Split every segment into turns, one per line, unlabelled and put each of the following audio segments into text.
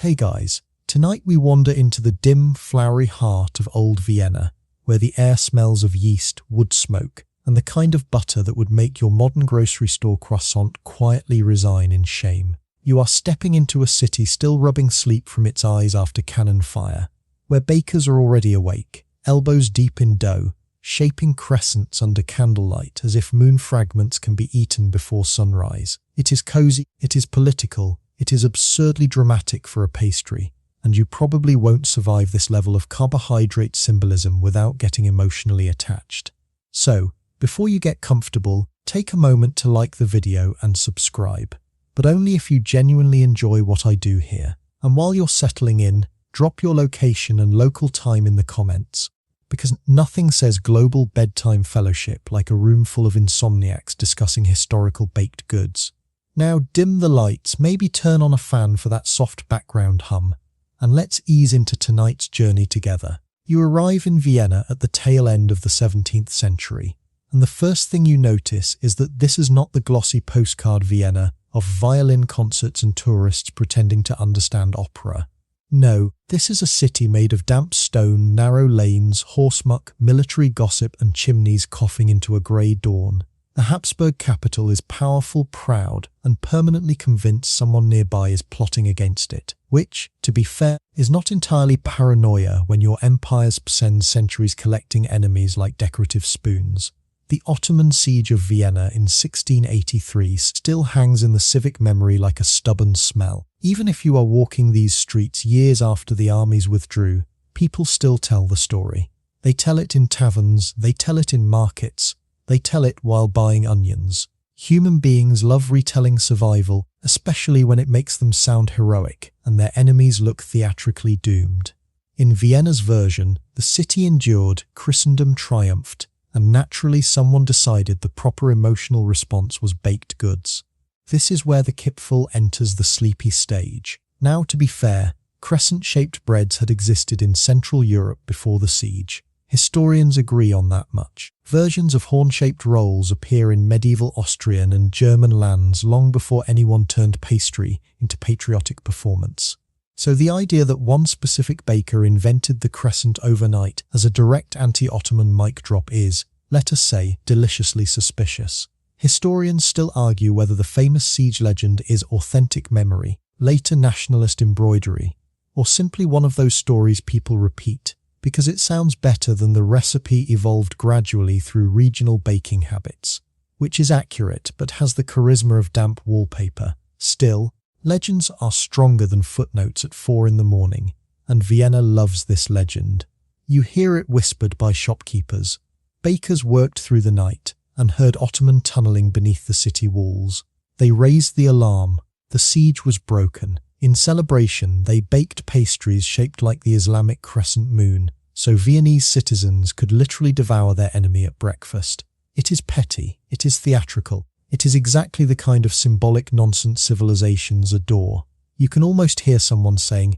Hey guys, tonight we wander into the dim, flowery heart of old Vienna, where the air smells of yeast, wood smoke, and the kind of butter that would make your modern grocery store croissant quietly resign in shame. You are stepping into a city still rubbing sleep from its eyes after cannon fire, where bakers are already awake, elbows deep in dough, shaping crescents under candlelight as if moon fragments can be eaten before sunrise. It is cozy, it is political, it is absurdly dramatic for a pastry, and you probably won't survive this level of carbohydrate symbolism without getting emotionally attached. So, before you get comfortable, take a moment to like the video and subscribe, but only if you genuinely enjoy what I do here. And while you're settling in, drop your location and local time in the comments, because nothing says global bedtime fellowship like a room full of insomniacs discussing historical baked goods. Now dim the lights, maybe turn on a fan for that soft background hum, and let's ease into tonight's journey together. You arrive in Vienna at the tail end of the 17th century, and the first thing you notice is that this is not the glossy postcard Vienna of violin concerts and tourists pretending to understand opera. No, this is a city made of damp stone, narrow lanes, horse muck, military gossip, and chimneys coughing into a grey dawn. The Habsburg capital is powerful, proud, and permanently convinced someone nearby is plotting against it, which, to be fair, is not entirely paranoia when your empire spends centuries collecting enemies like decorative spoons. The Ottoman siege of Vienna in 1683 still hangs in the civic memory like a stubborn smell. Even if you are walking these streets years after the armies withdrew, people still tell the story. They tell it in taverns, they tell it in markets, they tell it while buying onions. Human beings love retelling survival, especially when it makes them sound heroic and their enemies look theatrically doomed. In Vienna's version, the city endured, Christendom triumphed, and naturally someone decided the proper emotional response was baked goods. This is where the Kipferl enters the sleepy stage. Now, to be fair, crescent-shaped breads had existed in Central Europe before the siege. Historians agree on that much. Versions of horn-shaped rolls appear in medieval Austrian and German lands long before anyone turned pastry into patriotic performance. So the idea that one specific baker invented the crescent overnight as a direct anti-Ottoman mic drop is, let us say, deliciously suspicious. Historians still argue whether the famous siege legend is authentic memory, later nationalist embroidery, or simply one of those stories people repeat, because it sounds better than the recipe evolved gradually through regional baking habits, which is accurate but has the charisma of damp wallpaper. Still, legends are stronger than footnotes at 4 in the morning, and Vienna loves this legend. You hear it whispered by shopkeepers. Bakers worked through the night and heard Ottoman tunneling beneath the city walls. They raised the alarm. The siege was broken. In celebration, they baked pastries shaped like the Islamic crescent moon, so Viennese citizens could literally devour their enemy at breakfast. It is petty. It is theatrical. It is exactly the kind of symbolic nonsense civilizations adore. You can almost hear someone saying,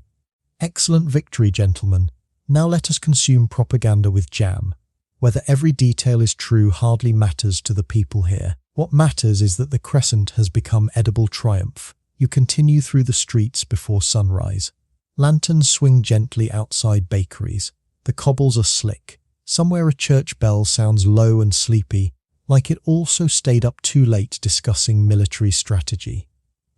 "Excellent victory, gentlemen. Now let us consume propaganda with jam." Whether every detail is true hardly matters to the people here. What matters is that the crescent has become edible triumph. You continue through the streets before sunrise. Lanterns swing gently outside bakeries. The cobbles are slick. Somewhere a church bell sounds low and sleepy, like it also stayed up too late discussing military strategy.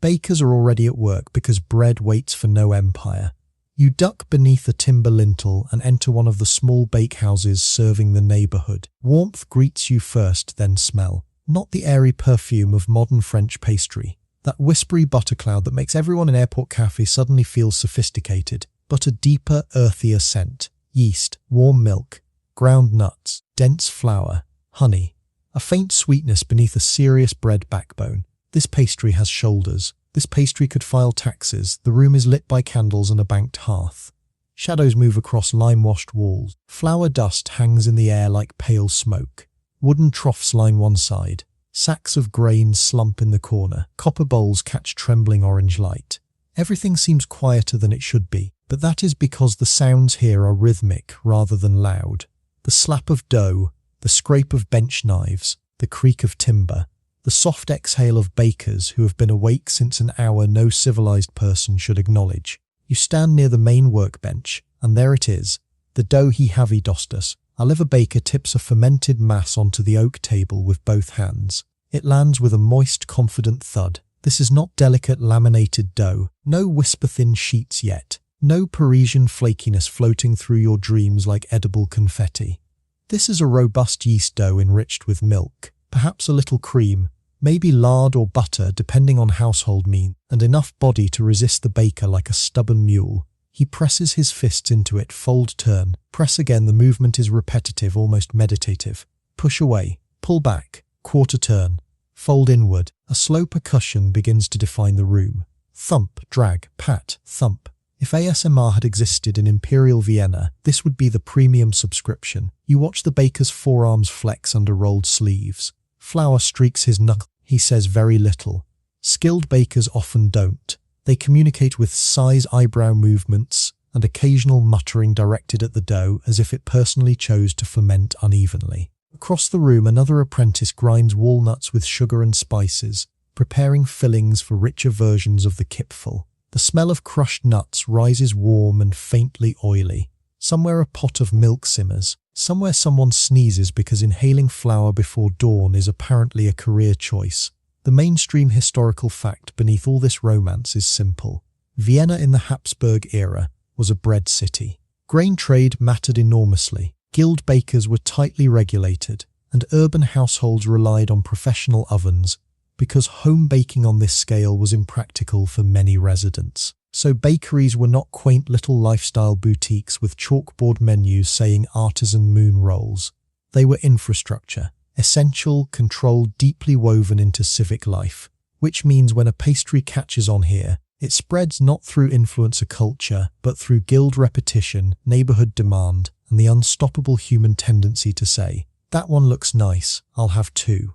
Bakers are already at work because bread waits for no empire. You duck beneath a timber lintel and enter one of the small bakehouses serving the neighborhood. Warmth greets you first, then smell. Not the airy perfume of modern French pastry, that whispery butter cloud that makes everyone in airport cafe suddenly feel sophisticated, but a deeper, earthier scent. Yeast, warm milk, ground nuts, dense flour, honey. A faint sweetness beneath a serious bread backbone. This pastry has shoulders. This pastry could file taxes. The room is lit by candles and a banked hearth. Shadows move across lime-washed walls. Flour dust hangs in the air like pale smoke. Wooden troughs line one side. Sacks of grain slump in the corner. Copper bowls catch trembling orange light. Everything seems quieter than it should be, but that is because the sounds here are rhythmic rather than loud. The slap of dough, the scrape of bench knives, the creak of timber, the soft exhale of bakers who have been awake since an hour no civilized person should acknowledge. You stand near the main workbench, and there it is, the dough he havi dostus. A liver baker tips a fermented mass onto the oak table with both hands. It lands with a moist, confident thud. This is not delicate laminated dough, no whisper-thin sheets yet, no Parisian flakiness floating through your dreams like edible confetti. This is a robust yeast dough enriched with milk, perhaps a little cream, maybe lard or butter depending on household means, and enough body to resist the baker like a stubborn mule. He presses his fists into it, fold, turn, press again. The movement is repetitive, almost meditative. Push away, pull back, quarter turn, fold inward. A slow percussion begins to define the room. Thump, drag, pat, thump. If ASMR had existed in Imperial Vienna, this would be the premium subscription. You watch the baker's forearms flex under rolled sleeves. Flour streaks his knuckle. He says very little. Skilled bakers often don't. They communicate with size eyebrow movements and occasional muttering directed at the dough as if it personally chose to ferment unevenly. Across the room, another apprentice grinds walnuts with sugar and spices, preparing fillings for richer versions of the Kipferl. The smell of crushed nuts rises warm and faintly oily. Somewhere a pot of milk simmers. Somewhere someone sneezes because inhaling flour before dawn is apparently a career choice. The mainstream historical fact beneath all this romance is simple. Vienna in the Habsburg era was a bread city. Grain trade mattered enormously. Guild bakers were tightly regulated, and urban households relied on professional ovens because home baking on this scale was impractical for many residents. So bakeries were not quaint little lifestyle boutiques with chalkboard menus saying artisan moon rolls. They were infrastructure, essential, controlled, deeply woven into civic life, which means when a pastry catches on here, it spreads not through influencer culture, but through guild repetition, neighborhood demand, and the unstoppable human tendency to say, "That one looks nice, I'll have two."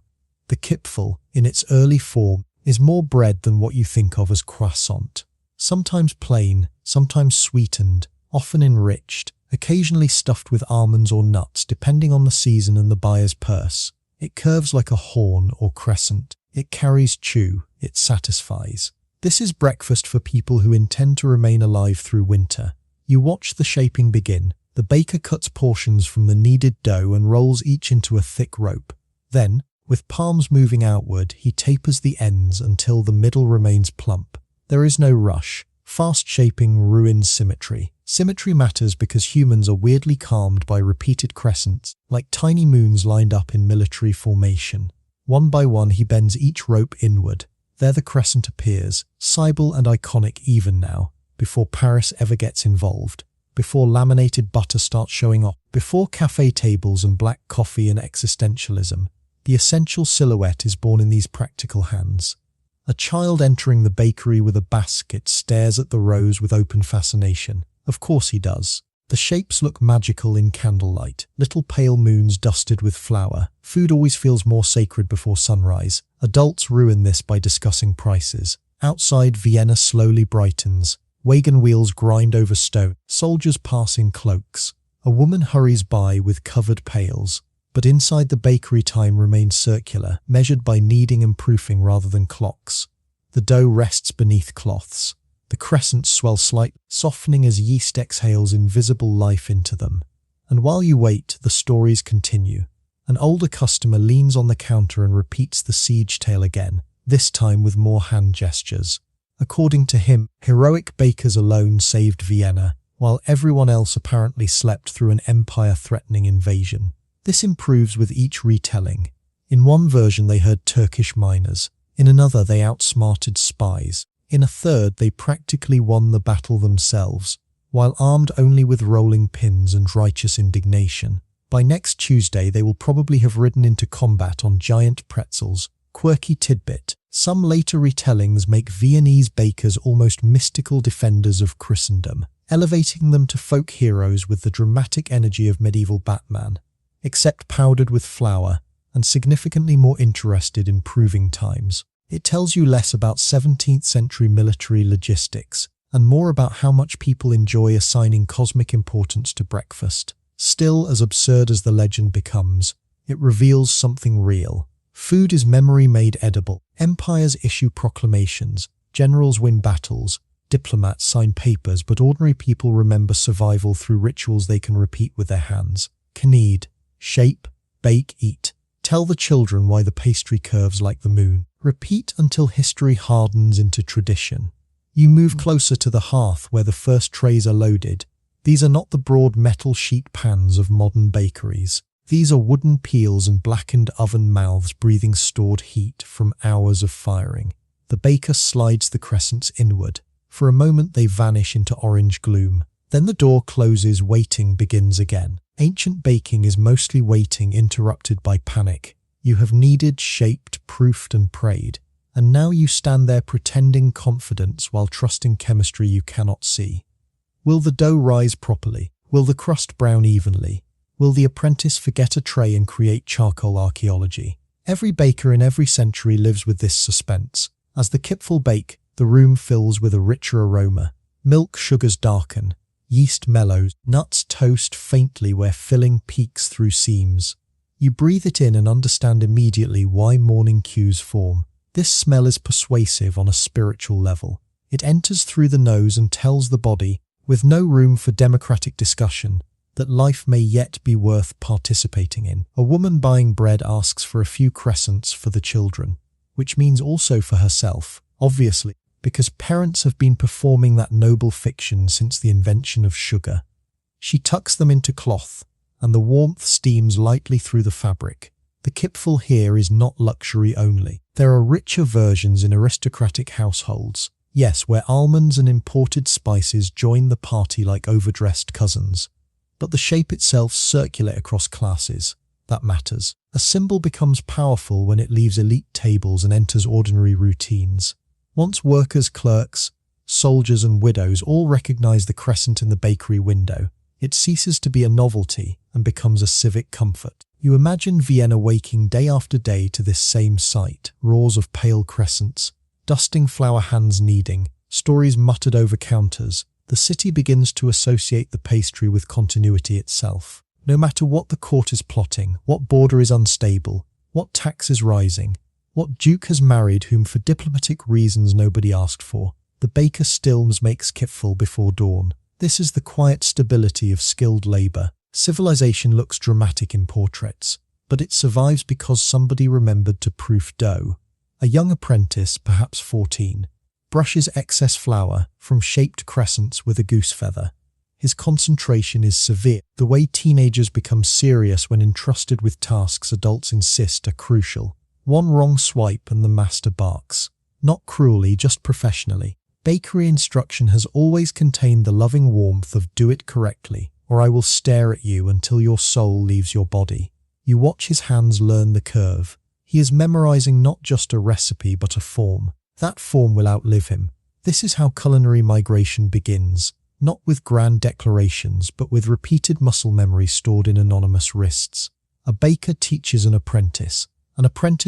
The Kipferl, in its early form, is more bread than what you think of as croissant. Sometimes plain, sometimes sweetened, often enriched, occasionally stuffed with almonds or nuts depending on the season and the buyer's purse. It curves like a horn or crescent. It carries chew. It satisfies. This is breakfast for people who intend to remain alive through winter. You watch the shaping begin. The baker cuts portions from the kneaded dough and rolls each into a thick rope. Then, with palms moving outward, he tapers the ends until the middle remains plump. There is no rush. Fast shaping ruins symmetry. Symmetry matters because humans are weirdly calmed by repeated crescents, like tiny moons lined up in military formation. One by one he bends each rope inward. There the crescent appears, sibyl and iconic even now, before Paris ever gets involved, before laminated butter starts showing off, before cafe tables and black coffee and existentialism. The essential silhouette is born in these practical hands. A child entering the bakery with a basket stares at the rows with open fascination. Of course he does. The shapes look magical in candlelight. Little pale moons dusted with flour. Food always feels more sacred before sunrise. Adults ruin this by discussing prices. Outside, Vienna slowly brightens. Wagon wheels grind over stone. Soldiers pass in cloaks. A woman hurries by with covered pails. But inside the bakery time remains circular, measured by kneading and proofing rather than clocks. The dough rests beneath cloths. The crescents swell slightly, softening as yeast exhales invisible life into them. And while you wait, the stories continue. An older customer leans on the counter and repeats the siege tale again, this time with more hand gestures. According to him, heroic bakers alone saved Vienna, while everyone else apparently slept through an empire-threatening invasion. This improves with each retelling. In one version they heard Turkish miners, in another they outsmarted spies, in a third they practically won the battle themselves, while armed only with rolling pins and righteous indignation. By next Tuesday they will probably have ridden into combat on giant pretzels. Quirky tidbit. Some later retellings make Viennese bakers almost mystical defenders of Christendom, elevating them to folk heroes with the dramatic energy of medieval Batman, except powdered with flour and significantly more interested in proving times. It tells you less about 17th century military logistics and more about how much people enjoy assigning cosmic importance to breakfast. Still, as absurd as the legend becomes, it reveals something real. Food is memory made edible. Empires issue proclamations, generals win battles, diplomats sign papers, but ordinary people remember survival through rituals they can repeat with their hands. Knead, shape, bake, eat. Tell the children why the pastry curves like the moon. Repeat until history hardens into tradition. You move closer to the hearth where the first trays are loaded. These are not the broad metal sheet pans of modern bakeries. These are wooden peels and blackened oven mouths breathing stored heat from hours of firing. The baker slides the crescents inward. For a moment they vanish into orange gloom. Then the door closes, waiting begins again. Ancient baking is mostly waiting interrupted by panic. You have kneaded, shaped, proofed and prayed. And now you stand there pretending confidence while trusting chemistry you cannot see. Will the dough rise properly? Will the crust brown evenly? Will the apprentice forget a tray and create charcoal archaeology? Every baker in every century lives with this suspense. As the Kipferl bake, the room fills with a richer aroma. Milk sugars darken, yeast mellows, nuts toast faintly where filling peeks through seams. You breathe it in and understand immediately why morning queues form. This smell is persuasive on a spiritual level. It enters through the nose and tells the body, with no room for democratic discussion, that life may yet be worth participating in. A woman buying bread asks for a few crescents for the children, which means also for herself, obviously, because parents have been performing that noble fiction since the invention of sugar. She tucks them into cloth, and the warmth steams lightly through the fabric. The Kipferl here is not luxury only. There are richer versions in aristocratic households. Yes, where almonds and imported spices join the party like overdressed cousins. But the shape itself circulate across classes. That matters. A symbol becomes powerful when it leaves elite tables and enters ordinary routines. Once workers, clerks, soldiers and widows all recognize the crescent in the bakery window, it ceases to be a novelty and becomes a civic comfort. You imagine Vienna waking day after day to this same sight, roars of pale crescents, dusting flour hands kneading, stories muttered over counters. The city begins to associate the pastry with continuity itself. No matter what the court is plotting, what border is unstable, what tax is rising, what duke has married whom for diplomatic reasons nobody asked for, the baker still makes Kipferl before dawn. This is the quiet stability of skilled labour. Civilization looks dramatic in portraits, but it survives because somebody remembered to proof dough. A young apprentice, perhaps 14, brushes excess flour from shaped crescents with a goose feather. His concentration is severe. The way teenagers become serious when entrusted with tasks adults insist are crucial. One wrong swipe and the master barks. Not cruelly, just professionally. Bakery instruction has always contained the loving warmth of do it correctly, or I will stare at you until your soul leaves your body. You watch his hands learn the curve. He is memorizing not just a recipe but a form. That form will outlive him. This is how culinary migration begins, not with grand declarations but with repeated muscle memory stored in anonymous wrists. A baker teaches an apprentice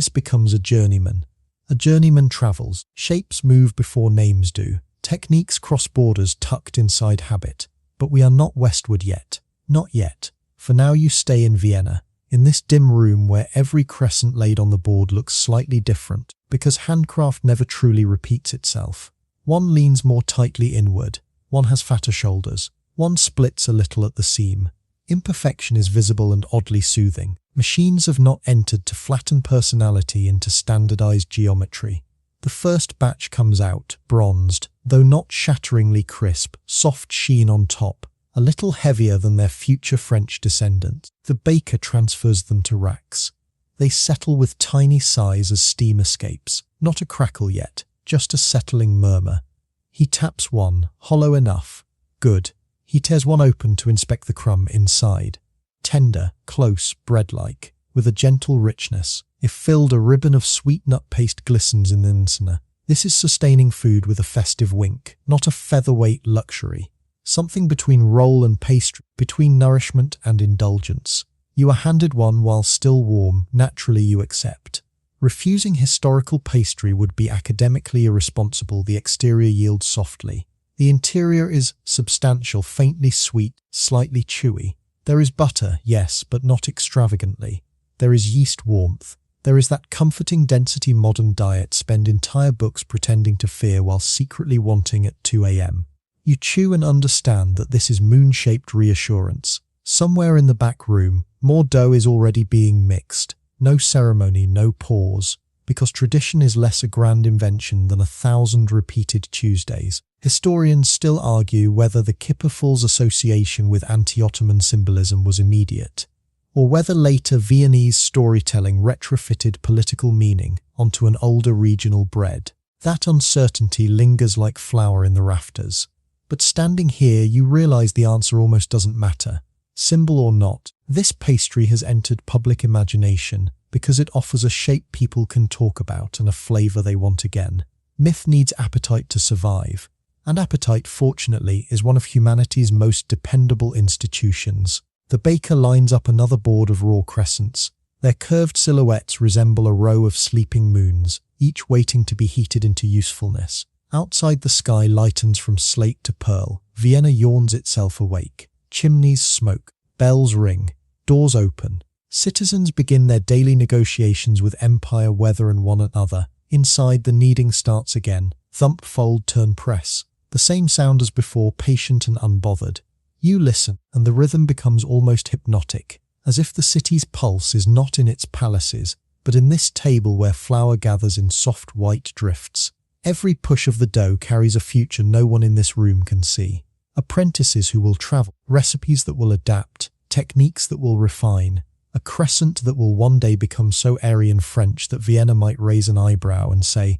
becomes a journeyman. A journeyman travels. Shapes move before names do. Techniques cross borders tucked inside habit. But we are not westward yet. Not yet. For now you stay in Vienna, in this dim room where every crescent laid on the board looks slightly different, because handcraft never truly repeats itself. One leans more tightly inward. One has fatter shoulders. One splits a little at the seam. Imperfection is visible and oddly soothing. Machines have not entered to flatten personality into standardized geometry. The first batch comes out, bronzed, though not shatteringly crisp, soft sheen on top, a little heavier than their future French descendants. The baker transfers them to racks. They settle with tiny sighs as steam escapes. Not a crackle yet, just a settling murmur. He taps one, hollow enough. Good. He tears one open to inspect the crumb inside. Tender, close, bread-like, with a gentle richness. If filled, a ribbon of sweet nut paste glistens in the insner. This is sustaining food with a festive wink, not a featherweight luxury. Something between roll and pastry, between nourishment and indulgence. You are handed one while still warm, naturally you accept. Refusing historical pastry would be academically irresponsible. The exterior yields softly. The interior is substantial, faintly sweet, slightly chewy. There is butter, yes, but not extravagantly. There is yeast warmth. There is that comforting density modern diets spend entire books pretending to fear while secretly wanting at 2 a.m. You chew and understand that this is moon-shaped reassurance. Somewhere in the back room, more dough is already being mixed. No ceremony, no pause, because tradition is less a grand invention than 1,000 repeated Tuesdays. Historians still argue whether the Kipferl's association with anti-Ottoman symbolism was immediate, or whether later Viennese storytelling retrofitted political meaning onto an older regional bread. That uncertainty lingers like flour in the rafters. But standing here, you realize the answer almost doesn't matter. Symbol or not, this pastry has entered public imagination because it offers a shape people can talk about and a flavor they want again. Myth needs appetite to survive, and appetite, fortunately, is one of humanity's most dependable institutions. The baker lines up another board of raw crescents. Their curved silhouettes resemble a row of sleeping moons, each waiting to be heated into usefulness. Outside, the sky lightens from slate to pearl. Vienna yawns itself awake. Chimneys smoke. Bells ring. Doors open. Citizens begin their daily negotiations with empire, weather, and one another. Inside, the kneading starts again. Thump, fold, turn, press. The same sound as before, patient and unbothered. You listen, and the rhythm becomes almost hypnotic, as if the city's pulse is not in its palaces, but in this table where flour gathers in soft white drifts. Every push of the dough carries a future no one in this room can see. Apprentices who will travel, recipes that will adapt, techniques that will refine, a crescent that will one day become so airy and French that Vienna might raise an eyebrow and say,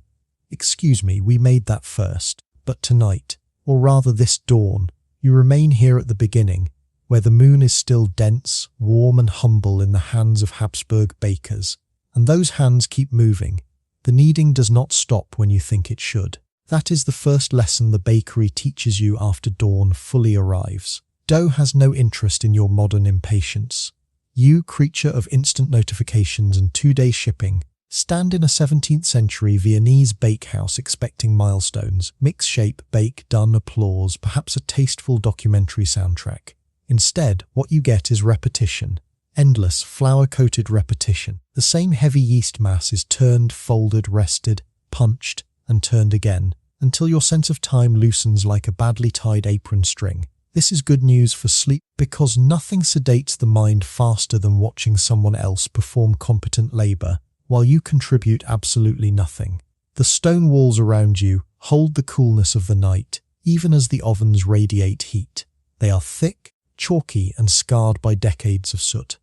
"Excuse me, we made that first." But tonight, or rather this dawn, you remain here at the beginning, where the moon is still dense, warm and humble in the hands of Habsburg bakers. And those hands keep moving. The kneading does not stop when you think it should. That is the first lesson the bakery teaches you after dawn fully arrives. Dough has no interest in your modern impatience. You, creature of instant notifications and 2-day shipping, stand in a 17th century Viennese bakehouse expecting milestones, mix, shape, bake, done, applause, perhaps a tasteful documentary soundtrack. Instead, what you get is repetition. Endless, flour-coated repetition. The same heavy yeast mass is turned, folded, rested, punched, and turned again, until your sense of time loosens like a badly tied apron string. This is good news for sleep, because nothing sedates the mind faster than watching someone else perform competent labor, while you contribute absolutely nothing. The stone walls around you hold the coolness of the night, even as the ovens radiate heat. They are thick, chalky, and scarred by decades of soot.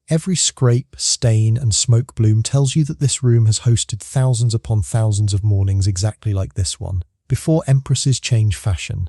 Every scrape, stain, and smoke bloom tells you that this room has hosted thousands upon thousands of mornings exactly like this one. Before empresses change fashion,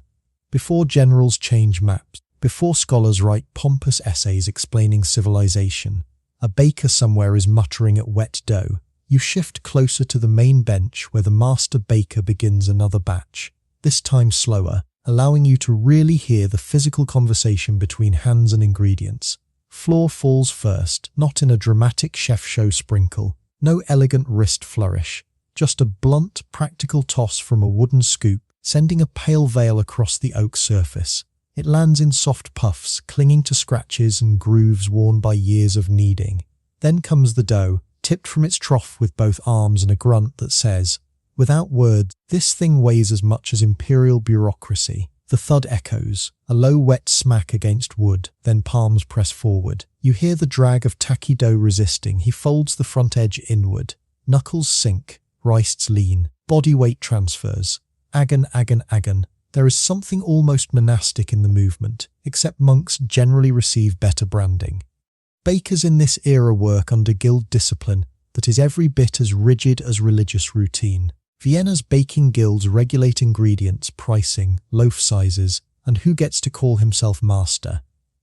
before generals change maps, before scholars write pompous essays explaining civilization, a baker somewhere is muttering at wet dough. You shift closer to the main bench where the master baker begins another batch, this time slower, allowing you to really hear the physical conversation between hands and ingredients. Flour falls first, not in a dramatic chef show sprinkle, no elegant wrist flourish, just a blunt, practical toss from a wooden scoop, sending a pale veil across the oak surface. It lands in soft puffs, clinging to scratches and grooves worn by years of kneading. Then comes the dough, tipped from its trough with both arms and a grunt that says, without words, "This thing weighs as much as imperial bureaucracy." The thud echoes, a low wet smack against wood, then palms press forward. You hear the drag of tacky dough resisting. He folds the front edge inward. Knuckles sink, wrists lean, body weight transfers. Agon, agon, agon. There is something almost monastic in the movement, except monks generally receive better branding. Bakers in this era work under guild discipline that is every bit as rigid as religious routine. Vienna's baking guilds regulate ingredients, pricing, loaf sizes, and who gets to call himself master.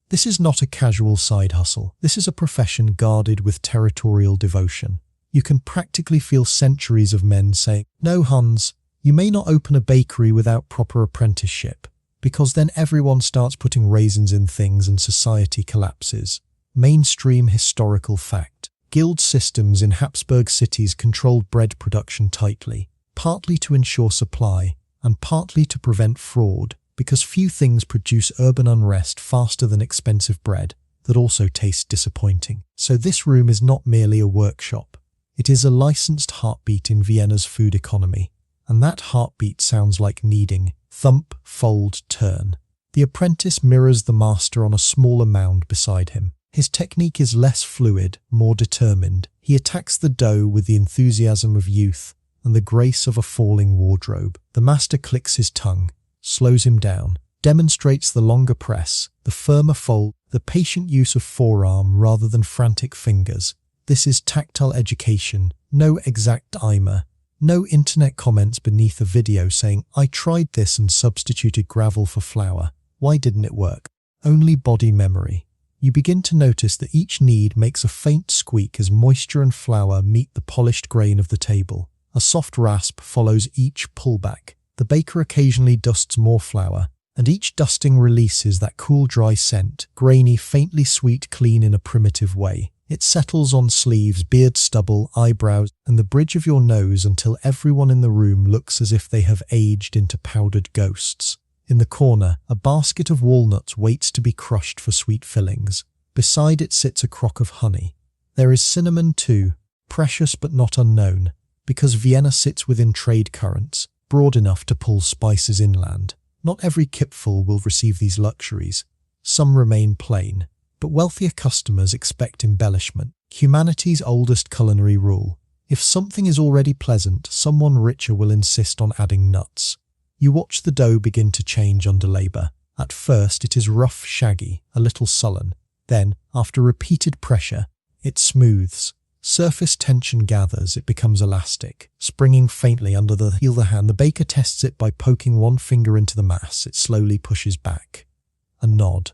This is not a casual side hustle. This is a profession guarded with territorial devotion. You can practically feel centuries of men saying, "No, Hans, you may not open a bakery without proper apprenticeship," because then everyone starts putting raisins in things and society collapses. Mainstream historical fact. Guild systems in Habsburg cities controlled bread production tightly, partly to ensure supply, and partly to prevent fraud, because few things produce urban unrest faster than expensive bread that also tastes disappointing. So this room is not merely a workshop. It is a licensed heartbeat in Vienna's food economy, and that heartbeat sounds like kneading: thump, fold, turn. The apprentice mirrors the master on a smaller mound beside him. His technique is less fluid, more determined. He attacks the dough with the enthusiasm of youth and the grace of a falling wardrobe. The master clicks his tongue, slows him down, demonstrates the longer press, the firmer fold, the patient use of forearm rather than frantic fingers. This is tactile education, no exact timer, no internet comments beneath a video saying, "I tried this and substituted gravel for flour. Why didn't it work?" Only body memory. You begin to notice that each knead makes a faint squeak as moisture and flour meet the polished grain of the table. A soft rasp follows each pullback. The baker occasionally dusts more flour, and each dusting releases that cool, dry scent, grainy, faintly sweet, clean in a primitive way. It settles on sleeves, beard, stubble, eyebrows, and the bridge of your nose until everyone in the room looks as if they have aged into powdered ghosts. In the corner, a basket of walnuts waits to be crushed for sweet fillings. Beside it sits a crock of honey. There is cinnamon too, precious but not unknown, because Vienna sits within trade currents, broad enough to pull spices inland. Not every Kipferl will receive these luxuries. Some remain plain, but wealthier customers expect embellishment. Humanity's oldest culinary rule: if something is already pleasant, someone richer will insist on adding nuts. You watch the dough begin to change under labour. At first it is rough, shaggy, a little sullen. Then, after repeated pressure, it smooths. Surface tension gathers, it becomes elastic, springing faintly under the heel of the hand. The baker tests it by poking one finger into the mass. It slowly pushes back. A nod.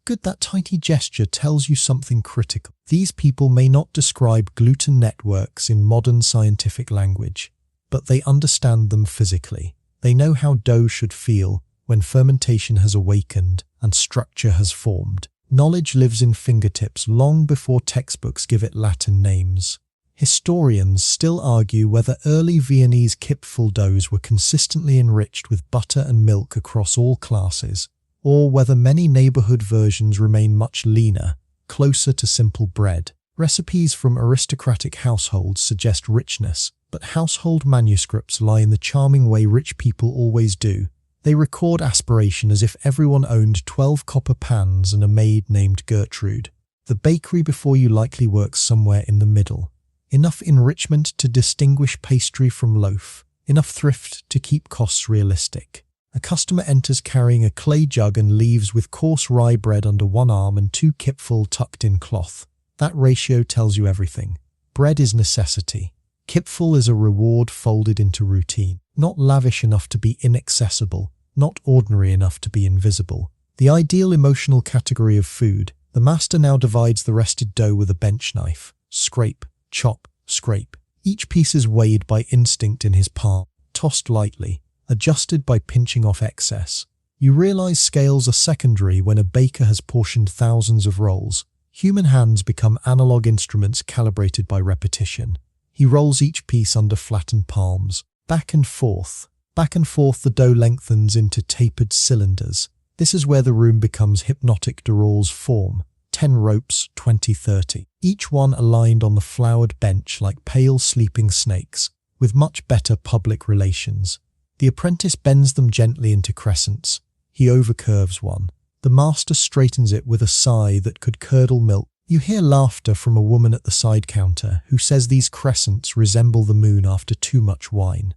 Good, that tiny gesture tells you something critical. These people may not describe gluten networks in modern scientific language, but they understand them physically. They know how dough should feel when fermentation has awakened and structure has formed. Knowledge lives in fingertips long before textbooks give it Latin names. Historians still argue whether early Viennese Kipferl doughs were consistently enriched with butter and milk across all classes, or whether many neighbourhood versions remain much leaner, closer to simple bread. Recipes from aristocratic households suggest richness, but household manuscripts lie in the charming way rich people always do. They record aspiration as if everyone owned 12 copper pans and a maid named Gertrude. The bakery before you likely works somewhere in the middle. Enough enrichment to distinguish pastry from loaf, enough thrift to keep costs realistic. A customer enters carrying a clay jug and leaves with coarse rye bread under one arm and 2 Kipferl tucked in cloth. That ratio tells you everything. Bread is necessity. Kipferl is a reward folded into routine. Not lavish enough to be inaccessible, not ordinary enough to be invisible. The ideal emotional category of food. The master now divides the rested dough with a bench knife. Scrape, chop, scrape. Each piece is weighed by instinct in his palm, tossed lightly, adjusted by pinching off excess. You realize scales are secondary when a baker has portioned thousands of rolls. Human hands become analog instruments calibrated by repetition. He rolls each piece under flattened palms. Back and forth. Back and forth the dough lengthens into tapered cylinders. This is where the room becomes hypnotic. Durals form. 10 ropes, 20, 30. Each one aligned on the floured bench like pale sleeping snakes, with much better public relations. The apprentice bends them gently into crescents. He overcurves one. The master straightens it with a sigh that could curdle milk. You hear laughter from a woman at the side counter who says these crescents resemble the moon after too much wine.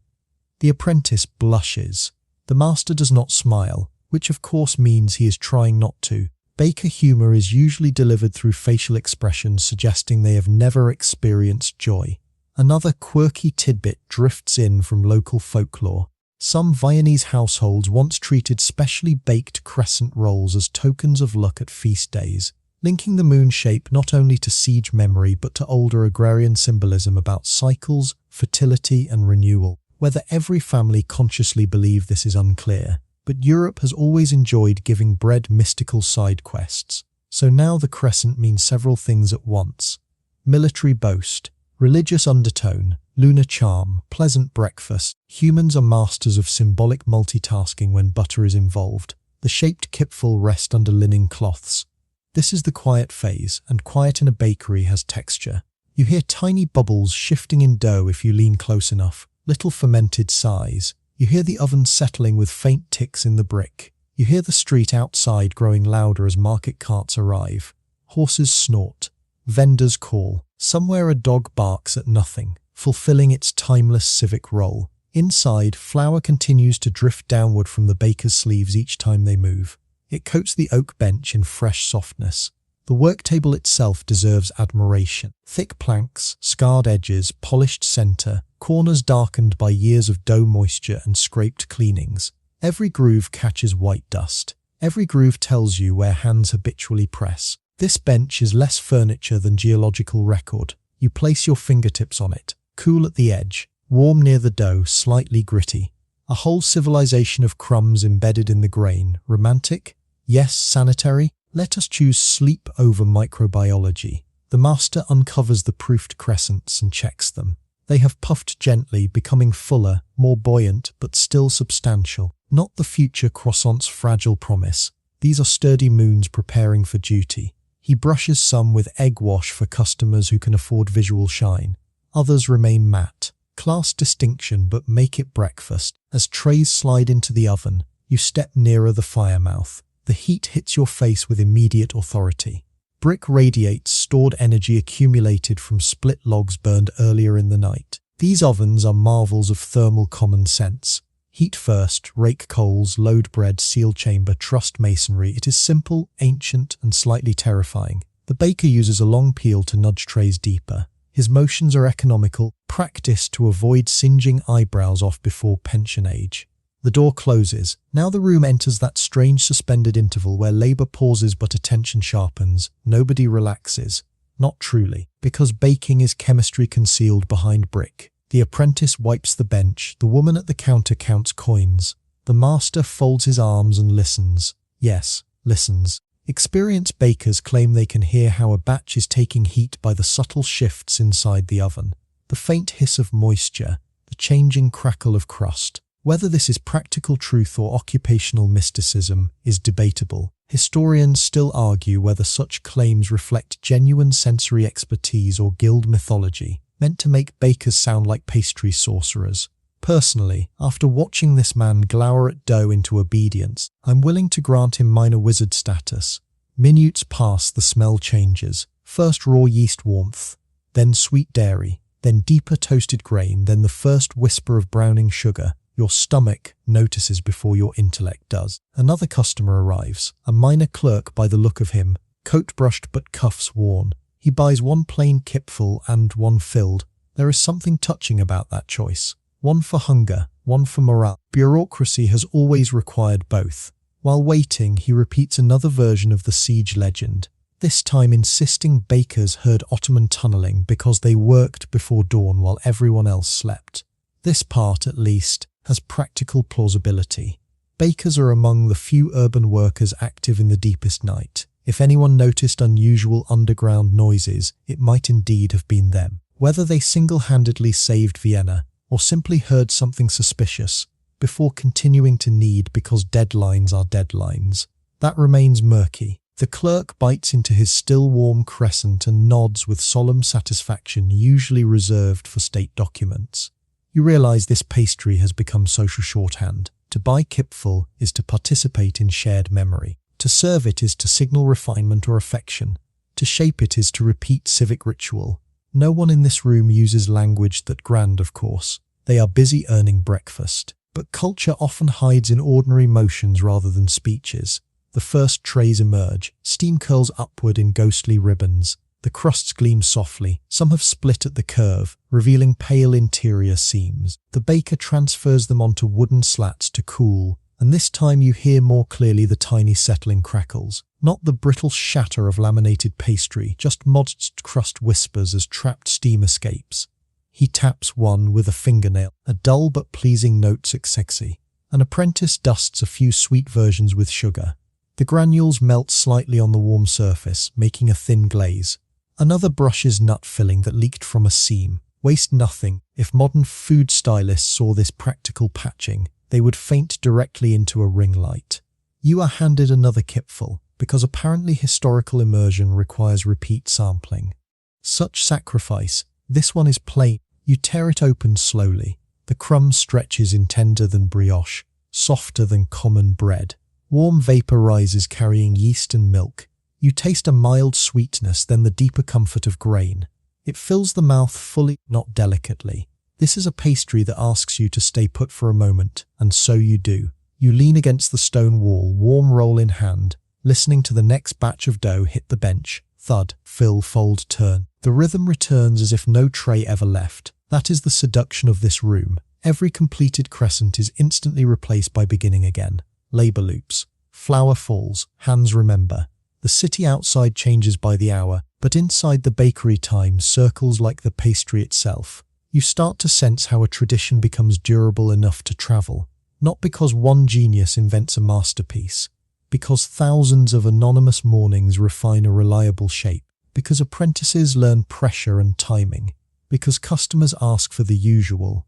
The apprentice blushes. The master does not smile, which of course means he is trying not to. Baker humour is usually delivered through facial expressions suggesting they have never experienced joy. Another quirky tidbit drifts in from local folklore. Some Viennese households once treated specially baked crescent rolls as tokens of luck at feast days, linking the moon shape not only to siege memory but to older agrarian symbolism about cycles, fertility and renewal. Whether every family consciously believed this is unclear, but Europe has always enjoyed giving bread mystical side quests. So now the crescent means several things at once. Military boast, religious undertone, lunar charm, pleasant breakfast. Humans are masters of symbolic multitasking when butter is involved. The shaped Kipferl rest under linen cloths. This is the quiet phase, and quiet in a bakery has texture. You hear tiny bubbles shifting in dough if you lean close enough, little fermented sighs. You hear the oven settling with faint ticks in the brick. You hear the street outside growing louder as market carts arrive. Horses snort. Vendors call. Somewhere a dog barks at nothing, fulfilling its timeless civic role. Inside, flour continues to drift downward from the baker's sleeves each time they move. It coats the oak bench in fresh softness. The work table itself deserves admiration. Thick planks, scarred edges, polished center, corners darkened by years of dough moisture and scraped cleanings. Every groove catches white dust. Every groove tells you where hands habitually press. This bench is less furniture than geological record. You place your fingertips on it, cool at the edge, warm near the dough, slightly gritty. A whole civilization of crumbs embedded in the grain. Romantic? Yes, sanitary? Let us choose sleep over microbiology. The master uncovers the proofed crescents and checks them. They have puffed gently, becoming fuller, more buoyant, but still substantial. Not the future croissant's fragile promise. These are sturdy moons preparing for duty. He brushes some with egg wash for customers who can afford visual shine. Others remain matte. Class distinction, but make it breakfast. As trays slide into the oven, you step nearer the fire mouth. The heat hits your face with immediate authority. Brick radiates stored energy accumulated from split logs burned earlier in the night. These ovens are marvels of thermal common sense. Heat first, rake coals, load bread, seal chamber, trust masonry. It is simple, ancient, and slightly terrifying. The baker uses a long peel to nudge trays deeper. His motions are economical, practiced to avoid singeing eyebrows off before pension age. The door closes. Now the room enters that strange suspended interval where labor pauses but attention sharpens. Nobody relaxes. Not truly, because baking is chemistry concealed behind brick. The apprentice wipes the bench. The woman at the counter counts coins. The master folds his arms and listens. Yes, listens. Experienced bakers claim they can hear how a batch is taking heat by the subtle shifts inside the oven. The faint hiss of moisture, the changing crackle of crust. Whether this is practical truth or occupational mysticism is debatable. Historians still argue whether such claims reflect genuine sensory expertise or guild mythology, meant to make bakers sound like pastry sorcerers. Personally, after watching this man glower at dough into obedience, I'm willing to grant him minor wizard status. Minutes pass, the smell changes. First raw yeast warmth, then sweet dairy, then deeper toasted grain, then the first whisper of browning sugar. Your stomach notices before your intellect does. Another customer arrives, a minor clerk by the look of him, coat brushed but cuffs worn. He buys one plain Kipferl and one filled. There is something touching about that choice. One for hunger, one for morale. Bureaucracy has always required both. While waiting, he repeats another version of the siege legend, this time insisting bakers heard Ottoman tunneling because they worked before dawn while everyone else slept. This part, at least, has practical plausibility. Bakers are among the few urban workers active in the deepest night. If anyone noticed unusual underground noises, it might indeed have been them. Whether they single-handedly saved Vienna, or simply heard something suspicious, before continuing to knead because deadlines are deadlines, that remains murky. The clerk bites into his still warm crescent and nods with solemn satisfaction usually reserved for state documents. You realize this pastry has become social shorthand. To buy Kipferl is to participate in shared memory. To serve it is to signal refinement or affection. To shape it is to repeat civic ritual. No one in this room uses language that grand, of course. They are busy earning breakfast. But culture often hides in ordinary motions rather than speeches. The first trays emerge. Steam curls upward in ghostly ribbons. The crusts gleam softly. Some have split at the curve, revealing pale interior seams. The baker transfers them onto wooden slats to cool, and this time you hear more clearly the tiny settling crackles. Not the brittle shatter of laminated pastry, just modest crust whispers as trapped steam escapes. He taps one with a fingernail, a dull but pleasing note sexy. An apprentice dusts a few sweet versions with sugar. The granules melt slightly on the warm surface, making a thin glaze. Another brushes nut filling that leaked from a seam. Waste nothing. If modern food stylists saw this practical patching, they would faint directly into a ring light. You are handed another Kipferl, because apparently historical immersion requires repeat sampling. Such sacrifice. This one is plain. You tear it open slowly. The crumb stretches in tender than brioche, softer than common bread. Warm vapor rises carrying yeast and milk. You taste a mild sweetness, then the deeper comfort of grain. It fills the mouth fully, not delicately. This is a pastry that asks you to stay put for a moment, and so you do. You lean against the stone wall, warm roll in hand, listening to the next batch of dough hit the bench. Thud, fill, fold, turn. The rhythm returns as if no tray ever left. That is the seduction of this room. Every completed crescent is instantly replaced by beginning again. Labor loops. Flour falls. Hands remember. The city outside changes by the hour, but inside the bakery time circles like the pastry itself. You start to sense how a tradition becomes durable enough to travel. Not because one genius invents a masterpiece, because thousands of anonymous mornings refine a reliable shape, because apprentices learn pressure and timing, because customers ask for the usual,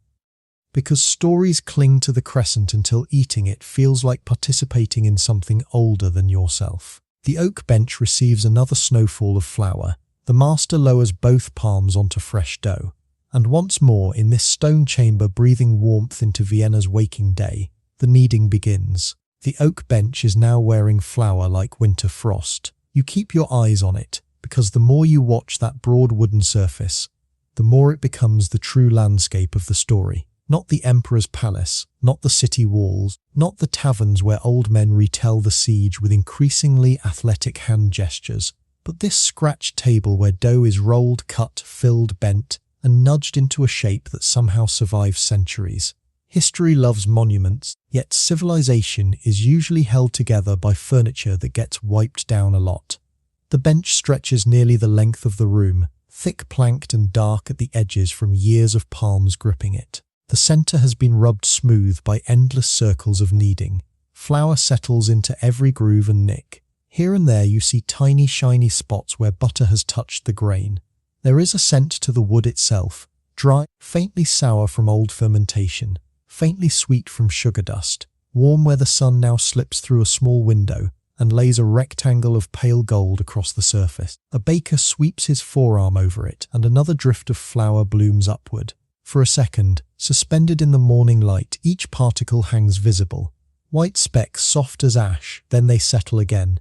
because stories cling to the crescent until eating it feels like participating in something older than yourself. The oak bench receives another snowfall of flour. The master lowers both palms onto fresh dough. And once more, in this stone chamber breathing warmth into Vienna's waking day, the kneading begins. The oak bench is now wearing flour like winter frost. You keep your eyes on it, because the more you watch that broad wooden surface, the more it becomes the true landscape of the story. Not the emperor's palace, not the city walls, not the taverns where old men retell the siege with increasingly athletic hand gestures, but this scratched table where dough is rolled, cut, filled, bent, and nudged into a shape that somehow survives centuries. History loves monuments, yet civilization is usually held together by furniture that gets wiped down a lot. The bench stretches nearly the length of the room, thick planked and dark at the edges from years of palms gripping it. The center has been rubbed smooth by endless circles of kneading. Flour settles into every groove and nick. Here and there you see tiny shiny spots where butter has touched the grain. There is a scent to the wood itself, dry, faintly sour from old fermentation, faintly sweet from sugar dust, warm where the sun now slips through a small window and lays a rectangle of pale gold across the surface. A baker sweeps his forearm over it and another drift of flour blooms upward. For a second, suspended in the morning light, each particle hangs visible. White specks soft as ash, then they settle again.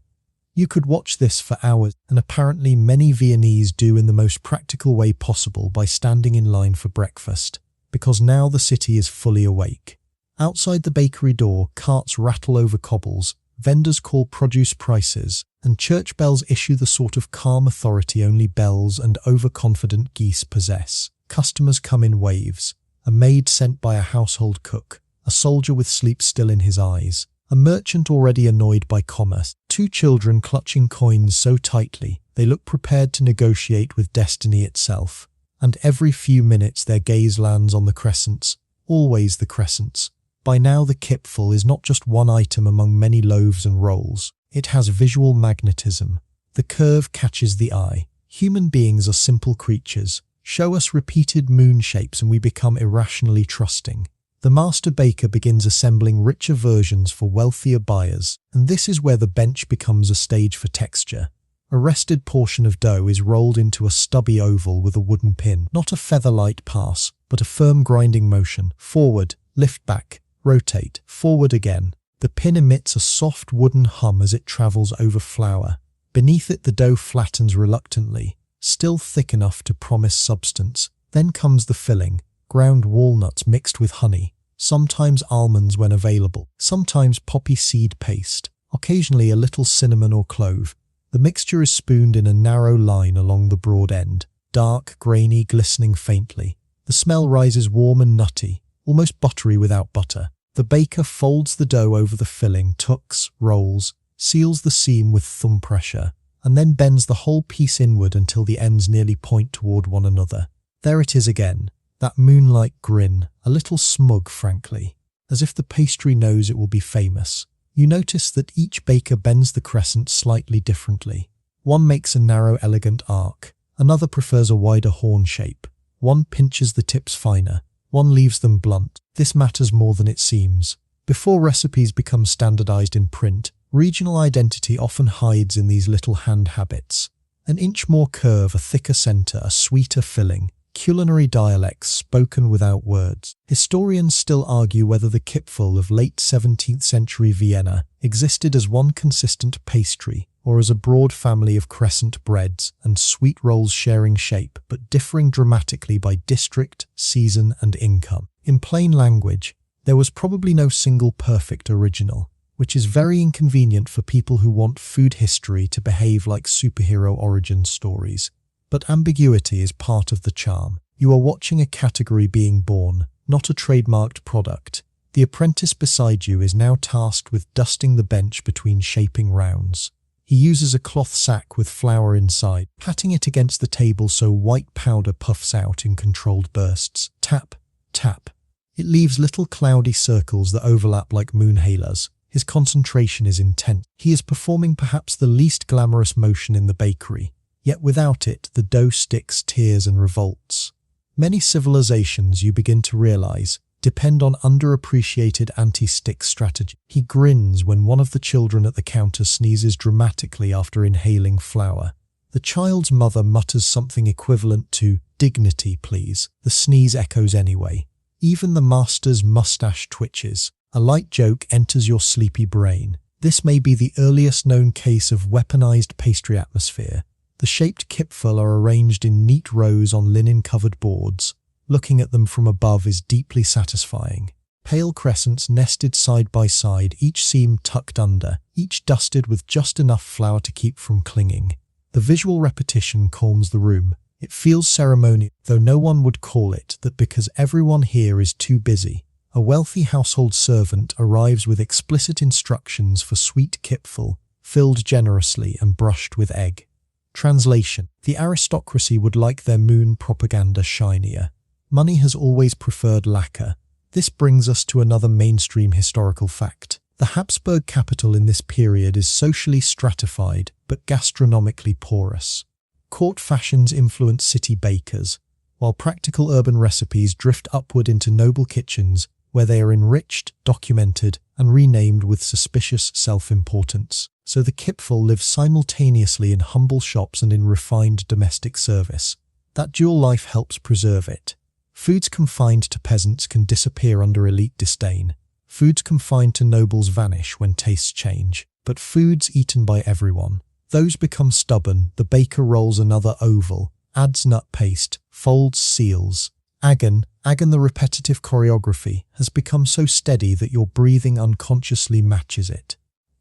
You could watch this for hours, and apparently many Viennese do in the most practical way possible by standing in line for breakfast, because now the city is fully awake. Outside the bakery door, carts rattle over cobbles, vendors call produce prices, and church bells issue the sort of calm authority only bells and overconfident geese possess. Customers come in waves. A maid sent by a household cook, a soldier with sleep still in his eyes, a merchant already annoyed by commerce, two children clutching coins so tightly they look prepared to negotiate with destiny itself. And every few minutes their gaze lands on the crescents, always the crescents. By now the Kipferl is not just one item among many loaves and rolls. It has visual magnetism. The curve catches the eye. Human beings are simple creatures. Show us repeated moon shapes and we become irrationally trusting. The master baker begins assembling richer versions for wealthier buyers, and this is where the bench becomes a stage for texture. A rested portion of dough is rolled into a stubby oval with a wooden pin, not a feather-light pass, but a firm grinding motion. Forward, lift back, rotate, forward again. The pin emits a soft wooden hum as it travels over flour. Beneath it the dough flattens reluctantly, still thick enough to promise substance. Then comes the filling, ground walnuts mixed with honey, sometimes almonds when available, sometimes poppy seed paste, occasionally a little cinnamon or clove. The mixture is spooned in a narrow line along the broad end, dark, grainy, glistening faintly. The smell rises warm and nutty, almost buttery without butter. The baker folds the dough over the filling, tucks, rolls, seals the seam with thumb pressure, and then bends the whole piece inward until the ends nearly point toward one another. There it is again, that moonlight grin, a little smug frankly, as if the pastry knows it will be famous. You notice that each baker bends the crescent slightly differently. One makes a narrow, elegant arc, another prefers a wider horn shape, one pinches the tips finer, one leaves them blunt. This matters more than it seems. Before recipes become standardized in print, regional identity often hides in these little hand habits. An inch more curve, a thicker centre, a sweeter filling. Culinary dialects spoken without words. Historians still argue whether the Kipferl of late 17th century Vienna existed as one consistent pastry or as a broad family of crescent breads and sweet rolls sharing shape but differing dramatically by district, season and income. In plain language, there was probably no single perfect original, which is very inconvenient for people who want food history to behave like superhero origin stories. But ambiguity is part of the charm. You are watching a category being born, not a trademarked product. The apprentice beside you is now tasked with dusting the bench between shaping rounds. He uses a cloth sack with flour inside, patting it against the table so white powder puffs out in controlled bursts. Tap, tap. It leaves little cloudy circles that overlap like moon halos. His concentration is intense. He is performing perhaps the least glamorous motion in the bakery. Yet without it, the dough sticks, tears and revolts. Many civilizations, you begin to realize, depend on underappreciated anti-stick strategy. He grins when one of the children at the counter sneezes dramatically after inhaling flour. The child's mother mutters something equivalent to, "Dignity, please." The sneeze echoes anyway. Even the master's mustache twitches. A light joke enters your sleepy brain. This may be the earliest known case of weaponized pastry atmosphere. The shaped Kipferl are arranged in neat rows on linen-covered boards. Looking at them from above is deeply satisfying. Pale crescents nested side by side, each seam tucked under, each dusted with just enough flour to keep from clinging. The visual repetition calms the room. It feels ceremonial, though no one would call it that because everyone here is too busy. A wealthy household servant arrives with explicit instructions for sweet Kipferl, filled generously and brushed with egg. Translation: the aristocracy would like their moon propaganda shinier. Money has always preferred lacquer. This brings us to another mainstream historical fact. The Habsburg capital in this period is socially stratified, but gastronomically porous. Court fashions influence city bakers, while practical urban recipes drift upward into noble kitchens, where they are enriched, documented, and renamed with suspicious self-importance. So the Kipferl lives simultaneously in humble shops and in refined domestic service. That dual life helps preserve it. Foods confined to peasants can disappear under elite disdain. Foods confined to nobles vanish when tastes change. But foods eaten by everyone, those become stubborn. The baker rolls another oval, adds nut paste, folds, seals. Agon, the repetitive choreography, has become so steady that your breathing unconsciously matches it.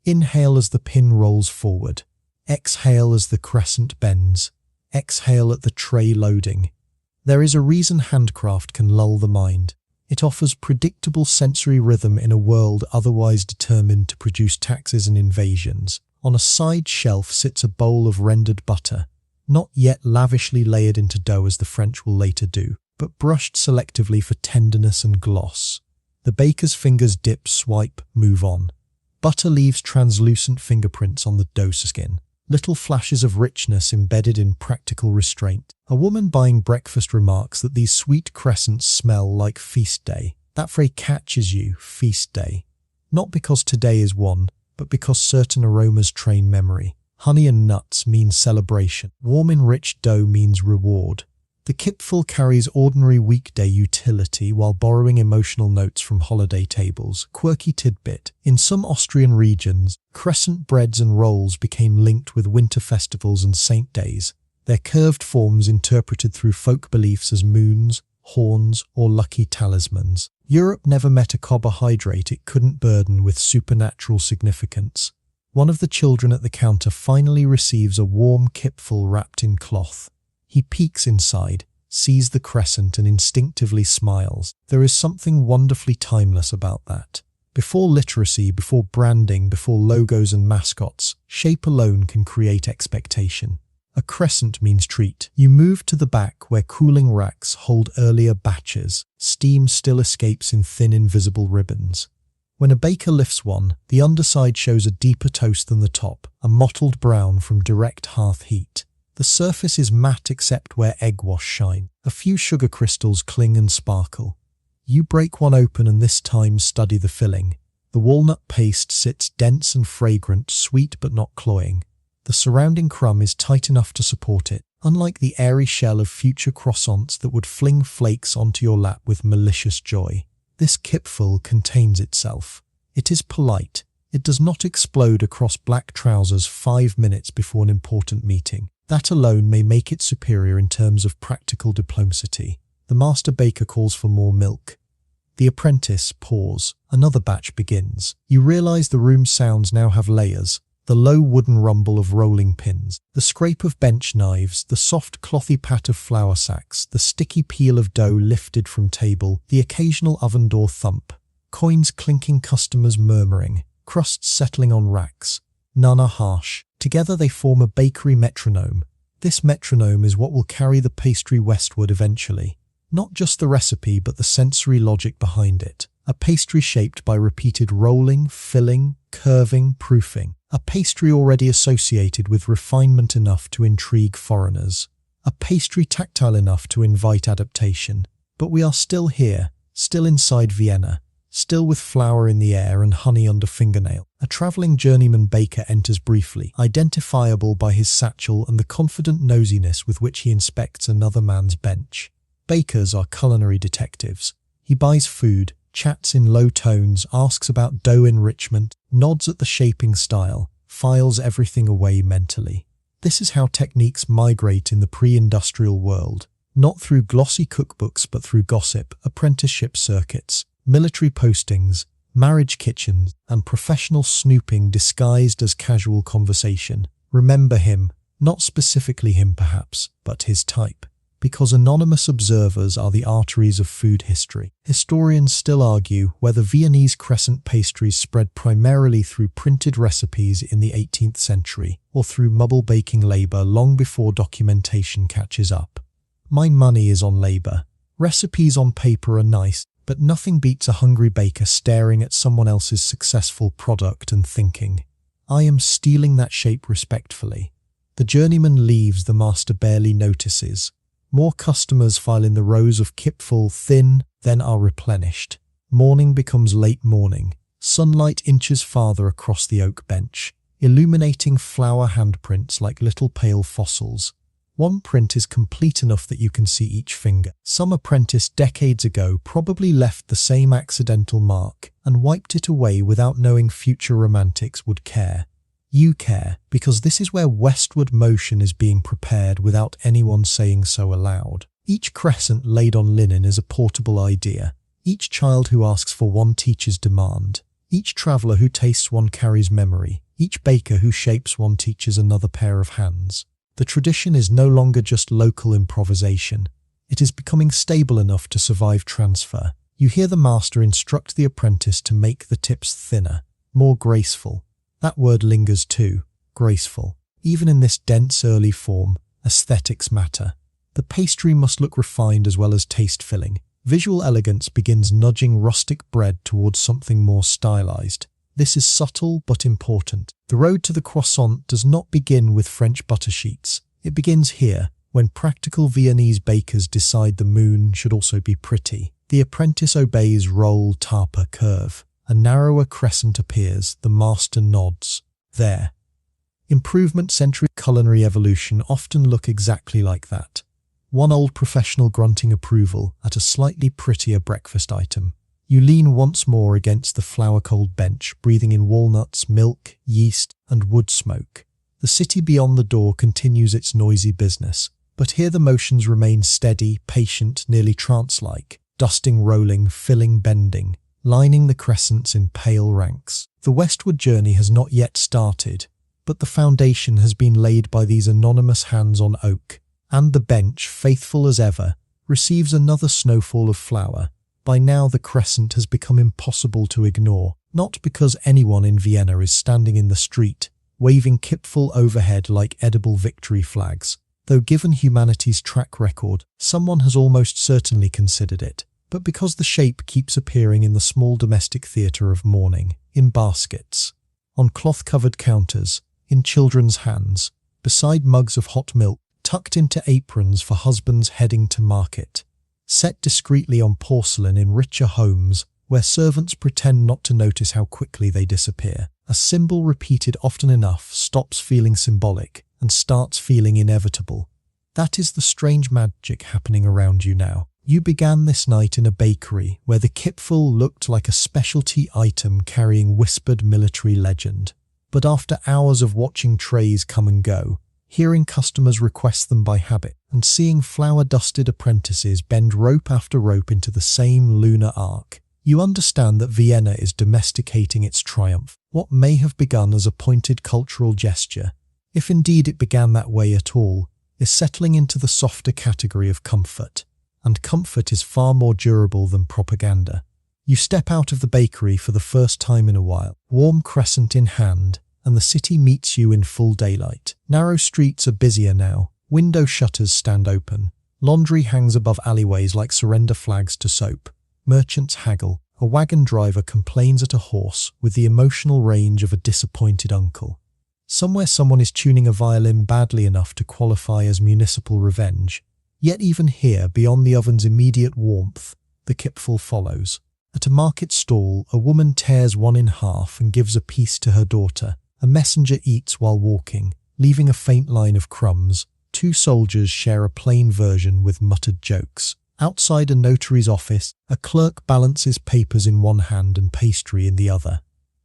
Inhale as the pin rolls forward. Exhale as the crescent bends. Exhale at the tray loading. There is a reason handcraft can lull the mind. It offers predictable sensory rhythm in a world otherwise determined to produce taxes and invasions. On a side shelf sits a bowl of rendered butter, not yet lavishly layered into dough as the French will later do, but brushed selectively for tenderness and gloss. The baker's fingers dip, swipe, move on. Butter leaves translucent fingerprints on the dough skin, little flashes of richness embedded in practical restraint. A woman buying breakfast remarks that these sweet crescents smell like feast day. That phrase catches you, feast day. Not because today is one, but because certain aromas train memory. Honey and nuts mean celebration. Warm enriched dough means reward. The Kipferl carries ordinary weekday utility while borrowing emotional notes from holiday tables. Quirky tidbit: in some Austrian regions, crescent breads and rolls became linked with winter festivals and saint days, their curved forms interpreted through folk beliefs as moons, horns, or lucky talismans. Europe never met a carbohydrate it couldn't burden with supernatural significance. One of the children at the counter finally receives a warm Kipferl wrapped in cloth. He peeks inside, sees the crescent and instinctively smiles. There is something wonderfully timeless about that. Before literacy, before branding, before logos and mascots, shape alone can create expectation. A crescent means treat. You move to the back where cooling racks hold earlier batches. Steam still escapes in thin invisible ribbons. When a baker lifts one, the underside shows a deeper toast than the top, a mottled brown from direct hearth heat. The surface is matte except where egg wash shine. A few sugar crystals cling and sparkle. You break one open and this time study the filling. The walnut paste sits dense and fragrant, sweet but not cloying. The surrounding crumb is tight enough to support it, unlike the airy shell of future croissants that would fling flakes onto your lap with malicious joy. This Kipferl contains itself. It is polite. It does not explode across black trousers 5 minutes before an important meeting. That alone may make it superior in terms of practical diplomacy. The master baker calls for more milk. The apprentice pours. Another batch begins. You realize the room's sounds now have layers. The low wooden rumble of rolling pins, the scrape of bench knives, the soft clothy pat of flour sacks, the sticky peel of dough lifted from table, the occasional oven door thump, coins clinking, customers murmuring, crusts settling on racks. None are harsh. Together they form a bakery metronome. This metronome is what will carry the pastry westward eventually. Not just the recipe, but the sensory logic behind it. A pastry shaped by repeated rolling, filling, curving, proofing. A pastry already associated with refinement enough to intrigue foreigners. A pastry tactile enough to invite adaptation. But we are still here, still inside Vienna, still with flour in the air and honey under fingernail. A travelling journeyman baker enters briefly, identifiable by his satchel and the confident nosiness with which he inspects another man's bench. Bakers are culinary detectives. He buys food, chats in low tones, asks about dough enrichment, nods at the shaping style, files everything away mentally. This is how techniques migrate in the pre-industrial world, not through glossy cookbooks but through gossip, apprenticeship circuits, military postings, marriage kitchens, and professional snooping disguised as casual conversation. Remember him, not specifically him perhaps, but his type. Because anonymous observers are the arteries of food history. Historians still argue whether Viennese crescent pastries spread primarily through printed recipes in the 18th century or through mubble baking labour long before documentation catches up. My money is on labour. Recipes on paper are nice, but nothing beats a hungry baker staring at someone else's successful product and thinking, I am stealing that shape respectfully. The journeyman leaves, the master barely notices. More customers file in the rows of Kipferl, thin, then are replenished. Morning becomes late morning. Sunlight inches farther across the oak bench, illuminating flour handprints like little pale fossils. One print is complete enough that you can see each finger. Some apprentice decades ago probably left the same accidental mark and wiped it away without knowing future romantics would care. You care, because this is where westward motion is being prepared without anyone saying so aloud. Each crescent laid on linen is a portable idea. Each child who asks for one teaches demand. Each traveller who tastes one carries memory. Each baker who shapes one teaches another pair of hands. The tradition is no longer just local improvisation. It is becoming stable enough to survive transfer. You hear the master instruct the apprentice to make the tips thinner, more graceful. That word lingers too, graceful. Even in this dense early form, aesthetics matter. The pastry must look refined as well as taste-filling. Visual elegance begins nudging rustic bread towards something more stylized. This is subtle but important. The road to the croissant does not begin with French butter sheets. It begins here, when practical Viennese bakers decide the moon should also be pretty. The apprentice obeys roll, tapa, curve. A narrower crescent appears, the master nods. There. Improvement-centric culinary evolution often look exactly like that. One old professional grunting approval at a slightly prettier breakfast item. You lean once more against the flour-cold bench, breathing in walnuts, milk, yeast, and wood smoke. The city beyond the door continues its noisy business, but here the motions remain steady, patient, nearly trance-like, dusting, rolling, filling, bending, lining the crescents in pale ranks. The westward journey has not yet started, but the foundation has been laid by these anonymous hands on oak, and the bench, faithful as ever, receives another snowfall of flour. By now the crescent has become impossible to ignore, not because anyone in Vienna is standing in the street, waving Kipferl overhead like edible victory flags, though given humanity's track record, someone has almost certainly considered it, but because the shape keeps appearing in the small domestic theatre of morning, in baskets, on cloth-covered counters, in children's hands, beside mugs of hot milk, tucked into aprons for husbands heading to market, set discreetly on porcelain in richer homes, where servants pretend not to notice how quickly they disappear. A symbol repeated often enough stops feeling symbolic and starts feeling inevitable. That is the strange magic happening around you now. You began this night in a bakery where the Kipferl looked like a specialty item carrying whispered military legend. But after hours of watching trays come and go, hearing customers request them by habit, and seeing flour-dusted apprentices bend rope after rope into the same lunar arc, you understand that Vienna is domesticating its triumph. What may have begun as a pointed cultural gesture, if indeed it began that way at all, is settling into the softer category of comfort. And comfort is far more durable than propaganda. You step out of the bakery for the first time in a while, warm crescent in hand, and the city meets you in full daylight. Narrow streets are busier now, window shutters stand open, laundry hangs above alleyways like surrender flags to soap, merchants haggle, a wagon driver complains at a horse with the emotional range of a disappointed uncle. Somewhere someone is tuning a violin badly enough to qualify as municipal revenge. Yet even here, beyond the oven's immediate warmth, the Kipferl follows. At a market stall, a woman tears one in half and gives a piece to her daughter. A messenger eats while walking, leaving a faint line of crumbs. Two soldiers share a plain version with muttered jokes. Outside a notary's office, a clerk balances papers in one hand and pastry in the other,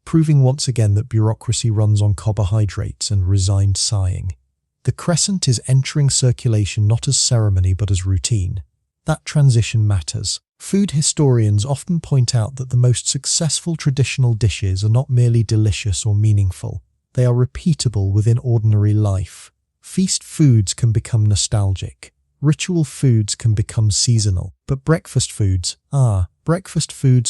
proving once again that bureaucracy runs on carbohydrates and resigned sighing. The crescent is entering circulation not as ceremony but as routine. That transition matters. Food historians often point out that the most successful traditional dishes are not merely delicious or meaningful. They are repeatable within ordinary life. Feast foods can become nostalgic. Ritual foods can become seasonal. But breakfast foods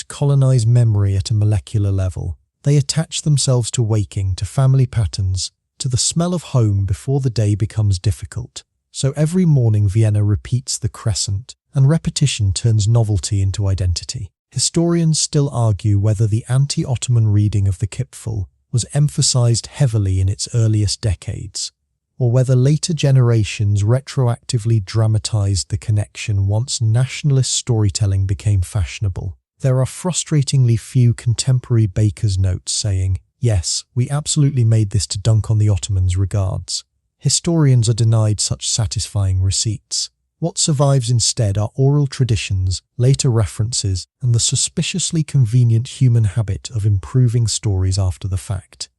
colonize memory at a molecular level. They attach themselves to waking, to family patterns, to the smell of home before the day becomes difficult. So every morning Vienna repeats the crescent, and repetition turns novelty into identity. Historians still argue whether the anti-Ottoman reading of the Kipferl was emphasized heavily in its earliest decades, or whether later generations retroactively dramatized the connection once nationalist storytelling became fashionable. There are frustratingly few contemporary bakers' notes saying, "Yes, we absolutely made this to dunk on the Ottomans, regards." Historians are denied such satisfying receipts. What survives instead are oral traditions, later references, and the suspiciously convenient human habit of improving stories after the fact.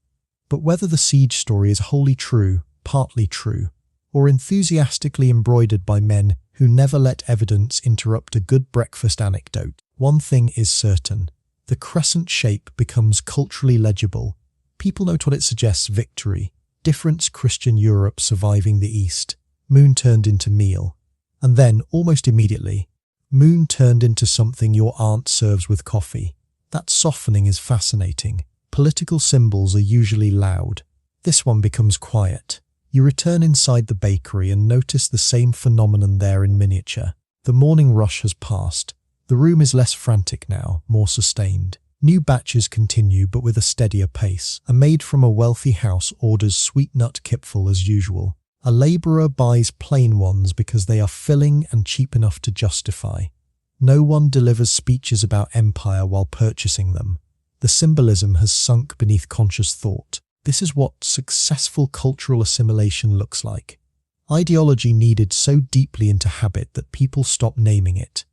But whether the siege story is wholly true, partly true, or enthusiastically embroidered by men who never let evidence interrupt a good breakfast anecdote, one thing is certain. The crescent shape becomes culturally legible. People note what it suggests: victory, difference, Christian Europe surviving the East, moon turned into meal. And then, almost immediately, moon turned into something your aunt serves with coffee. That softening is fascinating. Political symbols are usually loud. This one becomes quiet. You return inside the bakery and notice the same phenomenon there in miniature. The morning rush has passed. The room is less frantic now, more sustained. New batches continue, but with a steadier pace. A maid from a wealthy house orders sweet nut Kipferl as usual. A labourer buys plain ones because they are filling and cheap enough to justify. No one delivers speeches about empire while purchasing them. The symbolism has sunk beneath conscious thought. This is what successful cultural assimilation looks like. Ideology kneaded so deeply into habit that people stop naming it.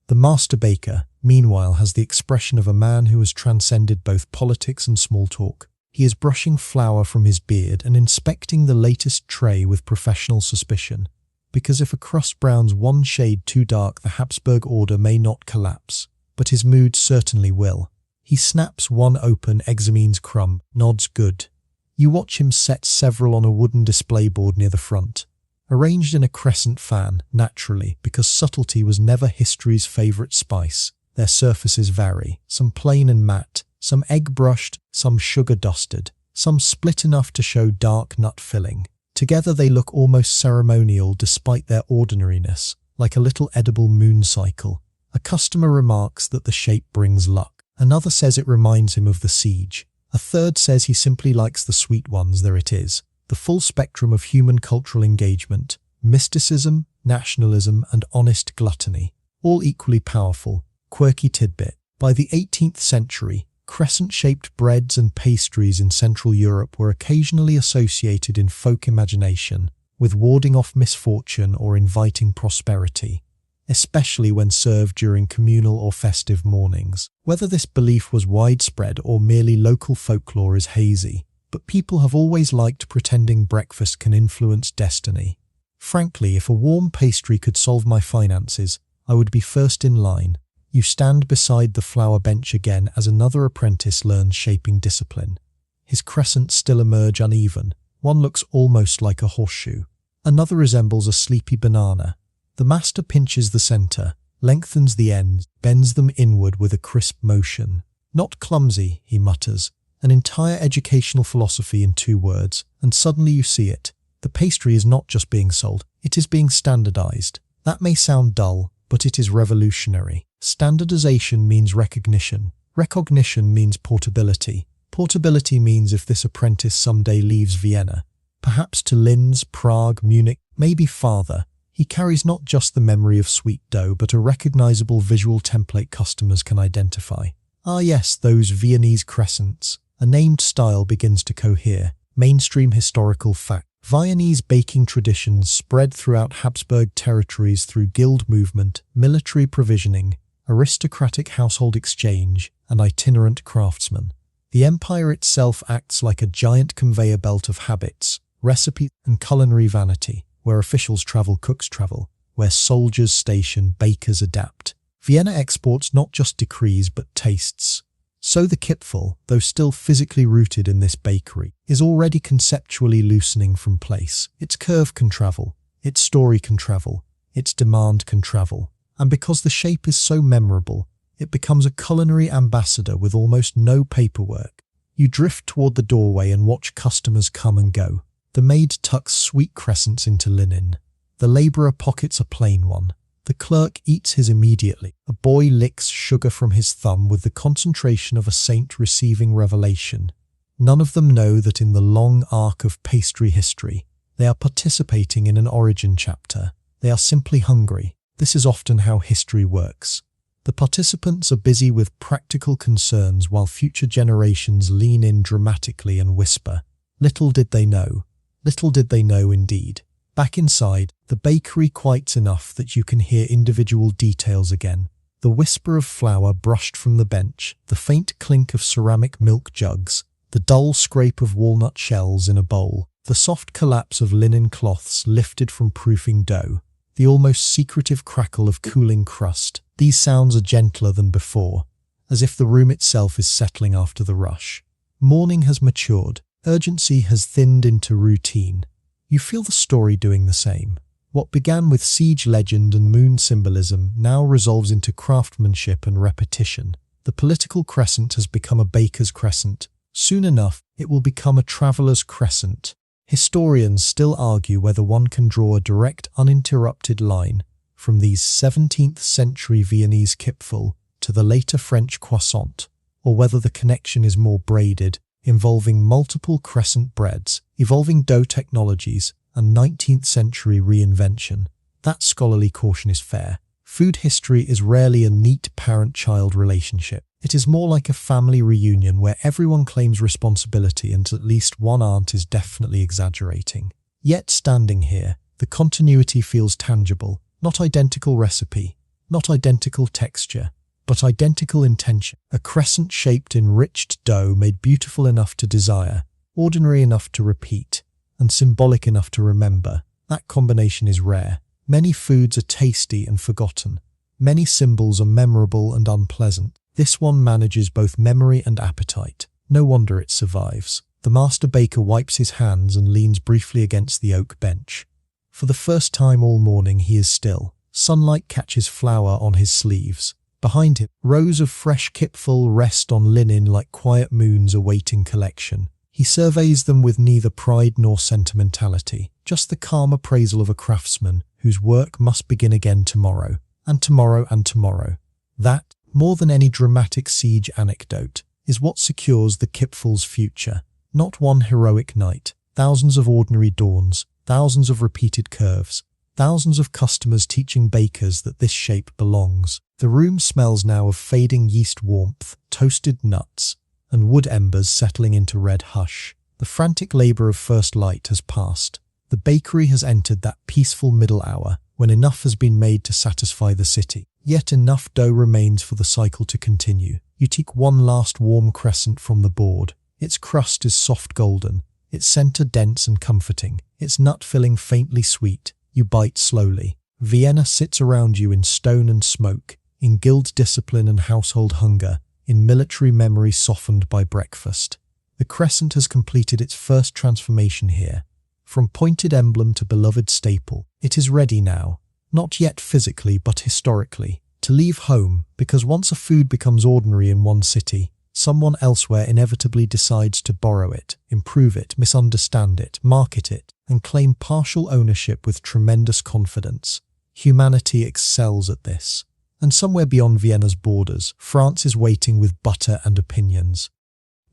The master baker, meanwhile, has the expression of a man who has transcended both politics and small talk. He is brushing flour from his beard and inspecting the latest tray with professional suspicion, because if a crust browns one shade too dark, the Habsburg order may not collapse, but his mood certainly will. He snaps one open Examine's crumb, nods good. You watch him set several on a wooden display board near the front, arranged in a crescent fan, naturally, because subtlety was never history's favourite spice. Their surfaces vary, some plain and matte, some egg-brushed, some sugar-dusted, some split enough to show dark nut filling. Together they look almost ceremonial despite their ordinariness, like a little edible moon cycle. A customer remarks that the shape brings luck. Another says it reminds him of the siege. A third says he simply likes the sweet ones. There it is, the full spectrum of human cultural engagement, mysticism, nationalism, and honest gluttony, all equally powerful. Quirky tidbit: By the 18th century, crescent-shaped breads and pastries in Central Europe were occasionally associated in folk imagination with warding off misfortune or inviting prosperity, especially when served during communal or festive mornings. Whether this belief was widespread or merely local folklore is hazy, but people have always liked pretending breakfast can influence destiny. Frankly, if a warm pastry could solve my finances, I would be first in line. You stand beside the flour bench again as another apprentice learns shaping discipline. His crescents still emerge uneven. One looks almost like a horseshoe. Another resembles a sleepy banana. The master pinches the center, lengthens the ends, bends them inward with a crisp motion. Not clumsy, he mutters. An entire educational philosophy in 2 words, and suddenly you see it. The pastry is not just being sold, it is being standardized. That may sound dull, but it is revolutionary. Standardization means recognition. Recognition means portability. Portability means if this apprentice someday leaves Vienna, perhaps to Linz, Prague, Munich, maybe farther, he carries not just the memory of sweet dough, but a recognizable visual template customers can identify. Ah yes, those Viennese crescents. A named style begins to cohere. Mainstream historical fact. Viennese baking traditions spread throughout Habsburg territories through guild movement, military provisioning, aristocratic household exchange, and itinerant craftsmen. The empire itself acts like a giant conveyor belt of habits, recipes, and culinary vanity, where officials travel, cooks travel, where soldiers station, bakers adapt. Vienna exports not just decrees but tastes. So the Kipferl, though still physically rooted in this bakery, is already conceptually loosening from place. Its curve can travel, its story can travel, its demand can travel. And because the shape is so memorable, it becomes a culinary ambassador with almost no paperwork. You drift toward the doorway and watch customers come and go. The maid tucks sweet crescents into linen. The labourer pockets a plain one. The clerk eats his immediately. A boy licks sugar from his thumb with the concentration of a saint receiving revelation. None of them know that in the long arc of pastry history, they are participating in an origin chapter. They are simply hungry. This is often how history works. The participants are busy with practical concerns while future generations lean in dramatically and whisper. Little did they know indeed. Back inside, the bakery quiets enough that you can hear individual details again. The whisper of flour brushed from the bench, the faint clink of ceramic milk jugs, the dull scrape of walnut shells in a bowl, the soft collapse of linen cloths lifted from proofing dough, the almost secretive crackle of cooling crust. These sounds are gentler than before, as if the room itself is settling after the rush. Morning has matured, urgency has thinned into routine. You feel the story doing the same. What began with siege legend and moon symbolism now resolves into craftsmanship and repetition. The political crescent has become a baker's crescent. Soon enough, it will become a traveller's crescent. Historians still argue whether one can draw a direct, uninterrupted line from these 17th century Viennese Kipferl to the later French Croissant, or whether the connection is more braided, involving multiple crescent breads, evolving dough technologies, and 19th century reinvention. That scholarly caution is fair. Food history is rarely a neat parent-child relationship. It is more like a family reunion where everyone claims responsibility and at least one aunt is definitely exaggerating. Yet standing here, the continuity feels tangible. Not identical recipe, not identical texture, but identical intention. A crescent-shaped enriched dough made beautiful enough to desire, ordinary enough to repeat, and symbolic enough to remember. That combination is rare. Many foods are tasty and forgotten. Many symbols are memorable and unpleasant. This one manages both memory and appetite. No wonder it survives. The master baker wipes his hands and leans briefly against the oak bench. For the first time all morning he is still. Sunlight catches flour on his sleeves. Behind him, rows of fresh Kipferl rest on linen like quiet moons awaiting collection. He surveys them with neither pride nor sentimentality, just the calm appraisal of a craftsman whose work must begin again tomorrow, and tomorrow and tomorrow. That, more than any dramatic siege anecdote, is what secures the Kipferl's future. Not one heroic night, thousands of ordinary dawns, thousands of repeated curves, thousands of customers teaching bakers that this shape belongs. The room smells now of fading yeast warmth, toasted nuts, and wood embers settling into red hush. The frantic labour of first light has passed. The bakery has entered that peaceful middle hour when enough has been made to satisfy the city. Yet enough dough remains for the cycle to continue. You take one last warm crescent from the board. Its crust is soft golden, its centre dense and comforting, its nut filling faintly sweet. You bite slowly. Vienna sits around you in stone and smoke, in guild discipline and household hunger, in military memory softened by breakfast. The crescent has completed its first transformation here. From pointed emblem to beloved staple, it is ready now, not yet physically but historically, to leave home, because once a food becomes ordinary in one city, someone elsewhere inevitably decides to borrow it, improve it, misunderstand it, market it, and claim partial ownership with tremendous confidence. Humanity excels at this. And somewhere beyond Vienna's borders, France is waiting with butter and opinions.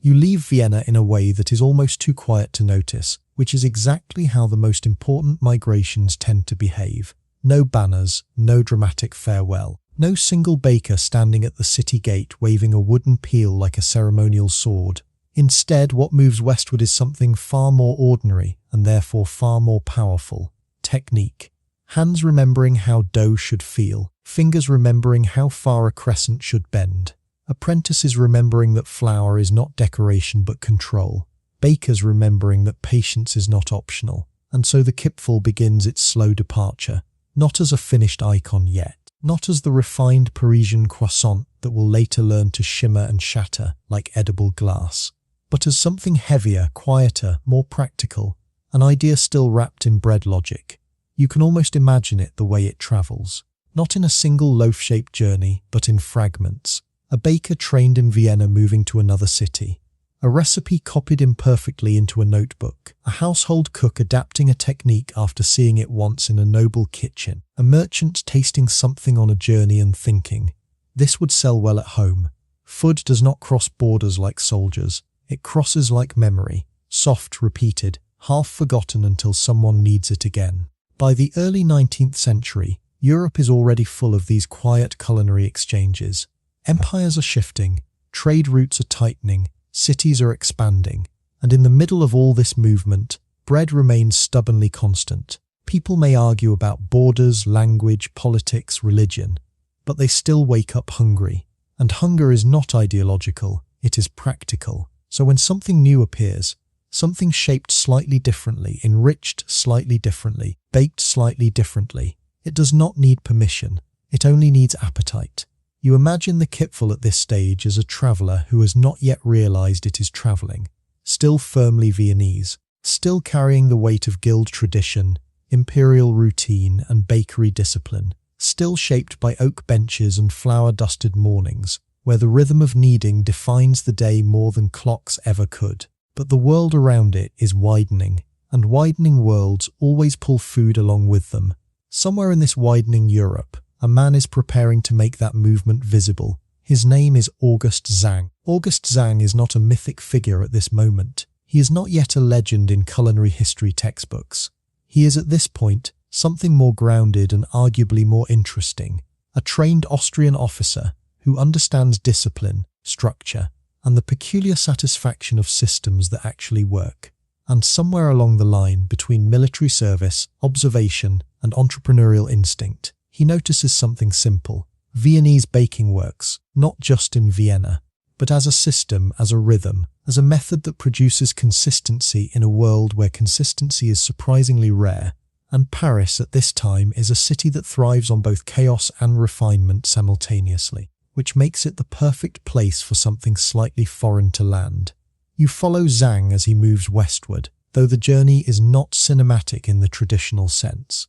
You leave Vienna in a way that is almost too quiet to notice, which is exactly how the most important migrations tend to behave. No banners, no dramatic farewell, no single baker standing at the city gate waving a wooden peel like a ceremonial sword. Instead, what moves westward is something far more ordinary and therefore far more powerful. Technique. Hands remembering how dough should feel, fingers remembering how far a crescent should bend. Apprentices remembering that flour is not decoration but control. Bakers remembering that patience is not optional. And so the Kipferl begins its slow departure, not as a finished icon yet, not as the refined Parisian croissant that will later learn to shimmer and shatter like edible glass, but as something heavier, quieter, more practical, an idea still wrapped in bread logic. You can almost imagine it the way it travels, not in a single loaf-shaped journey, but in fragments. A baker trained in Vienna moving to another city. A recipe copied imperfectly into a notebook. A household cook adapting a technique after seeing it once in a noble kitchen. A merchant tasting something on a journey and thinking, this would sell well at home. Food does not cross borders like soldiers. It crosses like memory, soft, repeated, half forgotten until someone needs it again. By the early 19th century, Europe is already full of these quiet culinary exchanges. Empires are shifting, trade routes are tightening, cities are expanding, and in the middle of all this movement, bread remains stubbornly constant. People may argue about borders, language, politics, religion, but they still wake up hungry. And hunger is not ideological, it is practical. So when something new appears, something shaped slightly differently, enriched slightly differently, baked slightly differently, it does not need permission, it only needs appetite. You imagine the Kipferl at this stage as a traveller who has not yet realised it is travelling, still firmly Viennese, still carrying the weight of guild tradition, imperial routine and bakery discipline, still shaped by oak benches and flour-dusted mornings, where the rhythm of kneading defines the day more than clocks ever could. But the world around it is widening, and widening worlds always pull food along with them. Somewhere in this widening Europe, a man is preparing to make that movement visible. His name is August Zang. August Zang is not a mythic figure at this moment. He is not yet a legend in culinary history textbooks. He is at this point something more grounded and arguably more interesting. A trained Austrian officer who understands discipline, structure, and the peculiar satisfaction of systems that actually work. And somewhere along the line between military service, observation, and entrepreneurial instinct, he notices something simple. Viennese baking works, not just in Vienna, but as a system, as a rhythm, as a method that produces consistency in a world where consistency is surprisingly rare. And Paris at this time is a city that thrives on both chaos and refinement simultaneously, which makes it the perfect place for something slightly foreign to land. You follow Zhang as he moves westward, though the journey is not cinematic in the traditional sense.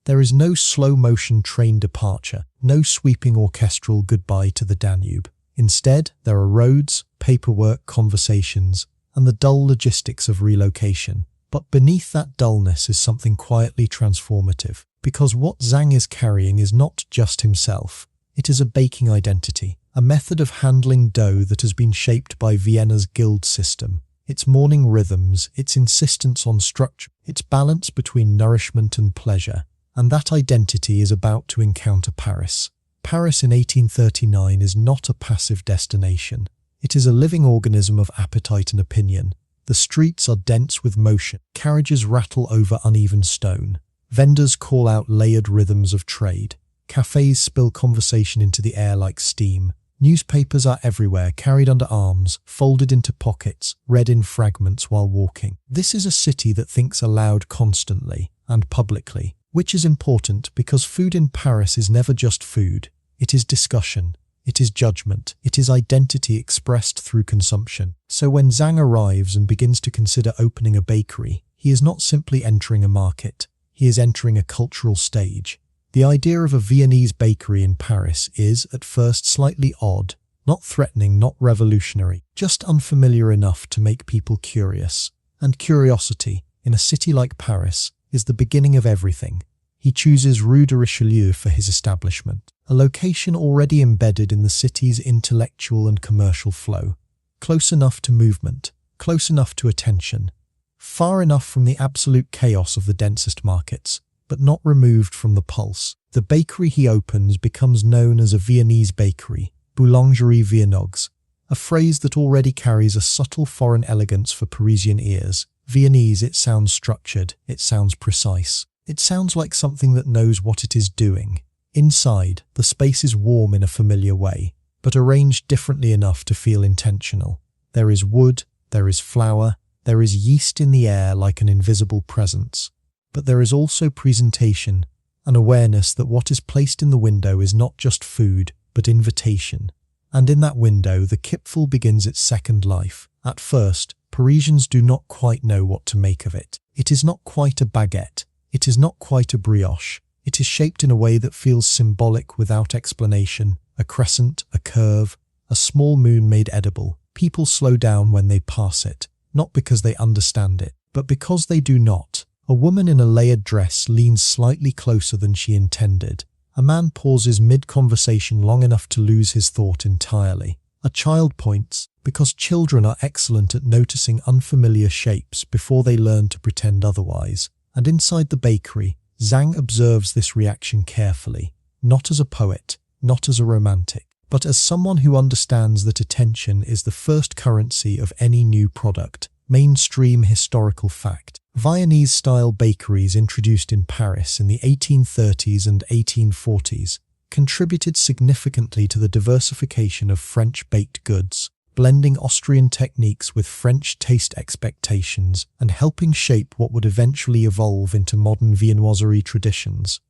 There is no slow-motion train departure, no sweeping orchestral goodbye to the Danube. Instead, there are roads, paperwork, conversations, and the dull logistics of relocation. But beneath that dullness is something quietly transformative, because what Zhang is carrying is not just himself. It is a baking identity, a method of handling dough that has been shaped by Vienna's guild system, its morning rhythms, its insistence on structure, its balance between nourishment and pleasure. And that identity is about to encounter Paris. Paris in 1839 is not a passive destination. It is a living organism of appetite and opinion. The streets are dense with motion. Carriages rattle over uneven stone. Vendors call out layered rhythms of trade. Cafes spill conversation into the air like steam. Newspapers are everywhere, carried under arms, folded into pockets, read in fragments while walking. This is a city that thinks aloud constantly and publicly, which is important because food in Paris is never just food. It is discussion. It is judgment. It is identity expressed through consumption. So when Zhang arrives and begins to consider opening a bakery, he is not simply entering a market. He is entering a cultural stage. The idea of a Viennese bakery in Paris is, at first, slightly odd, not threatening, not revolutionary, just unfamiliar enough to make people curious. And curiosity, in a city like Paris, is the beginning of everything. He chooses Rue de Richelieu for his establishment, a location already embedded in the city's intellectual and commercial flow, close enough to movement, close enough to attention, far enough from the absolute chaos of the densest markets, but not removed from the pulse. The bakery he opens becomes known as a Viennese bakery, boulangerie viennoise, a phrase that already carries a subtle foreign elegance for Parisian ears. Viennese, it sounds structured, it sounds precise. It sounds like something that knows what it is doing. Inside, the space is warm in a familiar way, but arranged differently enough to feel intentional. There is wood, there is flour, there is yeast in the air like an invisible presence. But there is also presentation, an awareness that what is placed in the window is not just food, but invitation. And in that window, the Kipferl begins its second life. At first, Parisians do not quite know what to make of it. It is not quite a baguette. It is not quite a brioche. It is shaped in a way that feels symbolic without explanation. A crescent, a curve, a small moon made edible. People slow down when they pass it, not because they understand it, but because they do not. A woman in a layered dress leans slightly closer than she intended. A man pauses mid-conversation long enough to lose his thought entirely. A child points, because children are excellent at noticing unfamiliar shapes before they learn to pretend otherwise. And inside the bakery, Zhang observes this reaction carefully, not as a poet, not as a romantic, but as someone who understands that attention is the first currency of any new product. Mainstream historical fact. Viennese-style bakeries introduced in Paris in the 1830s and 1840s contributed significantly to the diversification of French baked goods, blending Austrian techniques with French taste expectations and helping shape what would eventually evolve into modern viennoiserie traditions.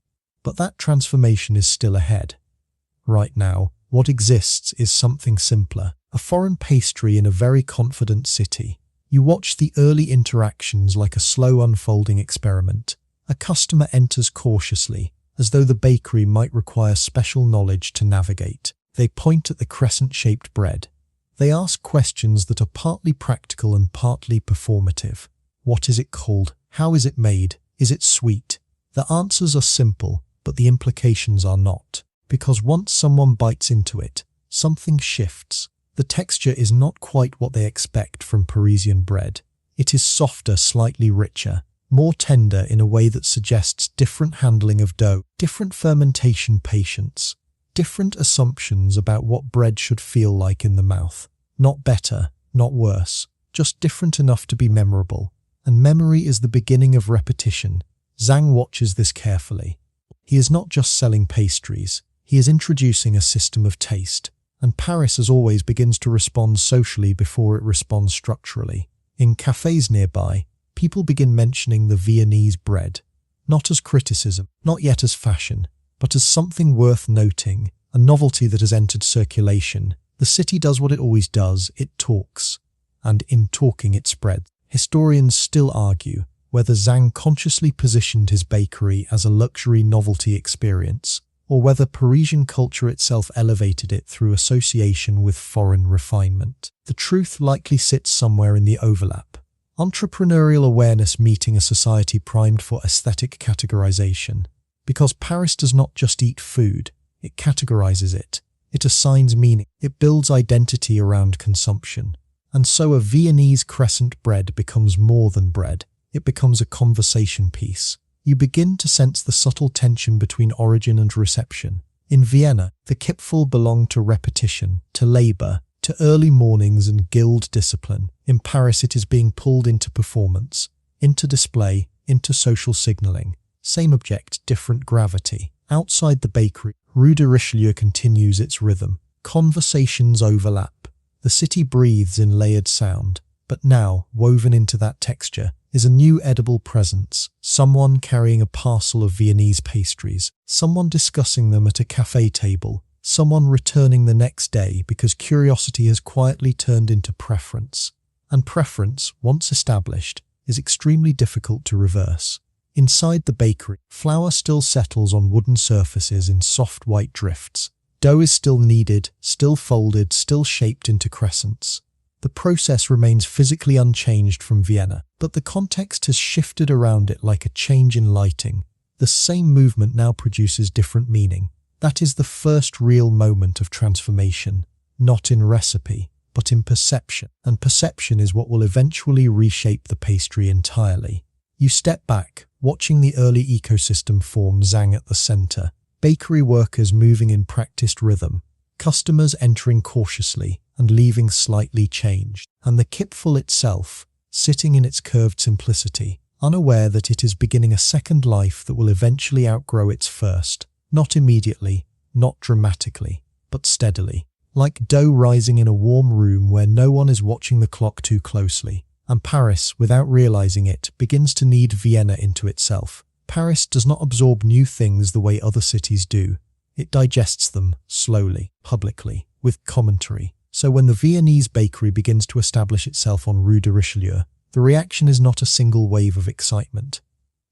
But that transformation is still ahead. Right now, what exists is something simpler, a foreign pastry in a very confident city. You watch the early interactions like a slow unfolding experiment. A customer enters cautiously, as though the bakery might require special knowledge to navigate. They point at the crescent-shaped bread. They ask questions that are partly practical and partly performative. What is it called? How is it made? Is it sweet? The answers are simple, but the implications are not. Because once someone bites into it, something shifts. The texture is not quite what they expect from Parisian bread. It is softer, slightly richer, more tender in a way that suggests different handling of dough, different fermentation patience, different assumptions about what bread should feel like in the mouth. Not better, not worse, just different enough to be memorable. And memory is the beginning of repetition. Zhang watches this carefully. He is not just selling pastries, he is introducing a system of taste. And Paris, as always, begins to respond socially before it responds structurally. In cafes nearby, people begin mentioning the Viennese bread, not as criticism, not yet as fashion, but as something worth noting, a novelty that has entered circulation. The city does what it always does, it talks, and in talking it spreads. Historians still argue whether Zhang consciously positioned his bakery as a luxury novelty experience, or whether Parisian culture itself elevated it through association with foreign refinement. The truth likely sits somewhere in the overlap. Entrepreneurial awareness meeting a society primed for aesthetic categorization. Because Paris does not just eat food, it categorizes it. It assigns meaning. It builds identity around consumption. And so a Viennese crescent bread becomes more than bread. It becomes a conversation piece. you begin to sense the subtle tension between origin and reception. In Vienna, the Kipferl belonged to repetition, to labour, to early mornings and guild discipline. In Paris, it is being pulled into performance, into display, into social signalling. Same object, different gravity. Outside the bakery, Rue de Richelieu continues its rhythm. Conversations overlap. The city breathes in layered sound. But now, woven into that texture, is a new edible presence. Someone carrying a parcel of Viennese pastries. Someone discussing them at a cafe table. Someone returning the next day because curiosity has quietly turned into preference. And preference, once established, is extremely difficult to reverse. Inside the bakery, flour still settles on wooden surfaces in soft white drifts. Dough is still kneaded, still folded, still shaped into crescents. The process remains physically unchanged from Vienna, but the context has shifted around it like a change in lighting. The same movement now produces different meaning. That is the first real moment of transformation, not in recipe, but in perception. And perception is what will eventually reshape the pastry entirely. You step back, watching the early ecosystem form Zang at the center. Bakery workers moving in practiced rhythm, customers entering cautiously and leaving slightly changed, and the Kipferl itself, sitting in its curved simplicity, unaware that it is beginning a second life that will eventually outgrow its first, not immediately, not dramatically, but steadily, like dough rising in a warm room where no one is watching the clock too closely. And Paris, without realizing it, begins to knead Vienna into itself. Paris does not absorb new things the way other cities do. It digests them, slowly, publicly, with commentary. So when the Viennese bakery begins to establish itself on Rue de Richelieu, the reaction is not a single wave of excitement.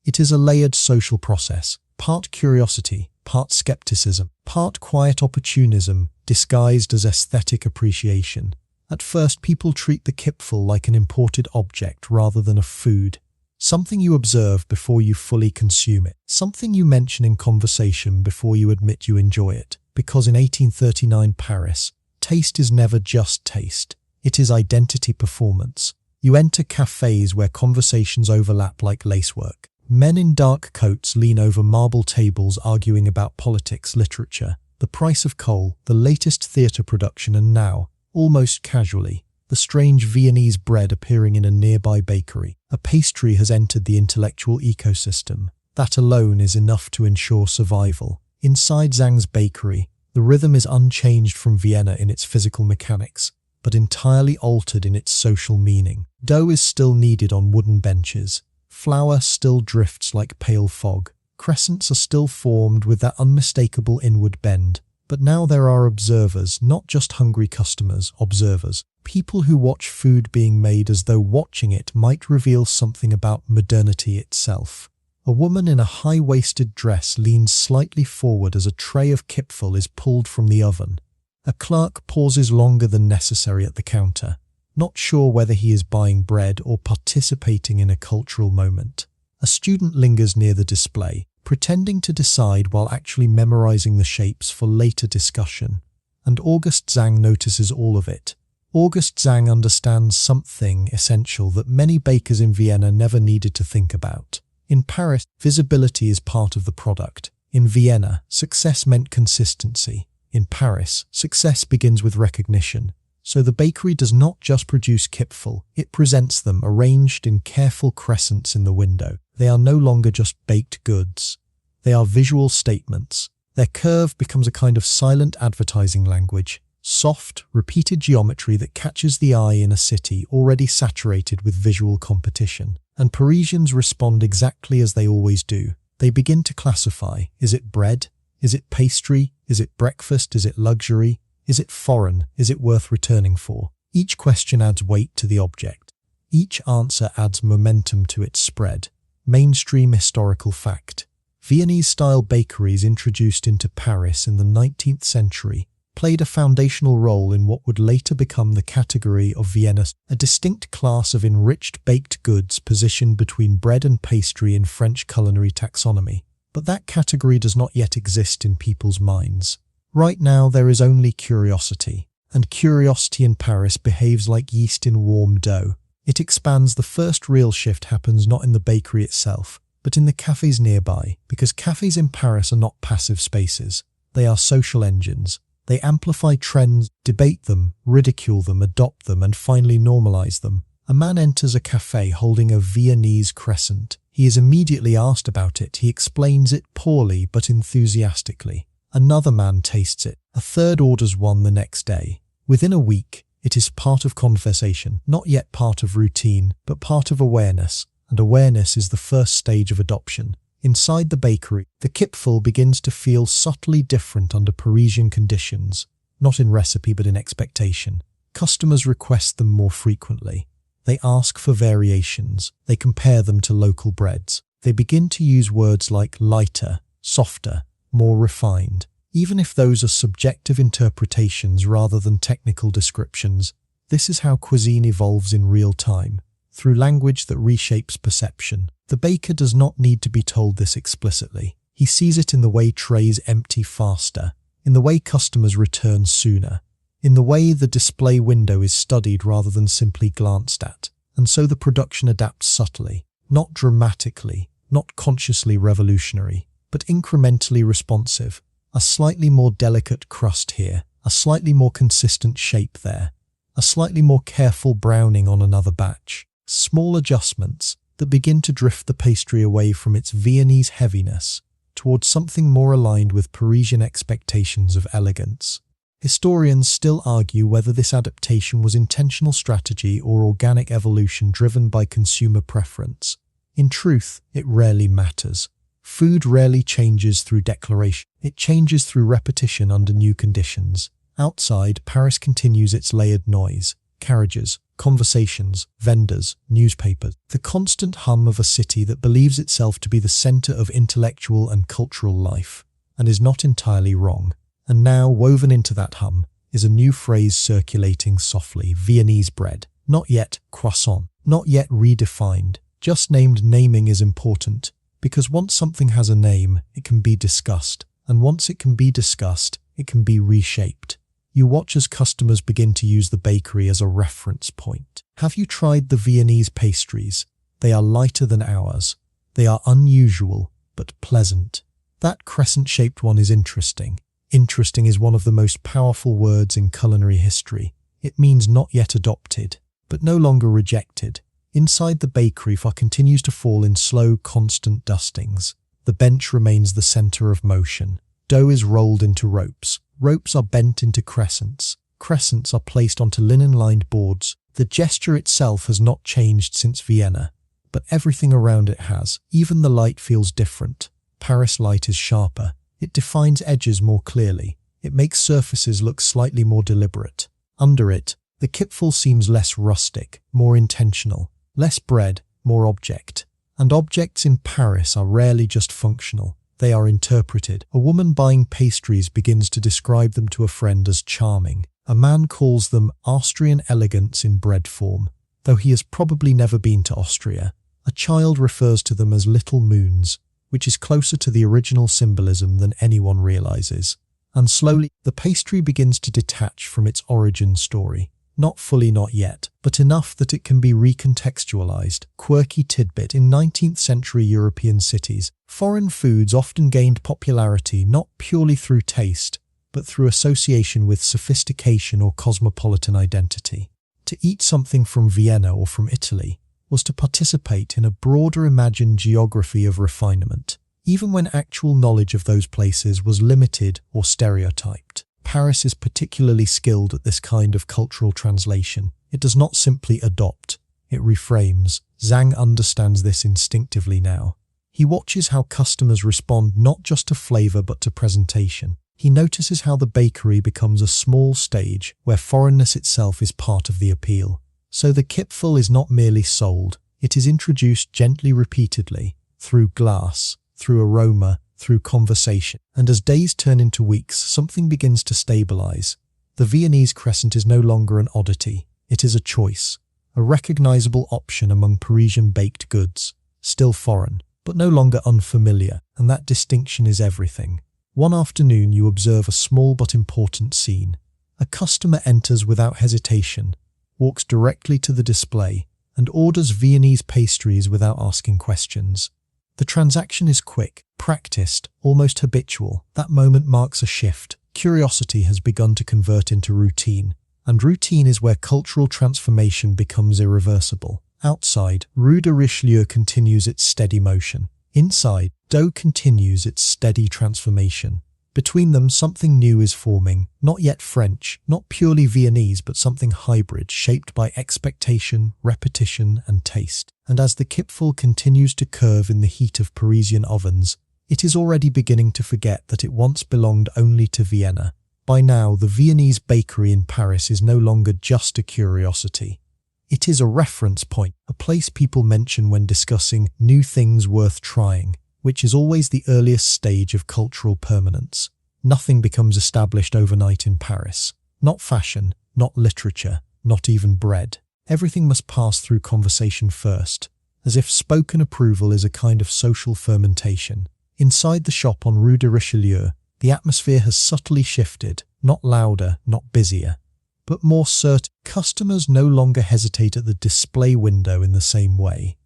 It is a layered social process, part curiosity, part skepticism, part quiet opportunism, disguised as aesthetic appreciation. At first, people treat the Kipferl like an imported object rather than a food. Something you observe before you fully consume it. Something you mention in conversation before you admit you enjoy it. Because in 1839 Paris, taste is never just taste. It is identity performance. You enter cafes where conversations overlap like lacework. Men in dark coats lean over marble tables arguing about politics, literature, the price of coal, the latest theatre production, and now, almost casually, the strange Viennese bread appearing in a nearby bakery. A pastry has entered the intellectual ecosystem. That alone is enough to ensure survival. Inside Zang's bakery, the rhythm is unchanged from Vienna in its physical mechanics, but entirely altered in its social meaning. Dough is still kneaded on wooden benches. Flour still drifts like pale fog. Crescents are still formed with that unmistakable inward bend. But now there are observers, not just hungry customers, observers. People who watch food being made as though watching it might reveal something about modernity itself. A woman in a high-waisted dress leans slightly forward as a tray of Kipferl is pulled from the oven. A clerk pauses longer than necessary at the counter, not sure whether he is buying bread or participating in a cultural moment. A student lingers near the display, pretending to decide while actually memorizing the shapes for later discussion. And August Zang notices all of it. August Zang understands something essential that many bakers in Vienna never needed to think about. In Paris, visibility is part of the product. In Vienna, success meant consistency. In Paris, success begins with recognition. So the bakery does not just produce Kipferl, it presents them arranged in careful crescents in the window. They are no longer just baked goods. They are visual statements. Their curve becomes a kind of silent advertising language, soft, repeated geometry that catches the eye in a city already saturated with visual competition. And Parisians respond exactly as they always do. They begin to classify. Is it bread? Is it pastry? Is it breakfast? Is it luxury? Is it foreign? Is it worth returning for? Each question adds weight to the object. Each answer adds momentum to its spread. Mainstream historical fact. Viennese-style bakeries introduced into Paris in the 19th century played a foundational role in what would later become the category of Vienna, a distinct class of enriched baked goods positioned between bread and pastry in French culinary taxonomy. But that category does not yet exist in people's minds. Right now there is only curiosity, and curiosity in Paris behaves like yeast in warm dough. It expands. The first real shift happens not in the bakery itself, but in the cafes nearby, because cafes in Paris are not passive spaces. They are social engines. They amplify trends, debate them, ridicule them, adopt them, and finally normalize them. A man enters a cafe holding a Viennese crescent. He is immediately asked about it. He explains it poorly but enthusiastically. Another man tastes it. A third orders one the next day. Within a week, it is part of conversation, not yet part of routine, but part of awareness. And awareness is the first stage of adoption. Inside the bakery, the Kipferl begins to feel subtly different under Parisian conditions, not in recipe but in expectation. Customers request them more frequently. They ask for variations. They compare them to local breads. They begin to use words like lighter, softer, more refined. Even if those are subjective interpretations rather than technical descriptions, this is how cuisine evolves in real time, through language that reshapes perception. The baker does not need to be told this explicitly. He sees it in the way trays empty faster, in the way customers return sooner, in the way the display window is studied rather than simply glanced at. And so the production adapts subtly, not dramatically, not consciously revolutionary, but incrementally responsive. A slightly more delicate crust here, a slightly more consistent shape there, a slightly more careful browning on another batch. Small adjustments that begin to drift the pastry away from its Viennese heaviness towards something more aligned with Parisian expectations of elegance. Historians still argue whether this adaptation was intentional strategy or organic evolution driven by consumer preference. In truth, it rarely matters. Food rarely changes through declaration. It changes through repetition under new conditions. Outside, Paris continues its layered noise. Carriages, conversations, vendors, newspapers. The constant hum of a city that believes itself to be the center of intellectual and cultural life, and is not entirely wrong. And now, woven into that hum, is a new phrase circulating softly: Viennese bread. Not yet croissant, not yet redefined. Just named. Naming is important, because once something has a name, it can be discussed. And once it can be discussed, it can be reshaped. You watch as customers begin to use the bakery as a reference point. Have you tried the Viennese pastries? They are lighter than ours. They are unusual, but pleasant. That crescent-shaped one is interesting. Interesting is one of the most powerful words in culinary history. It means not yet adopted, but no longer rejected. Inside the bakery, far continues to fall in slow, constant dustings. The bench remains the center of motion. Dough is rolled into ropes. Ropes are bent into crescents. Crescents are placed onto linen-lined boards. The gesture itself has not changed since Vienna, but everything around it has. Even the light feels different. Paris light is sharper. It defines edges more clearly. It makes surfaces look slightly more deliberate. Under it, the Kipferl seems less rustic, more intentional. Less bread, more object. And objects in Paris are rarely just functional. They are interpreted. A woman buying pastries begins to describe them to a friend as charming. A man calls them Austrian elegance in bread form, though he has probably never been to Austria. A child refers to them as little moons, which is closer to the original symbolism than anyone realizes. And slowly, the pastry begins to detach from its origin story. Not fully, not yet, but enough that it can be recontextualized. Quirky tidbit: in 19th century European cities, foreign foods often gained popularity not purely through taste, but through association with sophistication or cosmopolitan identity. To eat something from Vienna or from Italy was to participate in a broader imagined geography of refinement, even when actual knowledge of those places was limited or stereotyped. Paris is particularly skilled at this kind of cultural translation. It does not simply adopt, it reframes. Zhang understands this instinctively now. He watches how customers respond not just to flavor but to presentation. He notices how the bakery becomes a small stage where foreignness itself is part of the appeal. So the Kipferl is not merely sold, it is introduced gently, repeatedly, through glass, through aroma, through conversation. And as days turn into weeks, something begins to stabilize. The Viennese crescent is no longer an oddity. It is a choice, a recognizable option among Parisian baked goods. Still foreign, but no longer unfamiliar, and that distinction is everything. One afternoon you observe a small but important scene. A customer enters without hesitation, walks directly to the display, and orders Viennese pastries without asking questions. The transaction is quick, practiced, almost habitual. That moment marks a shift. Curiosity has begun to convert into routine, and routine is where cultural transformation becomes irreversible. Outside, Rue de Richelieu continues its steady motion. Inside, dough continues its steady transformation. Between them, something new is forming, not yet French, not purely Viennese, but something hybrid, shaped by expectation, repetition, and taste. And as the Kipferl continues to curve in the heat of Parisian ovens, it is already beginning to forget that it once belonged only to Vienna. By now, the Viennese bakery in Paris is no longer just a curiosity. It is a reference point, a place people mention when discussing new things worth trying, which is always the earliest stage of cultural permanence. Nothing becomes established overnight in Paris. Not fashion, not literature, not even bread. Everything must pass through conversation first, as if spoken approval is a kind of social fermentation. Inside the shop on Rue de Richelieu, the atmosphere has subtly shifted, not louder, not busier, but more certain. Customers no longer hesitate at the display window in the same way.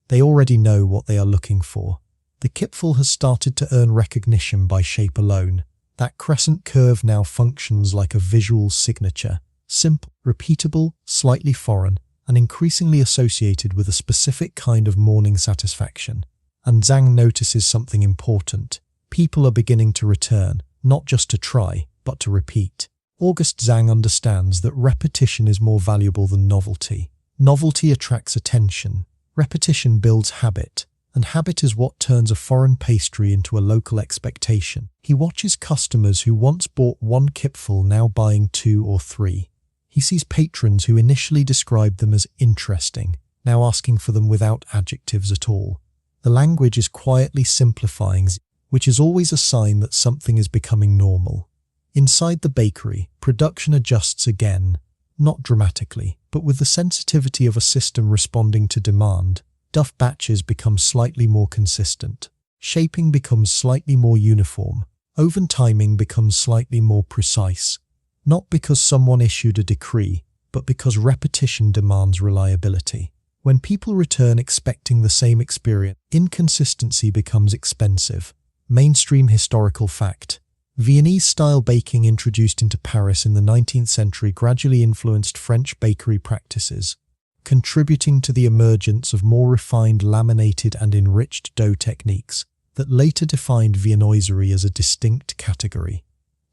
They already know what they are looking for. The Kipferl has started to earn recognition by shape alone. That crescent curve now functions like a visual signature, simple, repeatable, slightly foreign, and increasingly associated with a specific kind of morning satisfaction. And Zhang notices something important. People are beginning to return, not just to try, but to repeat. Auguste Zhang understands that repetition is more valuable than novelty. Novelty attracts attention. Repetition builds habit, and habit is what turns a foreign pastry into a local expectation. He watches customers who once bought one Kipferl now buying 2 or 3. He sees patrons who initially described them as interesting, now asking for them without adjectives at all. The language is quietly simplifying, which is always a sign that something is becoming normal. Inside the bakery, production adjusts again, not dramatically, but with the sensitivity of a system responding to demand. Dough batches become slightly more consistent. Shaping becomes slightly more uniform. Oven timing becomes slightly more precise. Not because someone issued a decree, but because repetition demands reliability. When people return expecting the same experience, inconsistency becomes expensive. Mainstream historical fact. Viennese-style baking introduced into Paris in the 19th century gradually influenced French bakery practices, contributing to the emergence of more refined laminated and enriched dough techniques that later defined viennoiserie as a distinct category.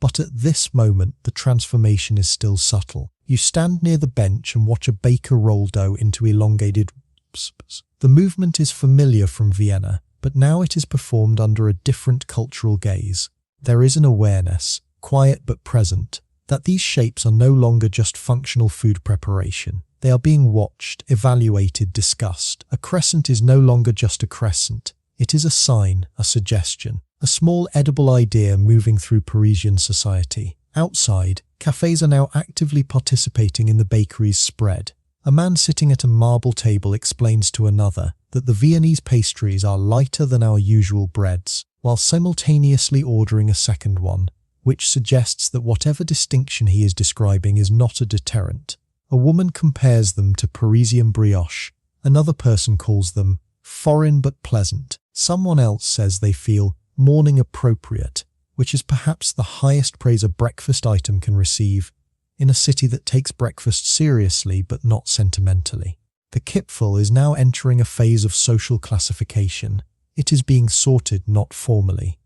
But at this moment, the transformation is still subtle. You stand near the bench and watch a baker roll dough into elongated wisps. The movement is familiar from Vienna, but now it is performed under a different cultural gaze. There is an awareness, quiet but present, that these shapes are no longer just functional food preparation. They are being watched, evaluated, discussed. A crescent is no longer just a crescent. It is a sign, a suggestion, a small edible idea moving through Parisian society. Outside, cafes are now actively participating in the bakery's spread. A man sitting at a marble table explains to another that the Viennese pastries are lighter than our usual breads, while simultaneously ordering a second one, which suggests that whatever distinction he is describing is not a deterrent. A woman compares them to Parisian brioche. Another person calls them foreign but pleasant. Someone else says they feel morning appropriate, which is perhaps the highest praise a breakfast item can receive in a city that takes breakfast seriously but not sentimentally. The Kipferl is now entering a phase of social classification. It is being sorted not formally,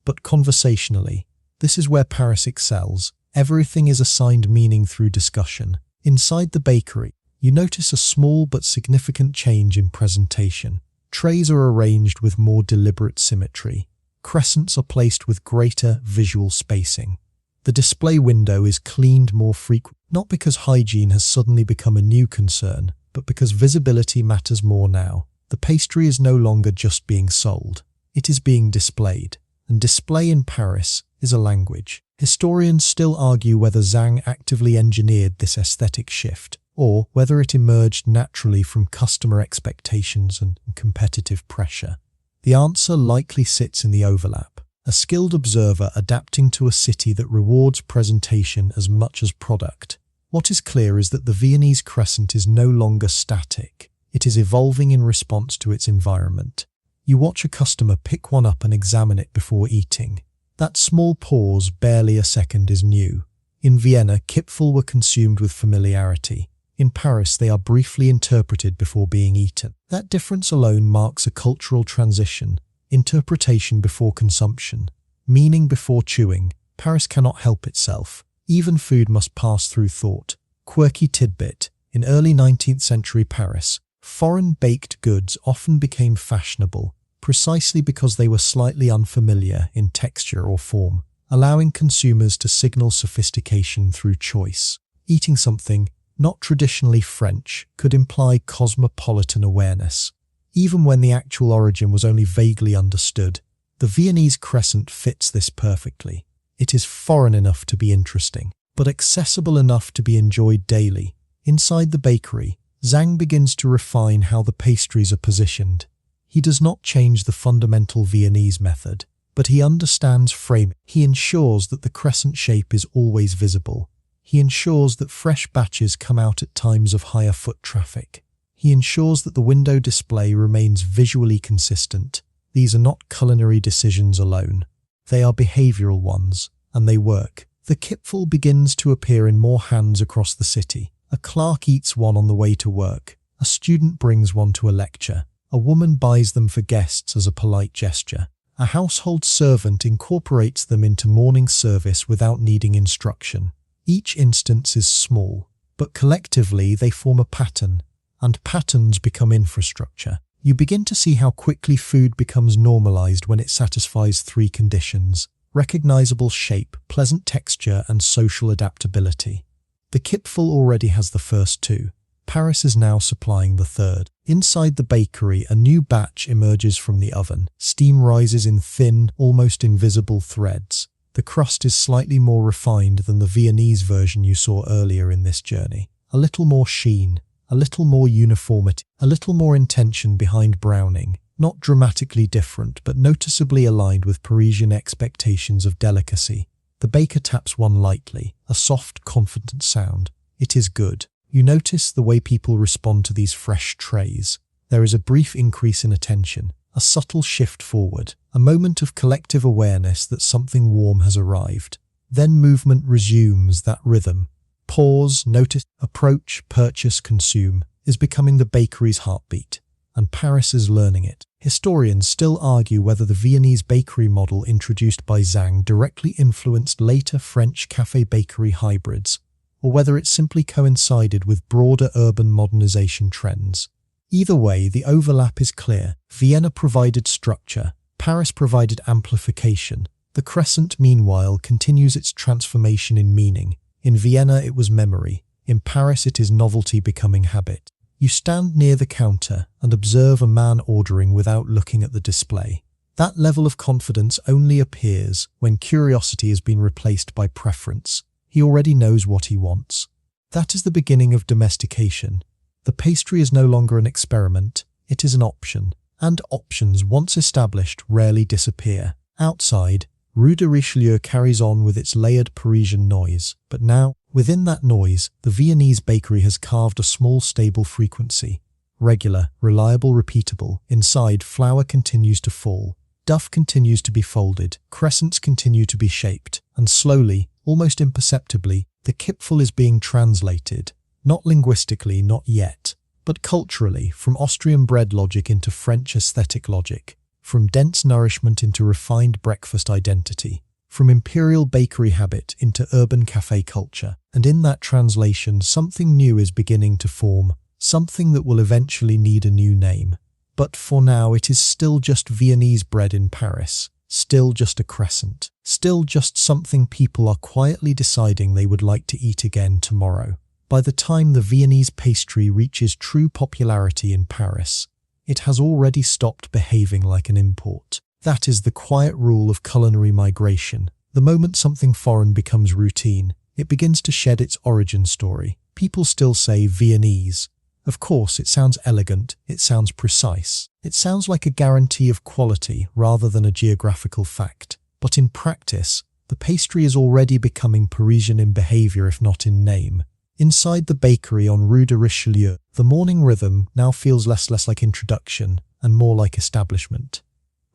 but conversationally. This is where Paris excels. Everything is assigned meaning through discussion. Inside the bakery, you notice a small but significant change in presentation. Trays are arranged with more deliberate symmetry. Crescents are placed with greater visual spacing. The display window is cleaned more frequently, not because hygiene has suddenly become a new concern, but because visibility matters more now. The pastry is no longer just being sold. It is being displayed. And display in Paris is a language. Historians still argue whether Zhang actively engineered this aesthetic shift, or whether it emerged naturally from customer expectations and competitive pressure. The answer likely sits in the overlap. A skilled observer adapting to a city that rewards presentation as much as product. What is clear is that the Viennese crescent is no longer static. It is evolving in response to its environment. You watch a customer pick one up and examine it before eating. That small pause, barely a second, is new. In Vienna, Kipferl were consumed with familiarity. In Paris, they are briefly interpreted before being eaten. That difference alone marks a cultural transition. Interpretation before consumption. Meaning before chewing. Paris cannot help itself. Even food must pass through thought. Quirky tidbit. In early 19th century Paris, foreign baked goods often became fashionable, precisely because they were slightly unfamiliar in texture or form, allowing consumers to signal sophistication through choice. Eating something not traditionally French could imply cosmopolitan awareness. Even when the actual origin was only vaguely understood, the Viennese crescent fits this perfectly. It is foreign enough to be interesting, but accessible enough to be enjoyed daily. Inside the bakery, Zhang begins to refine how the pastries are positioned. He does not change the fundamental Viennese method, but he understands framing. He ensures that the crescent shape is always visible. He ensures that fresh batches come out at times of higher foot traffic. He ensures that the window display remains visually consistent. These are not culinary decisions alone. They are behavioral ones, and they work. The Kipferl begins to appear in more hands across the city. A clerk eats one on the way to work. A student brings one to a lecture. A woman buys them for guests as a polite gesture. A household servant incorporates them into morning service without needing instruction. Each instance is small, but collectively they form a pattern, and patterns become infrastructure. You begin to see how quickly food becomes normalized when it satisfies three conditions: recognizable shape, pleasant texture, and social adaptability. The Kipferl already has the first two. Paris is now supplying the third. Inside the bakery, a new batch emerges from the oven. Steam rises in thin, almost invisible threads. The crust is slightly more refined than the Viennese version you saw earlier in this journey. A little more sheen, a little more uniformity, a little more intention behind browning. Not dramatically different, but noticeably aligned with Parisian expectations of delicacy. The baker taps one lightly, a soft, confident sound. It is good. You notice the way people respond to these fresh trays. There is a brief increase in attention, a subtle shift forward, a moment of collective awareness that something warm has arrived. Then movement resumes. That rhythm. Pause, notice, approach, purchase, consume is becoming the bakery's heartbeat, and Paris is learning it. Historians still argue whether the Viennese bakery model introduced by Zhang directly influenced later French cafe-bakery hybrids, or whether it simply coincided with broader urban modernization trends. Either way, the overlap is clear. Vienna provided structure, Paris provided amplification. The crescent, meanwhile, continues its transformation in meaning. In Vienna, it was memory. In Paris, it is novelty becoming habit. You stand near the counter and observe a man ordering without looking at the display. That level of confidence only appears when curiosity has been replaced by preference. He already knows what he wants. That is the beginning of domestication. The pastry is no longer an experiment, it is an option. And options, once established, rarely disappear. Outside, Rue de Richelieu carries on with its layered Parisian noise. But now, within that noise, the Viennese bakery has carved a small stable frequency. Regular, reliable, repeatable. Inside, flour continues to fall. Duff continues to be folded. Crescents continue to be shaped. And slowly, almost imperceptibly, the Kipferl is being translated. Not linguistically, not yet, but culturally, from Austrian bread logic into French aesthetic logic, from dense nourishment into refined breakfast identity, from imperial bakery habit into urban cafe culture. And in that translation, something new is beginning to form, something that will eventually need a new name. But for now, it is still just Viennese bread in Paris, still just a crescent, still just something people are quietly deciding they would like to eat again tomorrow. By the time the Viennese pastry reaches true popularity in Paris, it has already stopped behaving like an import. That is the quiet rule of culinary migration. The moment something foreign becomes routine, it begins to shed its origin story. People still say Viennese. Of course, it sounds elegant, it sounds precise. It sounds like a guarantee of quality rather than a geographical fact. But in practice, the pastry is already becoming Parisian in behavior if not in name. Inside the bakery on Rue de Richelieu, the morning rhythm now feels less like introduction and more like establishment.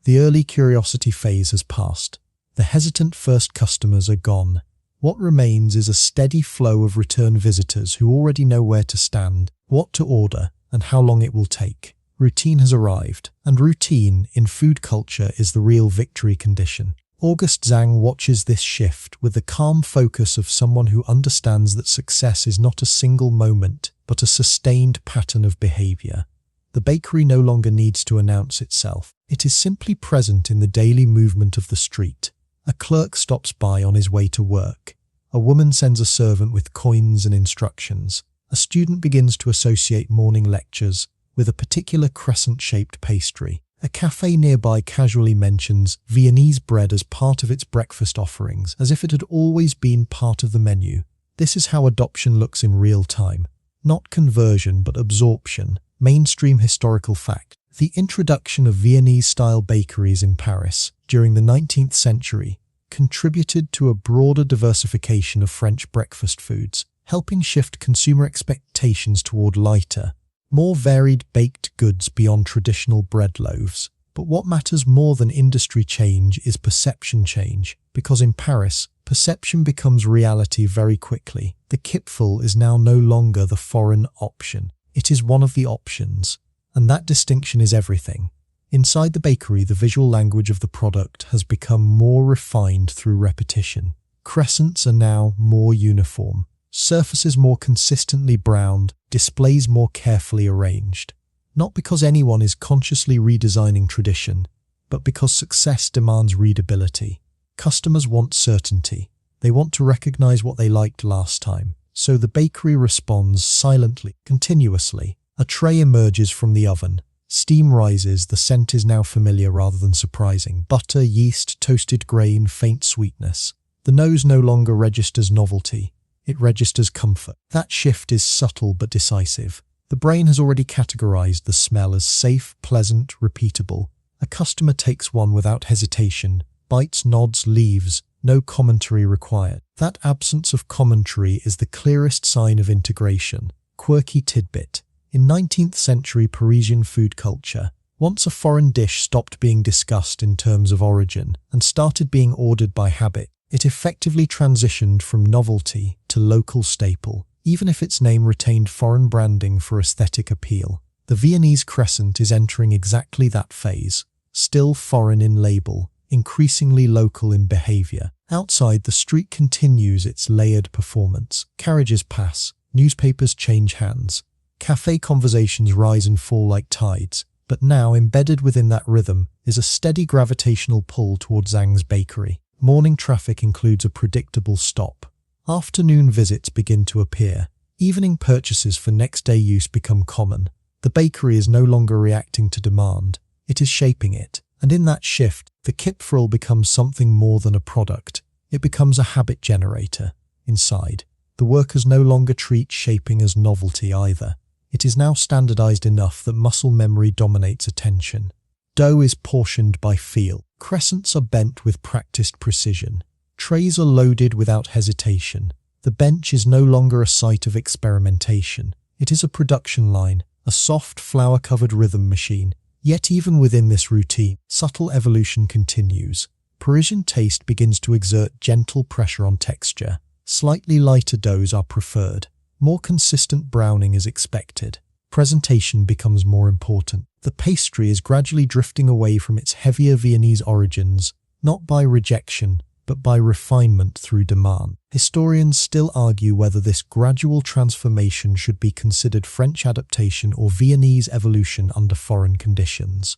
The early curiosity phase has passed. The hesitant first customers are gone. What remains is a steady flow of return visitors who already know where to stand, what to order, and how long it will take. Routine has arrived, and routine in food culture is the real victory condition. August Zhang watches this shift with the calm focus of someone who understands that success is not a single moment, but a sustained pattern of behavior. The bakery no longer needs to announce itself. It is simply present in the daily movement of the street. A clerk stops by on his way to work. A woman sends a servant with coins and instructions. A student begins to associate morning lectures with a particular crescent-shaped pastry. A cafe nearby casually mentions Viennese bread as part of its breakfast offerings, as if it had always been part of the menu. This is how adoption looks in real time. Not conversion, but absorption. Mainstream historical fact. The introduction of Viennese-style bakeries in Paris during the 19th century contributed to a broader diversification of French breakfast foods, helping shift consumer expectations toward lighter, more varied baked goods beyond traditional bread loaves. But what matters more than industry change is perception change, because in Paris, perception becomes reality very quickly. The Kipferl is now no longer the foreign option. It is one of the options, and that distinction is everything. Inside the bakery, the visual language of the product has become more refined through repetition. Crescents are now more uniform, surfaces more consistently browned, displays more carefully arranged. Not because anyone is consciously redesigning tradition, but because success demands readability. Customers want certainty. They want to recognize what they liked last time. So the bakery responds silently, continuously. A tray emerges from the oven. Steam rises, the scent is now familiar rather than surprising. Butter, yeast, toasted grain, faint sweetness. The nose no longer registers novelty. It registers comfort. That shift is subtle but decisive. The brain has already categorized the smell as safe, pleasant, repeatable. A customer takes one without hesitation, bites, nods, leaves, no commentary required. That absence of commentary is the clearest sign of integration. Quirky tidbit. In 19th century Parisian food culture, once a foreign dish stopped being discussed in terms of origin and started being ordered by habit, it effectively transitioned from novelty to local staple, even if its name retained foreign branding for aesthetic appeal. The Viennese crescent is entering exactly that phase, still foreign in label, increasingly local in behavior. Outside, the street continues its layered performance. Carriages pass, newspapers change hands, cafe conversations rise and fall like tides. But now, embedded within that rhythm, is a steady gravitational pull towards Zhang's bakery. Morning traffic includes a predictable stop. Afternoon visits begin to appear. Evening purchases for next-day use become common. The bakery is no longer reacting to demand. It is shaping it. And in that shift, the Kipferl becomes something more than a product. It becomes a habit generator. Inside, the workers no longer treat shaping as novelty either. It is now standardized enough that muscle memory dominates attention. Dough is portioned by feel. Crescents are bent with practiced precision. Trays are loaded without hesitation. The bench is no longer a site of experimentation. It is a production line, a soft, flour-covered rhythm machine. Yet even within this routine, subtle evolution continues. Parisian taste begins to exert gentle pressure on texture. Slightly lighter doughs are preferred. More consistent browning is expected. Presentation becomes more important. The pastry is gradually drifting away from its heavier Viennese origins, not by rejection, but by refinement through demand. Historians still argue whether this gradual transformation should be considered French adaptation or Viennese evolution under foreign conditions.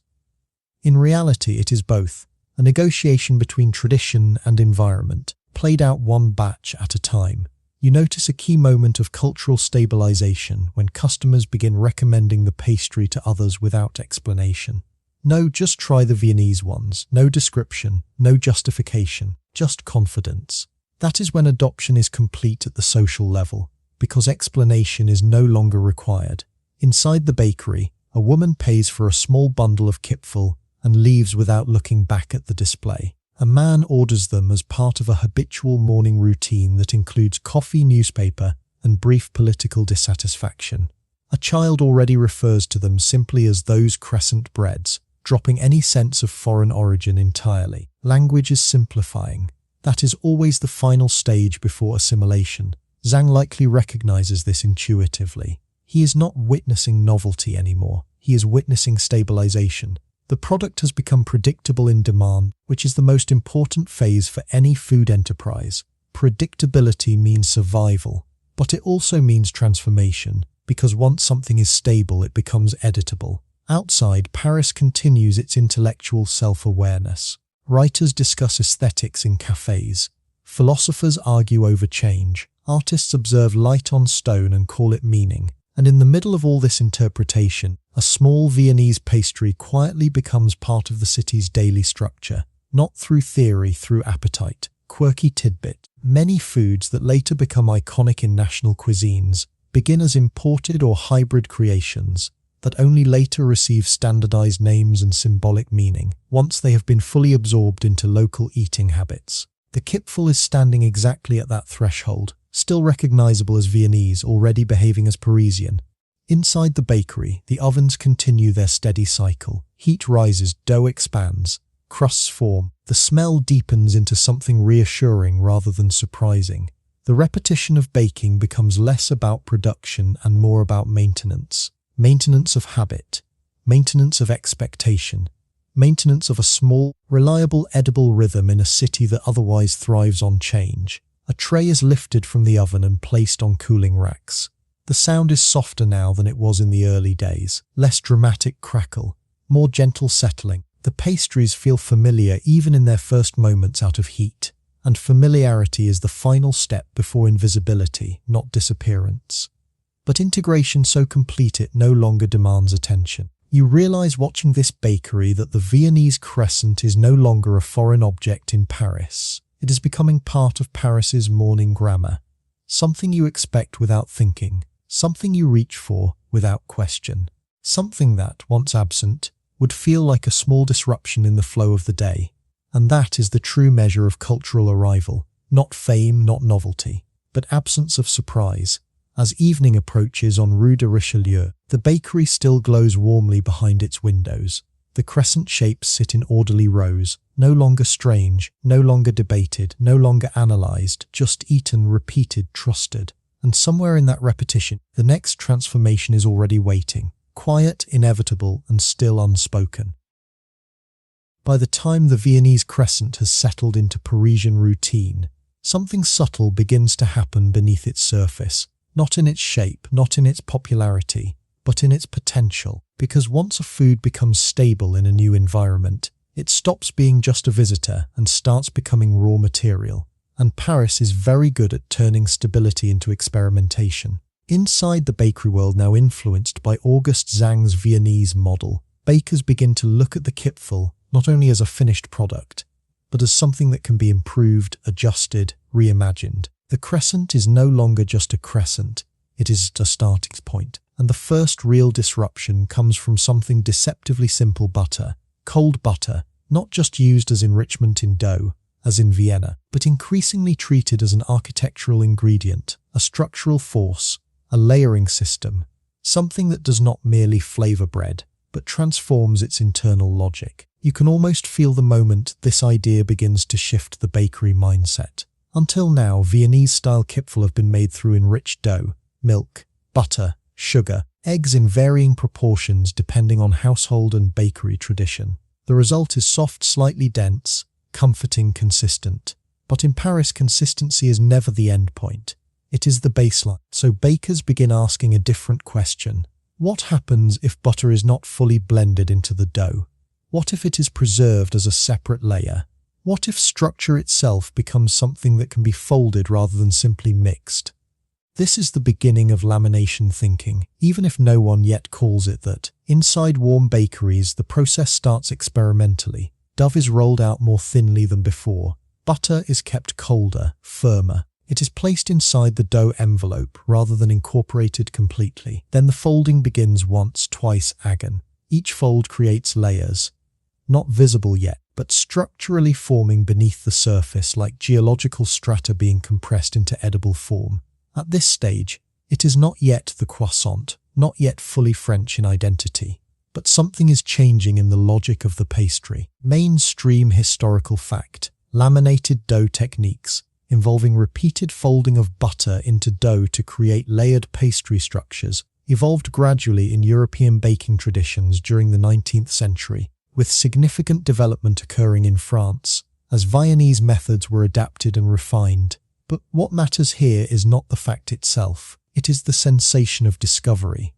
In reality, it is both, a negotiation between tradition and environment, played out one batch at a time. You notice a key moment of cultural stabilization when customers begin recommending the pastry to others without explanation. No, just try the Viennese ones. No description, no justification, just confidence. That is when adoption is complete at the social level, because explanation is no longer required. Inside the bakery, a woman pays for a small bundle of Kipferl and leaves without looking back at the display. A man orders them as part of a habitual morning routine that includes coffee, newspaper, and brief political dissatisfaction. A child already refers to them simply as those crescent breads, dropping any sense of foreign origin entirely. Language is simplifying. That is always the final stage before assimilation. Zhang likely recognizes this intuitively. He is not witnessing novelty anymore. He is witnessing stabilization. The product has become predictable in demand, which is the most important phase for any food enterprise. Predictability means survival, but it also means transformation, because once something is stable, it becomes editable. Outside, Paris continues its intellectual self-awareness. Writers discuss aesthetics in cafes. Philosophers argue over change. Artists observe light on stone and call it meaning. And in the middle of all this interpretation, a small Viennese pastry quietly becomes part of the city's daily structure, not through theory, through appetite. Quirky tidbit. Many foods that later become iconic in national cuisines begin as imported or hybrid creations that only later receive standardized names and symbolic meaning once they have been fully absorbed into local eating habits. The Kipferl is standing exactly at that threshold, still recognizable as Viennese, already behaving as Parisian. Inside the bakery, the ovens continue their steady cycle. Heat rises, dough expands, crusts form. The smell deepens into something reassuring rather than surprising. The repetition of baking becomes less about production and more about maintenance. Maintenance of habit, maintenance of expectation, maintenance of a small, reliable, edible rhythm in a city that otherwise thrives on change. A tray is lifted from the oven and placed on cooling racks. The sound is softer now than it was in the early days. Less dramatic crackle, more gentle settling. The pastries feel familiar even in their first moments out of heat. And familiarity is the final step before invisibility, not disappearance. But integration so complete it no longer demands attention. You realize watching this bakery that the Viennese crescent is no longer a foreign object in Paris. It is becoming part of Paris's morning grammar. Something you expect without thinking. Something you reach for without question. Something that, once absent, would feel like a small disruption in the flow of the day. And that is the true measure of cultural arrival. Not fame, not novelty, but absence of surprise. As evening approaches on Rue de Richelieu, the bakery still glows warmly behind its windows. The crescent shapes sit in orderly rows, no longer strange, no longer debated, no longer analyzed, just eaten, repeated, trusted. And somewhere in that repetition, the next transformation is already waiting. Quiet, inevitable, and still unspoken. By the time the Viennese crescent has settled into Parisian routine, something subtle begins to happen beneath its surface. Not in its shape, not in its popularity, but in its potential. Because once a food becomes stable in a new environment, it stops being just a visitor and starts becoming raw material. And Paris is very good at turning stability into experimentation. Inside the bakery world, now influenced by Auguste Zhang's Viennese model, bakers begin to look at the Kipferl not only as a finished product, but as something that can be improved, adjusted, reimagined. The crescent is no longer just a crescent, it is a starting point. And the first real disruption comes from something deceptively simple: butter. Cold butter, not just used as enrichment in dough, as in Vienna, but increasingly treated as an architectural ingredient, a structural force, a layering system, something that does not merely flavor bread, but transforms its internal logic. You can almost feel the moment this idea begins to shift the bakery mindset. Until now, Viennese-style Kipferl have been made through enriched dough, milk, butter, sugar, eggs in varying proportions depending on household and bakery tradition. The result is soft, slightly dense, comforting, consistent. But in Paris, consistency is never the end point. It is the baseline. So bakers begin asking a different question. What happens if butter is not fully blended into the dough? What if it is preserved as a separate layer? What if structure itself becomes something that can be folded rather than simply mixed? This is the beginning of lamination thinking, even if no one yet calls it that. Inside warm bakeries, the process starts experimentally. Dough is rolled out more thinly than before. Butter is kept colder, firmer. It is placed inside the dough envelope rather than incorporated completely. Then the folding begins once, twice, again. Each fold creates layers, not visible yet, but structurally forming beneath the surface like geological strata being compressed into edible form. At this stage, it is not yet the croissant, not yet fully French in identity. But something is changing in the logic of the pastry. Mainstream historical fact: laminated dough techniques, involving repeated folding of butter into dough to create layered pastry structures, evolved gradually in European baking traditions during the 19th century, with significant development occurring in France, as Viennese methods were adapted and refined. But what matters here is not the fact itself, it is the sensation of discovery.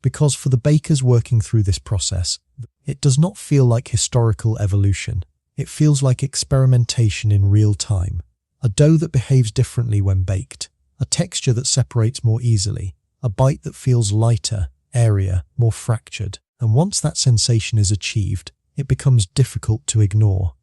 Because for the bakers working through this process, it does not feel like historical evolution. It feels like experimentation in real time. A dough that behaves differently when baked, a texture that separates more easily, a bite that feels lighter, airier, more fractured. And once that sensation is achieved, it becomes difficult to ignore.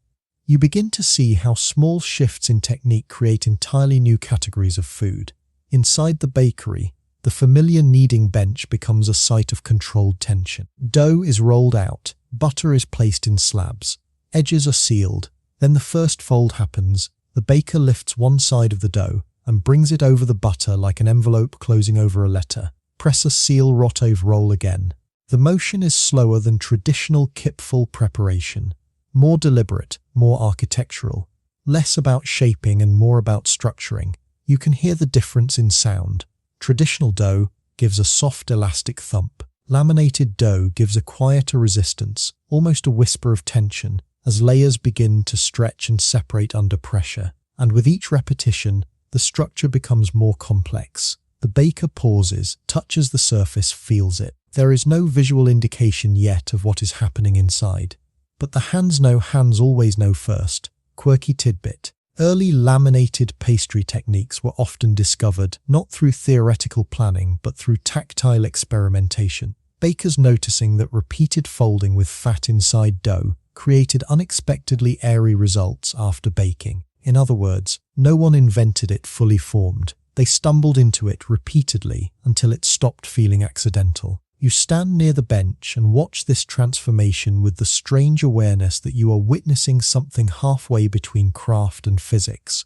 You begin to see how small shifts in technique create entirely new categories of food. Inside the bakery, the familiar kneading bench becomes a site of controlled tension. Dough is rolled out, butter is placed in slabs, edges are sealed, then the first fold happens. The baker lifts one side of the dough and brings it over the butter like an envelope closing over a letter. Press a seal, rotate, roll again. The motion is slower than traditional Kipferl preparation, more deliberate, more architectural, less about shaping and more about structuring. You can hear the difference in sound. Traditional dough gives a soft, elastic thump. Laminated dough gives a quieter resistance, almost a whisper of tension, as layers begin to stretch and separate under pressure. And with each repetition, the structure becomes more complex. The baker pauses, touches the surface, feels it. There is no visual indication yet of what is happening inside. But the hands know, hands always know first. Quirky tidbit: early laminated pastry techniques were often discovered not through theoretical planning but through tactile experimentation. Bakers noticing that repeated folding with fat inside dough created unexpectedly airy results after baking. In other words, no one invented it fully formed. They stumbled into it repeatedly until it stopped feeling accidental. You stand near the bench and watch this transformation with the strange awareness that you are witnessing something halfway between craft and physics.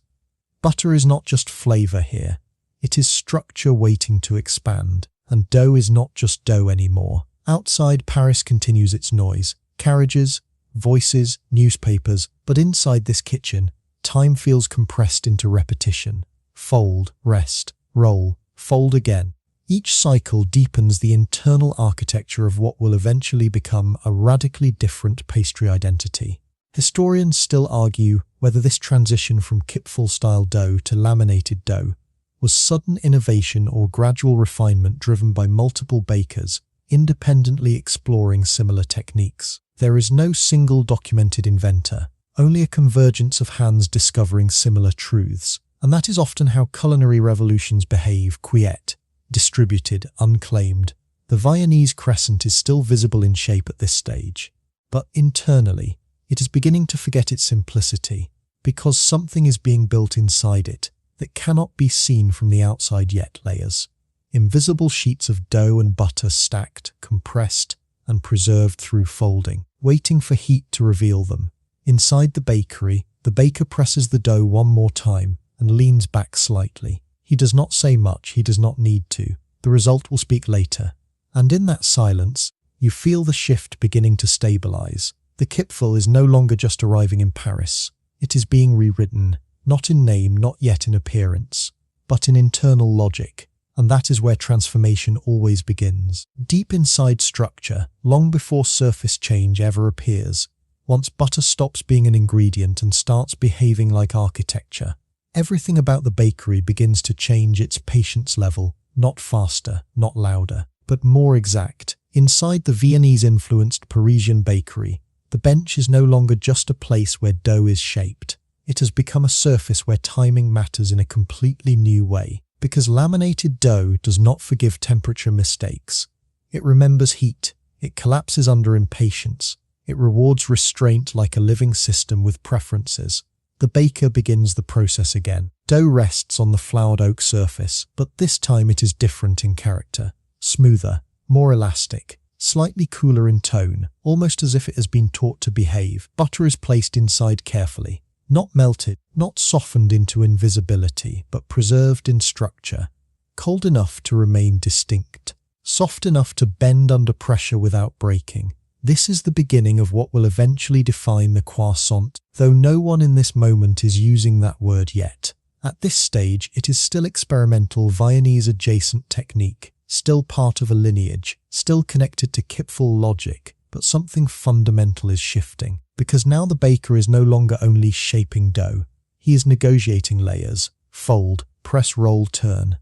Butter is not just flavor here. It is structure waiting to expand. And dough is not just dough anymore. Outside, Paris continues its noise. Carriages, voices, newspapers. But inside this kitchen, time feels compressed into repetition. Fold, rest, roll, fold again. Each cycle deepens the internal architecture of what will eventually become a radically different pastry identity. Historians still argue whether this transition from Kipferl-style dough to laminated dough was sudden innovation or gradual refinement driven by multiple bakers independently exploring similar techniques. There is no single documented inventor, only a convergence of hands discovering similar truths. And that is often how culinary revolutions behave: quiet, distributed, unclaimed. The Viennese crescent is still visible in shape at this stage, but internally, it is beginning to forget its simplicity, because something is being built inside it that cannot be seen from the outside yet. Layers, invisible sheets of dough and butter stacked, compressed, and preserved through folding, waiting for heat to reveal them. Inside the bakery, the baker presses the dough one more time and leans back slightly. He does not say much, he does not need to. The result will speak later. And in that silence, you feel the shift beginning to stabilize. The Kipferl is no longer just arriving in Paris. It is being rewritten, not in name, not yet in appearance, but in internal logic. And that is where transformation always begins. Deep inside structure, long before surface change ever appears, once butter stops being an ingredient and starts behaving like architecture, everything about the bakery begins to change its patience level, not faster, not louder, but more exact. Inside the Viennese-influenced Parisian bakery, the bench is no longer just a place where dough is shaped. It has become a surface where timing matters in a completely new way. Because laminated dough does not forgive temperature mistakes. It remembers heat. It collapses under impatience. It rewards restraint like a living system with preferences. The baker begins the process again. Dough rests on the floured oak surface, but this time it is different in character. Smoother, more elastic, slightly cooler in tone, almost as if it has been taught to behave. Butter is placed inside carefully. Not melted, not softened into invisibility, but preserved in structure, cold enough to remain distinct. soft enough to bend under pressure without breaking. This is the beginning of what will eventually define the croissant, though no one in this moment is using that word yet. At this stage, it is still experimental Viennese adjacent technique, still part of a lineage, still connected to Kipferl logic, but something fundamental is shifting, because now the baker is no longer only shaping dough. He is negotiating layers, fold, press, roll, turn.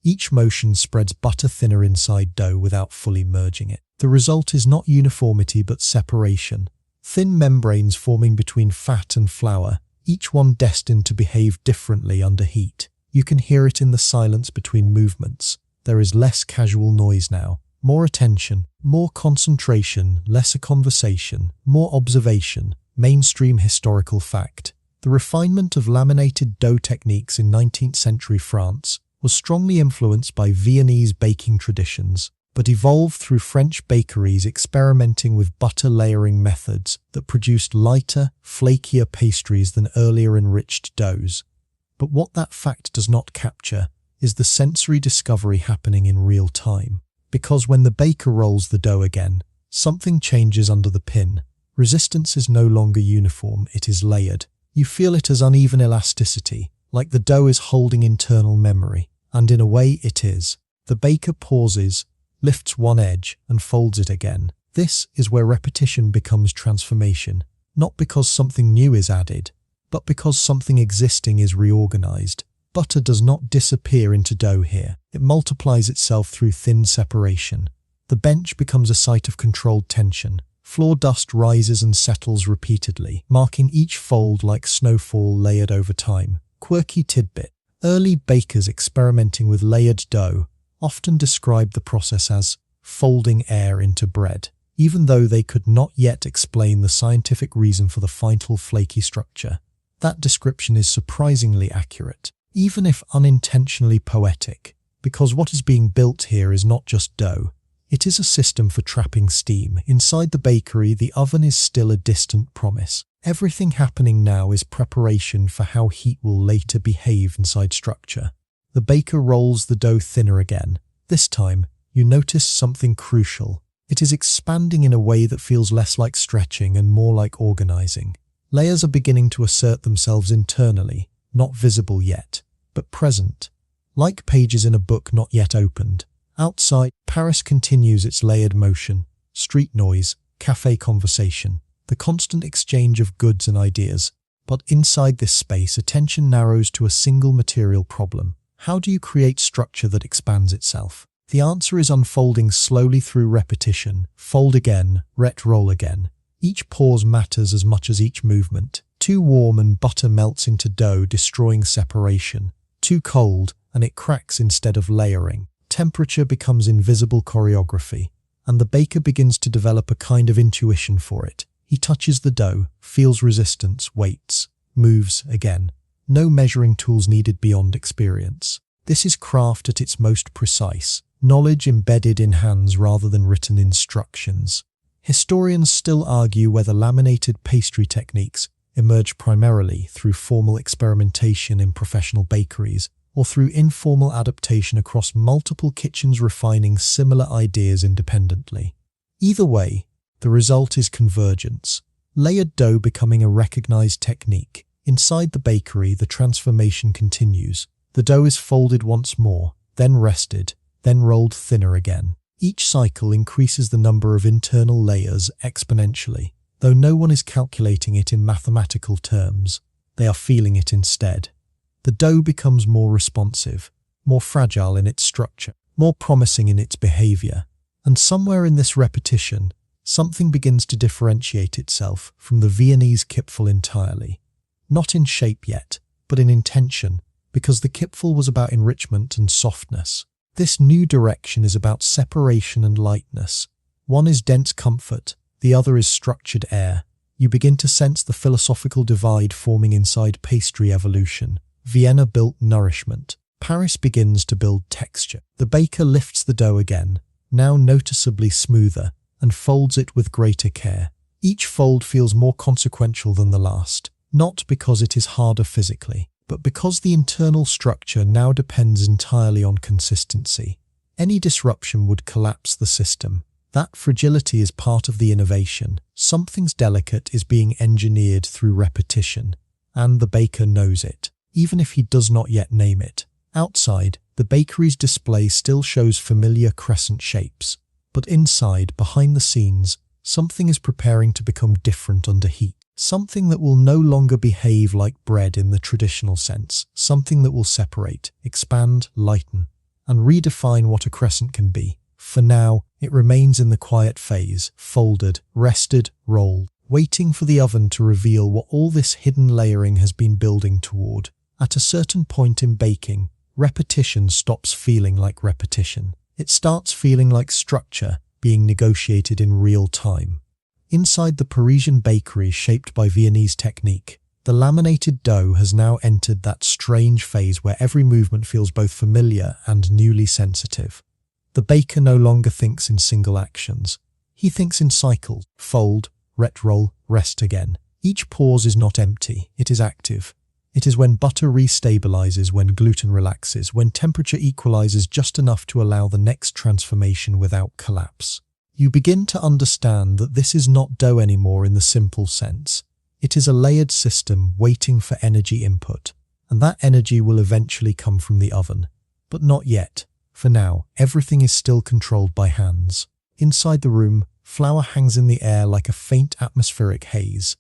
Each motion spreads butter thinner inside dough without fully merging it. The result is not uniformity but separation. Thin membranes forming between fat and flour, each one destined to behave differently under heat. You can hear it in the silence between movements. There is less casual noise now, more attention, more concentration, lesser conversation, more observation, mainstream historical fact. The refinement of laminated dough techniques in 19th century France was strongly influenced by Viennese baking traditions, but evolved through French bakeries experimenting with butter layering methods that produced lighter, flakier pastries than earlier enriched doughs. But what that fact does not capture is the sensory discovery happening in real time. Because when the baker rolls the dough again, something changes under the pin. Resistance is no longer uniform, it is layered. You feel it as uneven elasticity, like the dough is holding internal memory. And in a way it is. The baker pauses, lifts one edge, and folds it again. This is where repetition becomes transformation, not because something new is added, but because something existing is reorganized. Butter does not disappear into dough here. It multiplies itself through thin separation. The bench becomes a site of controlled tension. Floor dust rises and settles repeatedly, marking each fold like snowfall layered over time. Quirky tidbit. Early bakers experimenting with layered dough often described the process as folding air into bread, even though they could not yet explain the scientific reason for the final flaky structure. That description is surprisingly accurate, even if unintentionally poetic, because what is being built here is not just dough. It is a system for trapping steam. Inside the bakery, the oven is still a distant promise. Everything happening now is preparation for how heat will later behave inside structure. The baker rolls the dough thinner again. This time, you notice something crucial. It is expanding in a way that feels less like stretching and more like organizing. Layers are beginning to assert themselves internally, not visible yet, but present, like pages in a book not yet opened. Outside, Paris continues its layered motion, street noise, cafe conversation, the constant exchange of goods and ideas. But inside this space, attention narrows to a single material problem. How do you create structure that expands itself? The answer is unfolding slowly through repetition. Fold again, roll again. Each pause matters as much as each movement. Too warm and butter melts into dough, destroying separation. Too cold, and it cracks instead of layering. Temperature becomes invisible choreography, and the baker begins to develop a kind of intuition for it. He touches the dough, feels resistance, waits, moves again. No measuring tools needed beyond experience. This is craft at its most precise, knowledge embedded in hands rather than written instructions. Historians still argue whether laminated pastry techniques emerge primarily through formal experimentation in professional bakeries or through informal adaptation across multiple kitchens refining similar ideas independently. Either way, the result is convergence. Layered dough becoming a recognized technique. Inside the bakery, the transformation continues. The dough is folded once more, then rested, then rolled thinner again. Each cycle increases the number of internal layers exponentially, though no one is calculating it in mathematical terms. They are feeling it instead. The dough becomes more responsive, more fragile in its structure, more promising in its behavior. And somewhere in this repetition, something begins to differentiate itself from the Viennese Kipferl entirely. Not in shape yet, but in intention, because the Kipferl was about enrichment and softness. This new direction is about separation and lightness. One is dense comfort, the other is structured air. You begin to sense the philosophical divide forming inside pastry evolution. Vienna built nourishment. Paris begins to build texture. The baker lifts the dough again, now noticeably smoother, and folds it with greater care. Each fold feels more consequential than the last, not because it is harder physically, but because the internal structure now depends entirely on consistency. Any disruption would collapse the system. That fragility is part of the innovation. Something's delicate is being engineered through repetition, and the baker knows it, even if he does not yet name it. Outside, the bakery's display still shows familiar crescent shapes, but inside, behind the scenes, something is preparing to become different under heat. Something that will no longer behave like bread in the traditional sense. Something that will separate, expand, lighten, and redefine what a crescent can be. For now, it remains in the quiet phase, folded, rested, rolled, waiting for the oven to reveal what all this hidden layering has been building toward. At a certain point in baking, repetition stops feeling like repetition. It starts feeling like structure being negotiated in real time. Inside the Parisian bakery shaped by Viennese technique, the laminated dough has now entered that strange phase where every movement feels both familiar and newly sensitive. The baker no longer thinks in single actions. He thinks in cycles: fold, roll, rest again. Each pause is not empty, it is active. It is when butter restabilizes, when gluten relaxes, when temperature equalizes just enough to allow the next transformation without collapse. You begin to understand that this is not dough anymore in the simple sense. It is a layered system waiting for energy input, and that energy will eventually come from the oven. But not yet. For now, everything is still controlled by hands. Inside the room, flour hangs in the air like a faint atmospheric haze.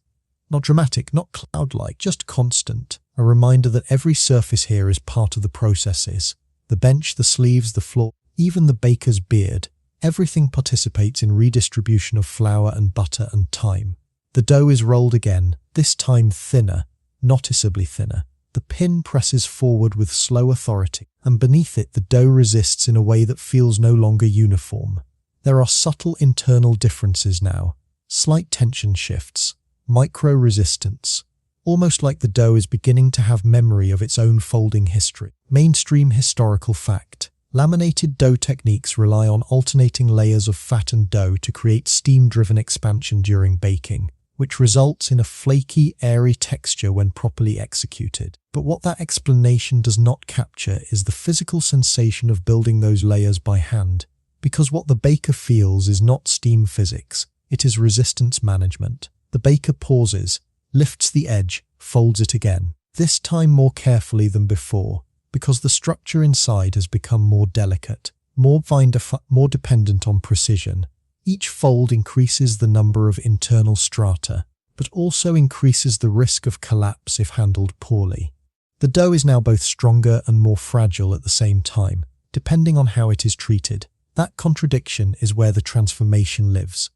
Not dramatic, not cloud-like, just constant. A reminder that every surface here is part of the processes. The bench, the sleeves, the floor, even the baker's beard. Everything participates in redistribution of flour and butter and time. The dough is rolled again, this time thinner, noticeably thinner. The pin presses forward with slow authority, and beneath it the dough resists in a way that feels no longer uniform. There are subtle internal differences now, slight tension shifts, micro-resistance, almost like the dough is beginning to have memory of its own folding history. Mainstream historical fact. Laminated dough techniques rely on alternating layers of fat and dough to create steam-driven expansion during baking, which results in a flaky, airy texture when properly executed. But what that explanation does not capture is the physical sensation of building those layers by hand, because what the baker feels is not steam physics, it is resistance management. The baker pauses, lifts the edge, folds it again, this time more carefully than before, because the structure inside has become more delicate, more dependent on precision. Each fold increases the number of internal strata, but also increases the risk of collapse if handled poorly. The dough is now both stronger and more fragile at the same time, depending on how it is treated. That contradiction is where the transformation lives.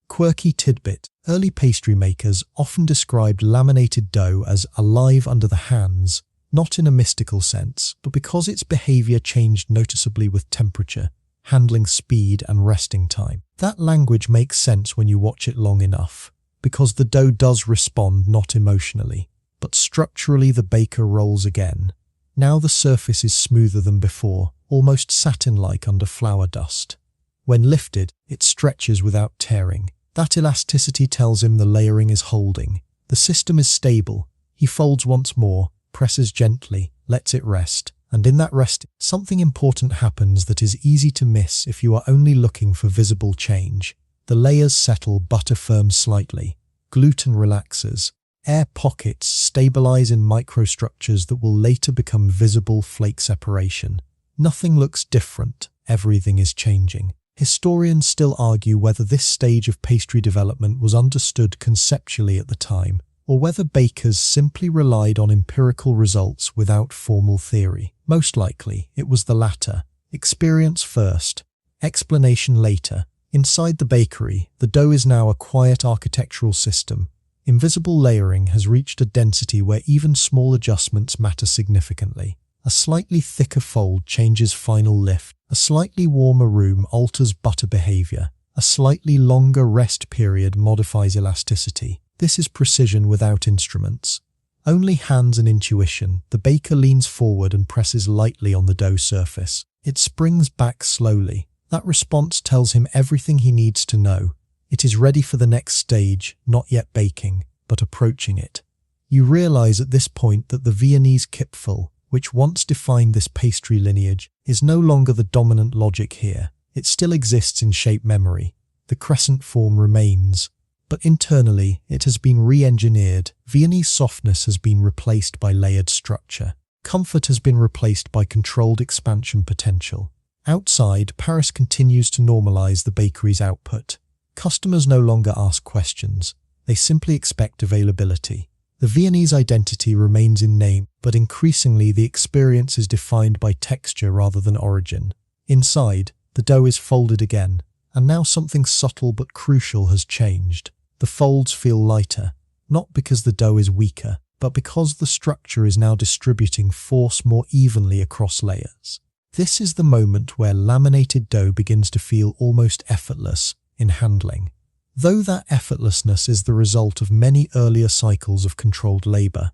Quirky tidbit. Early pastry makers often described laminated dough as alive under the hands, not in a mystical sense, but because its behavior changed noticeably with temperature, handling speed and resting time. That language makes sense when you watch it long enough, because the dough does respond not emotionally, but structurally the baker rolls again. Now the surface is smoother than before, almost satin-like under flour dust. When lifted, it stretches without tearing. That elasticity tells him the layering is holding. The system is stable. He folds once more, presses gently, lets it rest, and in that rest, something important happens that is easy to miss if you are only looking for visible change. The layers settle, butter firms slightly, gluten relaxes, air pockets stabilize in microstructures that will later become visible flake separation. Nothing looks different, everything is changing. Historians still argue whether this stage of pastry development was understood conceptually at the time, or whether bakers simply relied on empirical results without formal theory. Most likely, it was the latter. Experience first, explanation later. Inside the bakery, the dough is now a quiet architectural system. Invisible layering has reached a density where even small adjustments matter significantly. A slightly thicker fold changes final lift. A slightly warmer room alters butter behavior. A slightly longer rest period modifies elasticity. This is precision without instruments. Only hands and intuition. The baker leans forward and presses lightly on the dough surface. It springs back slowly. That response tells him everything he needs to know. It is ready for the next stage, not yet baking, but approaching it. You realize at this point that the Viennese Kipferl, which once defined this pastry lineage, is no longer the dominant logic here. It still exists in shape memory. The crescent form remains, but internally it has been re-engineered. Viennese softness has been replaced by layered structure. Comfort has been replaced by controlled expansion potential. Outside, Paris continues to normalize the bakery's output. Customers no longer ask questions. They simply expect availability. The Viennese identity remains in name, but increasingly the experience is defined by texture rather than origin. Inside, the dough is folded again, and now something subtle but crucial has changed. The folds feel lighter, not because the dough is weaker, but because the structure is now distributing force more evenly across layers. This is the moment where laminated dough begins to feel almost effortless in handling. Though that effortlessness is the result of many earlier cycles of controlled labor,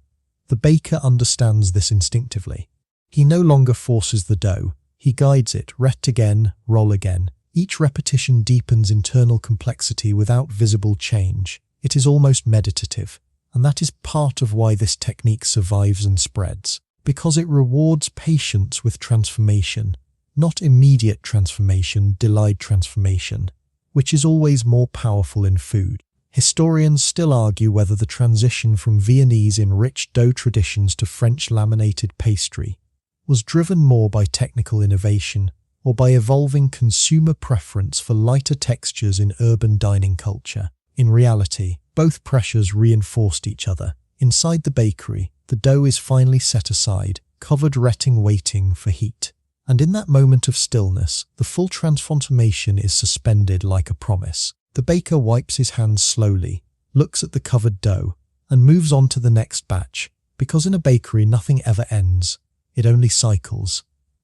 the baker understands this instinctively. He no longer forces the dough, he guides it, ret again, roll again. Each repetition deepens internal complexity without visible change. It is almost meditative, and that is part of why this technique survives and spreads, because it rewards patience with transformation, not immediate transformation, delayed transformation, which is always more powerful in food. Historians still argue whether the transition from Viennese enriched dough traditions to French laminated pastry was driven more by technical innovation or by evolving consumer preference for lighter textures in urban dining culture. In reality, both pressures reinforced each other. Inside the bakery, the dough is finally set aside, covered retting waiting for heat. And in that moment of stillness, the full transformation is suspended like a promise. The baker wipes his hands slowly, looks at the covered dough, and moves on to the next batch, because in a bakery nothing ever ends, it only cycles.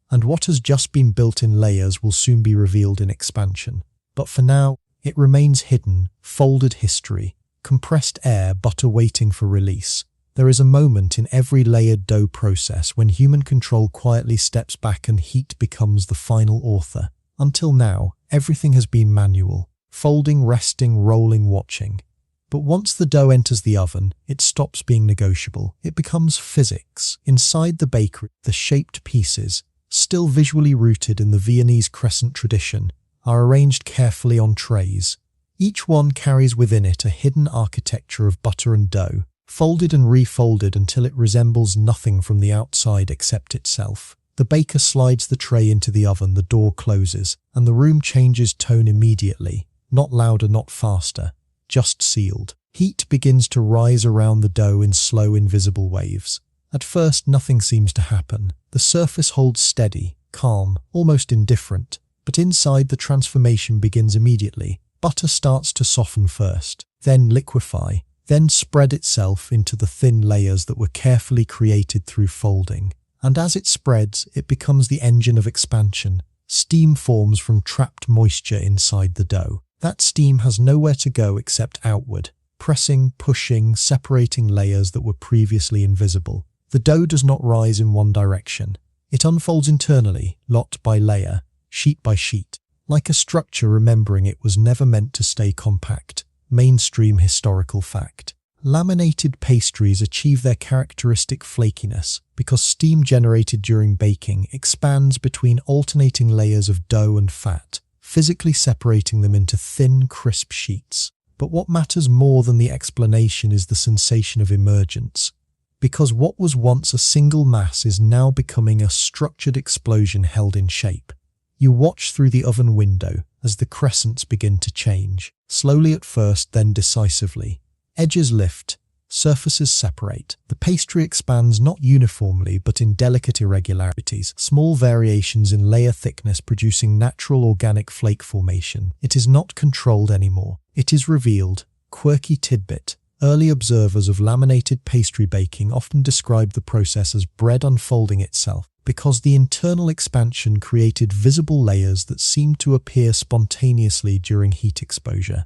And what has just been built in layers will soon be revealed in expansion. But for now, it remains hidden, folded history, compressed air, butter waiting for release. There is a moment in every layered dough process when human control quietly steps back and heat becomes the final author. Until now, everything has been manual, folding, resting, rolling, watching. But once the dough enters the oven, it stops being negotiable. It becomes physics. Inside the bakery, the shaped pieces, still visually rooted in the Viennese crescent tradition, are arranged carefully on trays. Each one carries within it a hidden architecture of butter and dough, folded and refolded until it resembles nothing from the outside except itself. The baker slides the tray into the oven, the door closes, and the room changes tone immediately, not louder, not faster, just sealed. Heat begins to rise around the dough in slow, invisible waves. At first, nothing seems to happen. The surface holds steady, calm, almost indifferent, but inside the transformation begins immediately. Butter starts to soften first, then liquefy, then spread itself into the thin layers that were carefully created through folding. And as it spreads, it becomes the engine of expansion. Steam forms from trapped moisture inside the dough. That steam has nowhere to go except outward, pressing, pushing, separating layers that were previously invisible. The dough does not rise in one direction. It unfolds internally, lot by layer, sheet by sheet, like a structure remembering it was never meant to stay compact. Mainstream historical fact. Laminated pastries achieve their characteristic flakiness because steam generated during baking expands between alternating layers of dough and fat, physically separating them into thin, crisp sheets. But what matters more than the explanation is the sensation of emergence, because what was once a single mass is now becoming a structured explosion held in shape. You watch through the oven window as the crescents begin to change, slowly at first, then decisively. Edges lift, surfaces separate. The pastry expands not uniformly but in delicate irregularities, small variations in layer thickness producing natural organic flake formation. It is not controlled anymore. It is revealed. Quirky tidbit. Early observers of laminated pastry baking often described the process as bread unfolding itself, because the internal expansion created visible layers that seemed to appear spontaneously during heat exposure.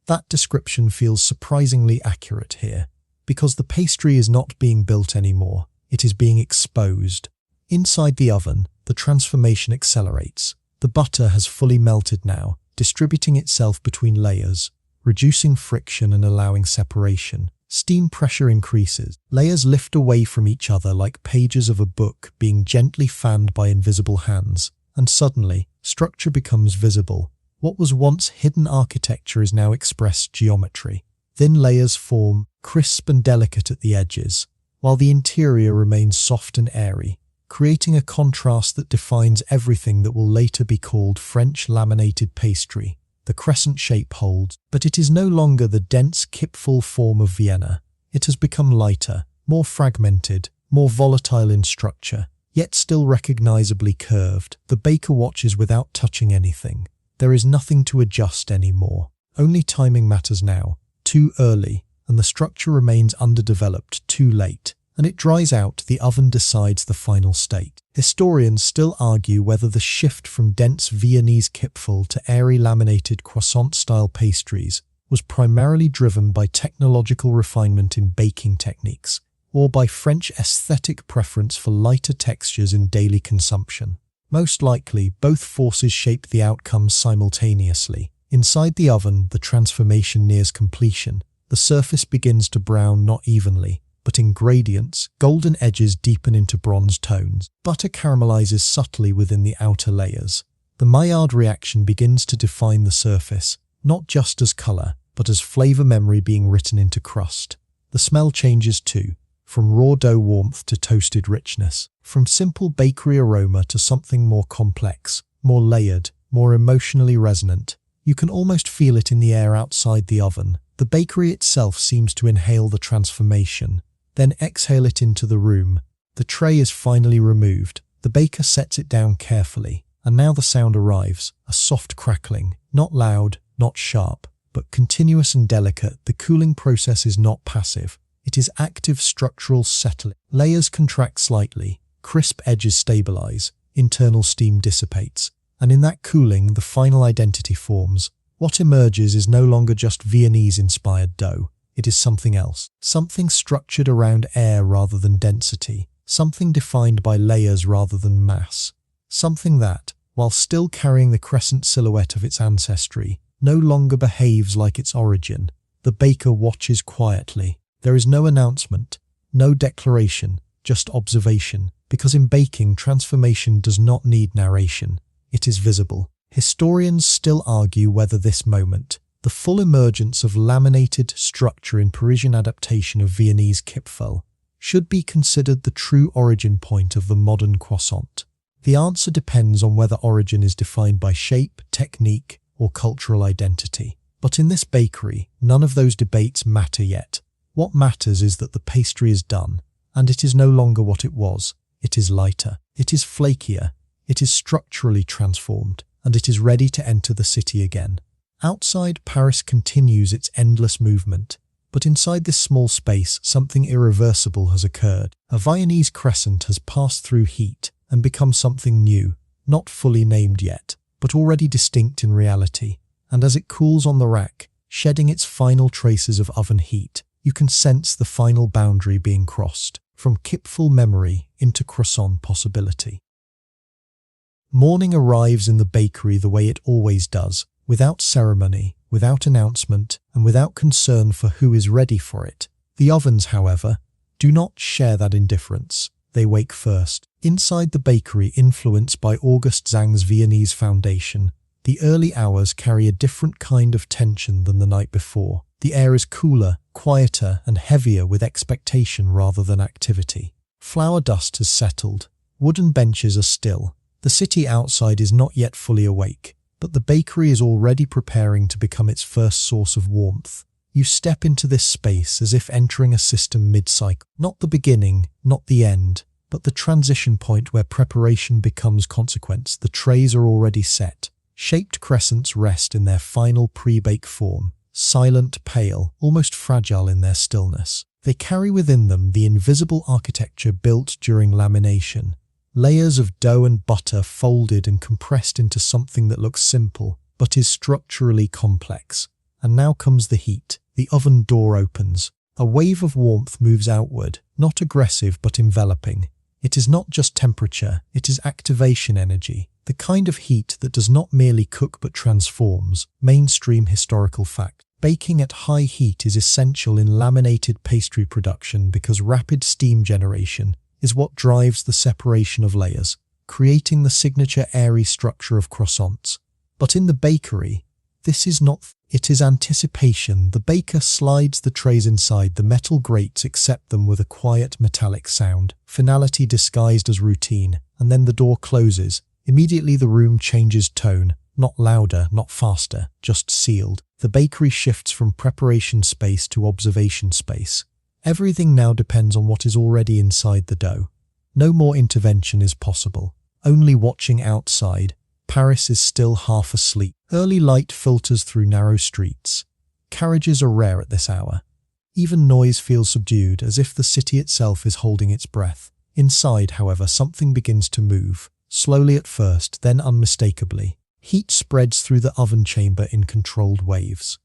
That description feels surprisingly accurate here, because the pastry is not being built anymore, it is being exposed. Inside the oven, the transformation accelerates. The butter has fully melted now, distributing itself between layers, reducing friction and allowing separation. Steam pressure increases. Layers lift away from each other like pages of a book being gently fanned by invisible hands. And suddenly, structure becomes visible. What was once hidden architecture is now expressed geometry. Thin layers form, crisp and delicate at the edges, while the interior remains soft and airy, creating a contrast that defines everything that will later be called French laminated pastry. The crescent shape holds, but it is no longer the dense Kipferl form of Vienna. It has become lighter, more fragmented, more volatile in structure, yet still recognizably curved. The baker watches without touching anything. There is nothing to adjust anymore. Only timing matters now. Too early, and the structure remains underdeveloped too late, and it dries out, the oven decides the final state. Historians still argue whether the shift from dense Viennese Kipferl to airy laminated croissant-style pastries was primarily driven by technological refinement in baking techniques, or by French aesthetic preference for lighter textures in daily consumption. Most likely, both forces shaped the outcomes simultaneously. Inside the oven, the transformation nears completion. The surface begins to brown not evenly, but in gradients. Golden edges deepen into bronze tones. Butter caramelizes subtly within the outer layers. The Maillard reaction begins to define the surface, not just as color, but as flavor memory being written into crust. The smell changes too, from raw dough warmth to toasted richness, from simple bakery aroma to something more complex, more layered, more emotionally resonant. You can almost feel it in the air outside the oven. The bakery itself seems to inhale the transformation, then exhale it into the room. The tray is finally removed. The baker sets it down carefully, and now the sound arrives, a soft crackling, not loud, not sharp, but continuous and delicate. The cooling process is not passive. It is active structural settling. Layers contract slightly, crisp edges stabilize, internal steam dissipates, and in that cooling, the final identity forms. What emerges is no longer just Viennese-inspired dough. It is something else. Something structured around air rather than density. Something defined by layers rather than mass. Something that, while still carrying the crescent silhouette of its ancestry, no longer behaves like its origin. The baker watches quietly. There is no announcement, no declaration, just observation, because in baking, transformation does not need narration. It is visible. Historians still argue whether this moment, the full emergence of laminated structure in Parisian adaptation of Viennese Kipferl, should be considered the true origin point of the modern croissant. The answer depends on whether origin is defined by shape, technique, or cultural identity. But in this bakery, none of those debates matter yet. What matters is that the pastry is done, and it is no longer what it was. It is lighter, it is flakier, it is structurally transformed, and it is ready to enter the city again. Outside, Paris continues its endless movement, but inside this small space, something irreversible has occurred. A Viennese crescent has passed through heat and become something new, not fully named yet, but already distinct in reality. And as it cools on the rack, shedding its final traces of oven heat, you can sense the final boundary being crossed, from Kipferl memory into croissant possibility. Morning arrives in the bakery the way it always does, without ceremony, without announcement, and without concern for who is ready for it. The ovens, however, do not share that indifference. They wake first. Inside the bakery, influenced by Auguste Zang's Viennese foundation, the early hours carry a different kind of tension than the night before. The air is cooler, quieter, and heavier with expectation rather than activity. Flour dust has settled. Wooden benches are still. The city outside is not yet fully awake, but the bakery is already preparing to become its first source of warmth. You step into this space as if entering a system mid-cycle. Not the beginning, not the end, but the transition point where preparation becomes consequence. The trays are already set. Shaped crescents rest in their final pre-bake form, silent, pale, almost fragile in their stillness. They carry within them the invisible architecture built during lamination. Layers of dough and butter folded and compressed into something that looks simple, but is structurally complex. And now comes the heat. The oven door opens. A wave of warmth moves outward, not aggressive but enveloping. It is not just temperature, it is activation energy, the kind of heat that does not merely cook but transforms. Mainstream historical fact. Baking at high heat is essential in laminated pastry production because rapid steam generation is what drives the separation of layers, creating the signature airy structure of croissants. But in the bakery, this is not. It is anticipation. The baker slides the trays inside, the metal grates accept them with a quiet metallic sound, finality disguised as routine, and then the door closes. Immediately the room changes tone, not louder, not faster, just sealed. The bakery shifts from preparation space to observation space. Everything now depends on what is already inside the dough. No more intervention is possible. Only watching outside. Paris is still half asleep. Early light filters through narrow streets. Carriages are rare at this hour. Even noise feels subdued, as if the city itself is holding its breath. Inside, however, something begins to move. Slowly at first, then unmistakably. Heat spreads through the oven chamber in controlled waves.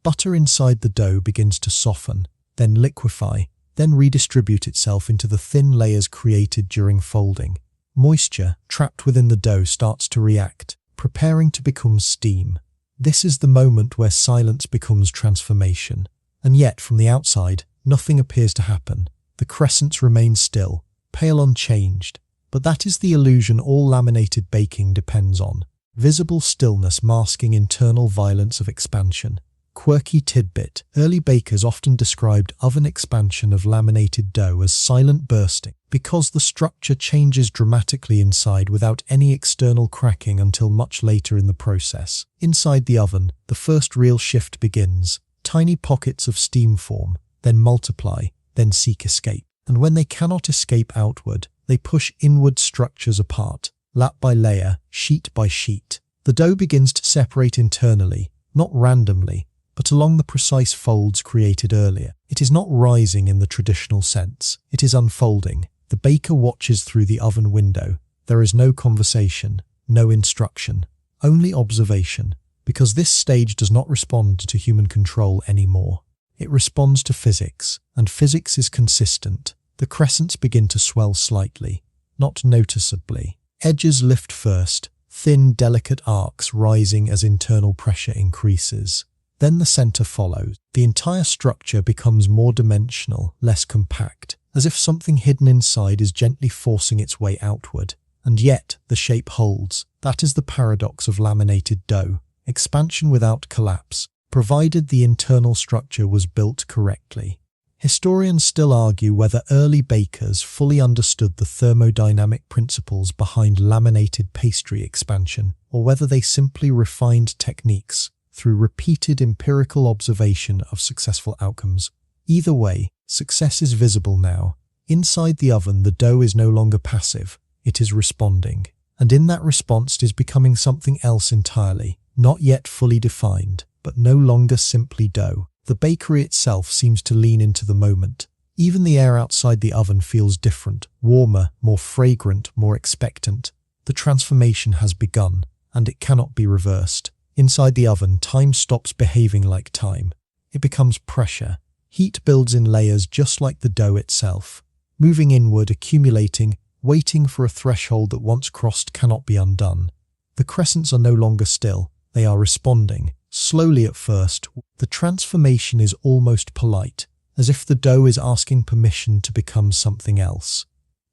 Butter inside the dough begins to soften, then liquefy, then redistribute itself into the thin layers created during folding. Moisture, trapped within the dough, starts to react, preparing to become steam. This is the moment where silence becomes transformation. And yet, from the outside, nothing appears to happen. The crescents remain still, pale unchanged. But that is the illusion all laminated baking depends on. Visible stillness masking internal violence of expansion. Quirky tidbit. Early bakers often described oven expansion of laminated dough as silent bursting, because the structure changes dramatically inside without any external cracking until much later in the process. Inside the oven, the first real shift begins. Tiny pockets of steam form, then multiply, then seek escape. And when they cannot escape outward, they push inward structures apart, lap by layer, sheet by sheet. The dough begins to separate internally, not randomly, but along the precise folds created earlier. It is not rising in the traditional sense. It is unfolding. The baker watches through the oven window. There is no conversation, no instruction, only observation, because this stage does not respond to human control anymore. It responds to physics, and physics is consistent. The crescents begin to swell slightly, not noticeably. Edges lift first, thin, delicate arcs rising as internal pressure increases. Then the center follows. The entire structure becomes more dimensional, less compact, as if something hidden inside is gently forcing its way outward. And yet, the shape holds. That is the paradox of laminated dough. Expansion without collapse, provided the internal structure was built correctly. Historians still argue whether early bakers fully understood the thermodynamic principles behind laminated pastry expansion, or whether they simply refined techniques through repeated empirical observation of successful outcomes. Either way, success is visible now. Inside the oven, the dough is no longer passive, it is responding. And in that response it is becoming something else entirely, not yet fully defined, but no longer simply dough. The bakery itself seems to lean into the moment. Even the air outside the oven feels different, warmer, more fragrant, more expectant. The transformation has begun, and it cannot be reversed. Inside the oven, time stops behaving like time. It becomes pressure. Heat builds in layers just like the dough itself, moving inward, accumulating, waiting for a threshold that once crossed cannot be undone. The crescents are no longer still, they are responding. Slowly at first, the transformation is almost polite, as if the dough is asking permission to become something else.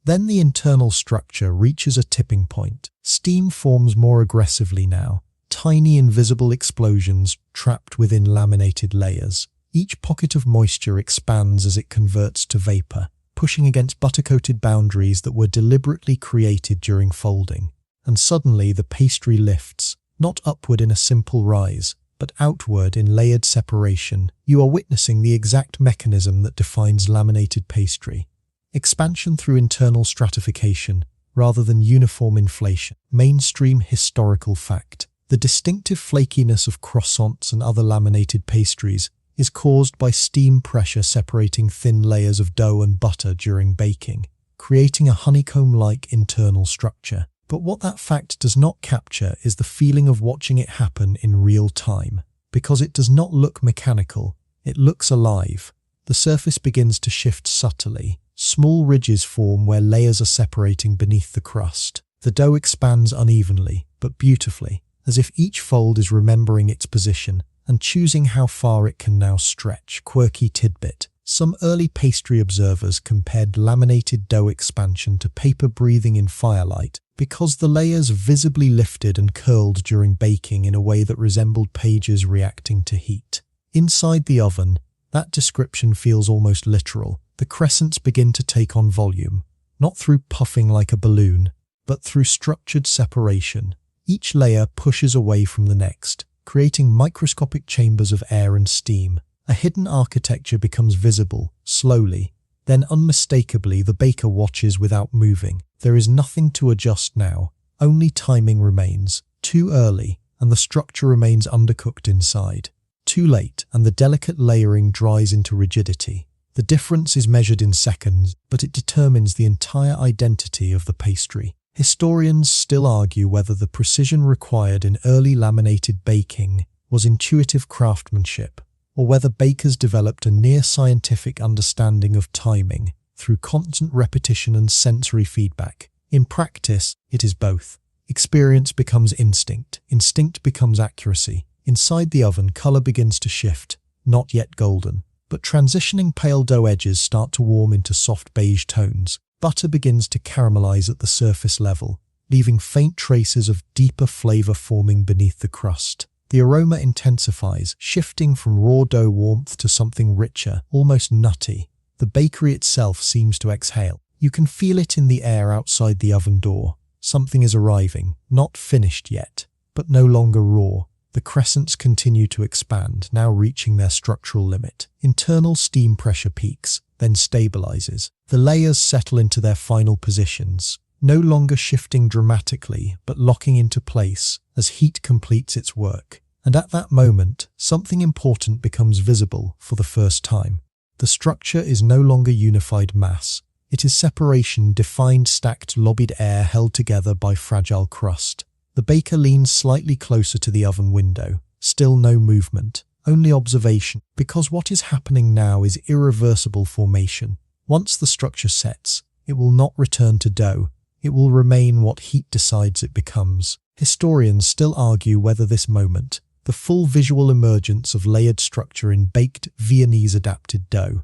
Then the internal structure reaches a tipping point. Steam forms more aggressively now, tiny invisible explosions trapped within laminated layers. Each pocket of moisture expands as it converts to vapor, pushing against butter-coated boundaries that were deliberately created during folding. And suddenly the pastry lifts, not upward in a simple rise, but outward in layered separation. You are witnessing the exact mechanism that defines laminated pastry. Expansion through internal stratification, rather than uniform inflation. Mainstream historical fact. The distinctive flakiness of croissants and other laminated pastries is caused by steam pressure separating thin layers of dough and butter during baking, creating a honeycomb-like internal structure. But what that fact does not capture is the feeling of watching it happen in real time. Because it does not look mechanical, it looks alive. The surface begins to shift subtly. Small ridges form where layers are separating beneath the crust. The dough expands unevenly, but beautifully, as if each fold is remembering its position, and choosing how far it can now stretch. Quirky tidbit. Some early pastry observers compared laminated dough expansion to paper breathing in firelight because the layers visibly lifted and curled during baking in a way that resembled pages reacting to heat. Inside the oven, that description feels almost literal. The crescents begin to take on volume, not through puffing like a balloon, but through structured separation. Each layer pushes away from the next, creating microscopic chambers of air and steam. A hidden architecture becomes visible, slowly. Then unmistakably, the baker watches without moving. There is nothing to adjust now. Only timing remains. Too early, and the structure remains undercooked inside. Too late, and the delicate layering dries into rigidity. The difference is measured in seconds, but it determines the entire identity of the pastry. Historians still argue whether the precision required in early laminated baking was intuitive craftsmanship, or whether bakers developed a near-scientific understanding of timing through constant repetition and sensory feedback. In practice, it is both. Experience becomes instinct. Instinct becomes accuracy. Inside the oven, color begins to shift, not yet golden, but transitioning pale dough edges start to warm into soft beige tones. Butter begins to caramelize at the surface level, leaving faint traces of deeper flavor forming beneath the crust. The aroma intensifies, shifting from raw dough warmth to something richer, almost nutty. The bakery itself seems to exhale. You can feel it in the air outside the oven door. Something is arriving, not finished yet, but no longer raw. The crescents continue to expand, now reaching their structural limit. Internal steam pressure peaks, then stabilizes. The layers settle into their final positions, no longer shifting dramatically, but locking into place as heat completes its work. And at that moment, something important becomes visible for the first time. The structure is no longer unified mass. It is separation, defined stacked lobbied air held together by fragile crust. The baker leans slightly closer to the oven window. Still no movement, only observation, because what is happening now is irreversible formation. Once the structure sets, it will not return to dough. It will remain what heat decides it becomes. Historians still argue whether this moment, the full visual emergence of layered structure in baked Viennese adapted dough,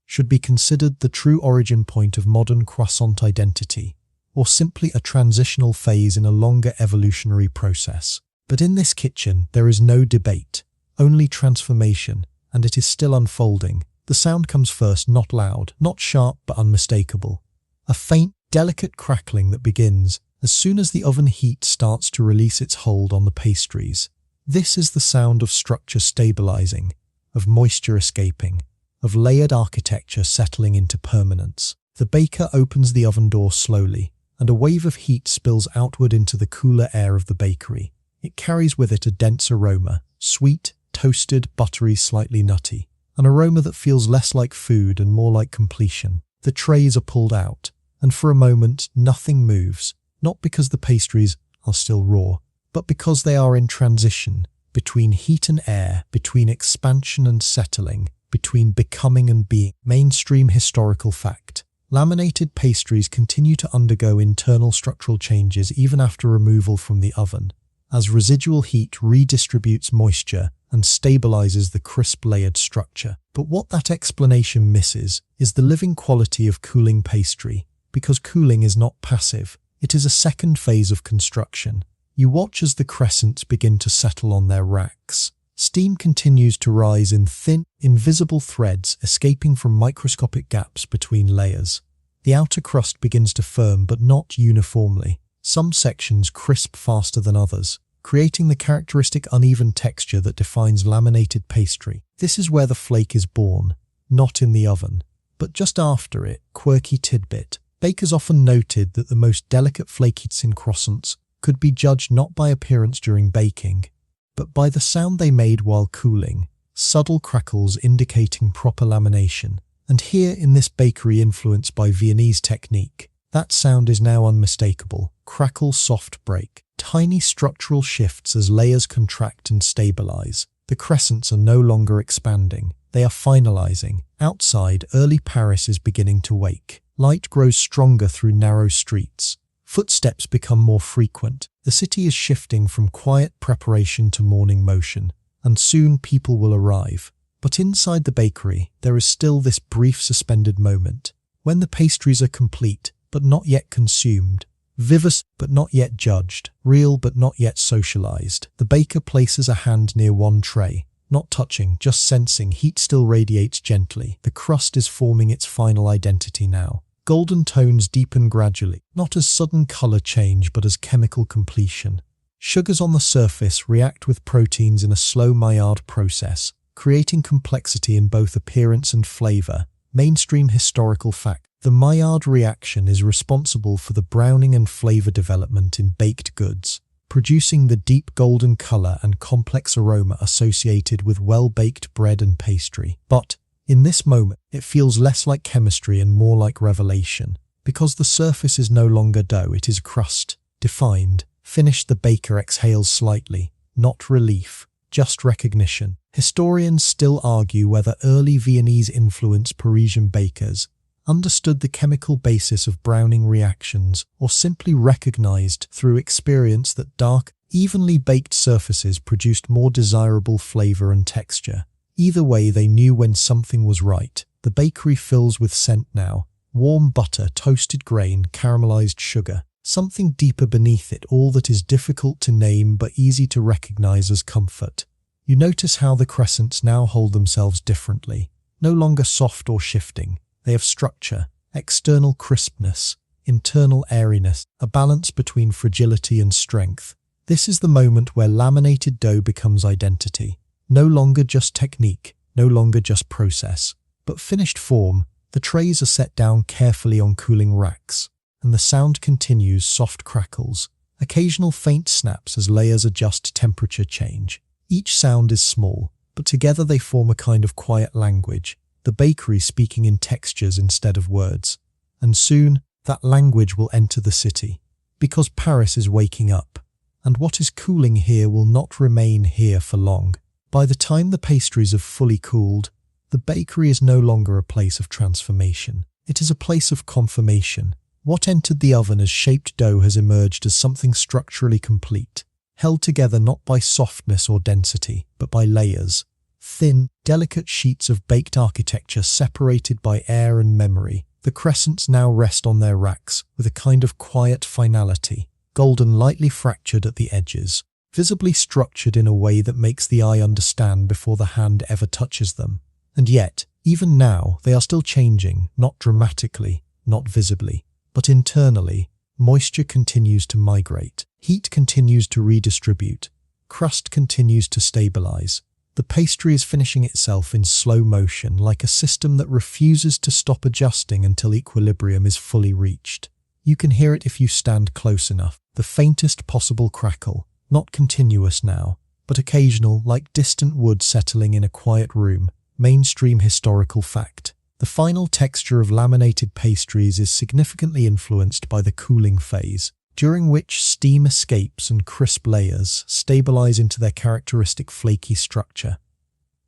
should be considered the true origin point of modern croissant identity, or simply a transitional phase in a longer evolutionary process. But in this kitchen, there is no debate, only transformation, and it is still unfolding. The sound comes first, not loud, not sharp, but unmistakable. A faint, delicate crackling that begins as soon as the oven heat starts to release its hold on the pastries. This is the sound of structure stabilizing, of moisture escaping, of layered architecture settling into permanence. The baker opens the oven door slowly, and a wave of heat spills outward into the cooler air of the bakery. It carries with it a dense aroma, sweet, toasted, buttery, slightly nutty. An aroma that feels less like food and more like completion. The trays are pulled out, and for a moment nothing moves, not because the pastries are still raw, but because they are in transition, between heat and air, between expansion and settling, between becoming and being. Mainstream historical fact. Laminated pastries continue to undergo internal structural changes even after removal from the oven, as residual heat redistributes moisture and stabilizes the crisp layered structure. But what that explanation misses is the living quality of cooling pastry, because cooling is not passive. It is a second phase of construction. You watch as the crescents begin to settle on their racks. Steam continues to rise in thin, invisible threads escaping from microscopic gaps between layers. The outer crust begins to firm, but not uniformly. Some sections crisp faster than others, creating the characteristic uneven texture that defines laminated pastry. This is where the flake is born, not in the oven, but just after it. Quirky tidbit. Bakers often noted that the most delicate flakes in croissants could be judged not by appearance during baking, but by the sound they made while cooling, subtle crackles indicating proper lamination. And here in this bakery influenced by Viennese technique, that sound is now unmistakable. Crackle, soft break, tiny structural shifts as layers contract and stabilize. The crescents are no longer expanding, they are finalizing. Outside, early Paris is beginning to wake. Light grows stronger through narrow streets. Footsteps become more frequent. The city is shifting from quiet preparation to morning motion, and soon people will arrive. But inside the bakery, there is still this brief suspended moment, when the pastries are complete, but not yet consumed, vivacious but not yet judged, real but not yet socialized. The baker places a hand near one tray, not touching, just sensing. Heat still radiates gently. The crust is forming its final identity now. Golden tones deepen gradually, not as sudden color change but as chemical completion. Sugars on the surface react with proteins in a slow Maillard process, creating complexity in both appearance and flavor. Mainstream historical fact: the Maillard reaction is responsible for the browning and flavor development in baked goods, producing the deep golden color and complex aroma associated with well-baked bread and pastry. But in this moment, it feels less like chemistry and more like revelation, because the surface is no longer dough, it is crust, defined, finished. The baker exhales slightly, not relief, just recognition. Historians still argue whether early Viennese influenced Parisian bakers understood the chemical basis of browning reactions, or simply recognized through experience that dark, evenly baked surfaces produced more desirable flavor and texture. Either way, they knew when something was right. The bakery fills with scent now: warm butter, toasted grain, caramelized sugar. Something deeper beneath it all that is difficult to name but easy to recognize as comfort. You notice how the crescents now hold themselves differently, no longer soft or shifting. They have structure, external crispness, internal airiness, a balance between fragility and strength. This is the moment where laminated dough becomes identity. No longer just technique, no longer just process, but finished form. The trays are set down carefully on cooling racks, and the sound continues: soft crackles, occasional faint snaps as layers adjust temperature change. Each sound is small, but together they form a kind of quiet language, the bakery speaking in textures instead of words. And soon, that language will enter the city, because Paris is waking up, and what is cooling here will not remain here for long. By the time the pastries have fully cooled, the bakery is no longer a place of transformation. It is a place of confirmation. What entered the oven as shaped dough has emerged as something structurally complete, held together not by softness or density, but by layers. Thin, delicate sheets of baked architecture separated by air and memory. The crescents now rest on their racks with a kind of quiet finality, golden, lightly fractured at the edges, visibly structured in a way that makes the eye understand before the hand ever touches them. And yet, even now, they are still changing, not dramatically, not visibly, but internally. Moisture continues to migrate, heat continues to redistribute, crust continues to stabilize. The pastry is finishing itself in slow motion, like a system that refuses to stop adjusting until equilibrium is fully reached. You can hear it if you stand close enough, the faintest possible crackle, not continuous now, but occasional, like distant wood settling in a quiet room. Mainstream historical fact: the final texture of laminated pastries is significantly influenced by the cooling phase, during which steam escapes and crisp layers stabilize into their characteristic flaky structure.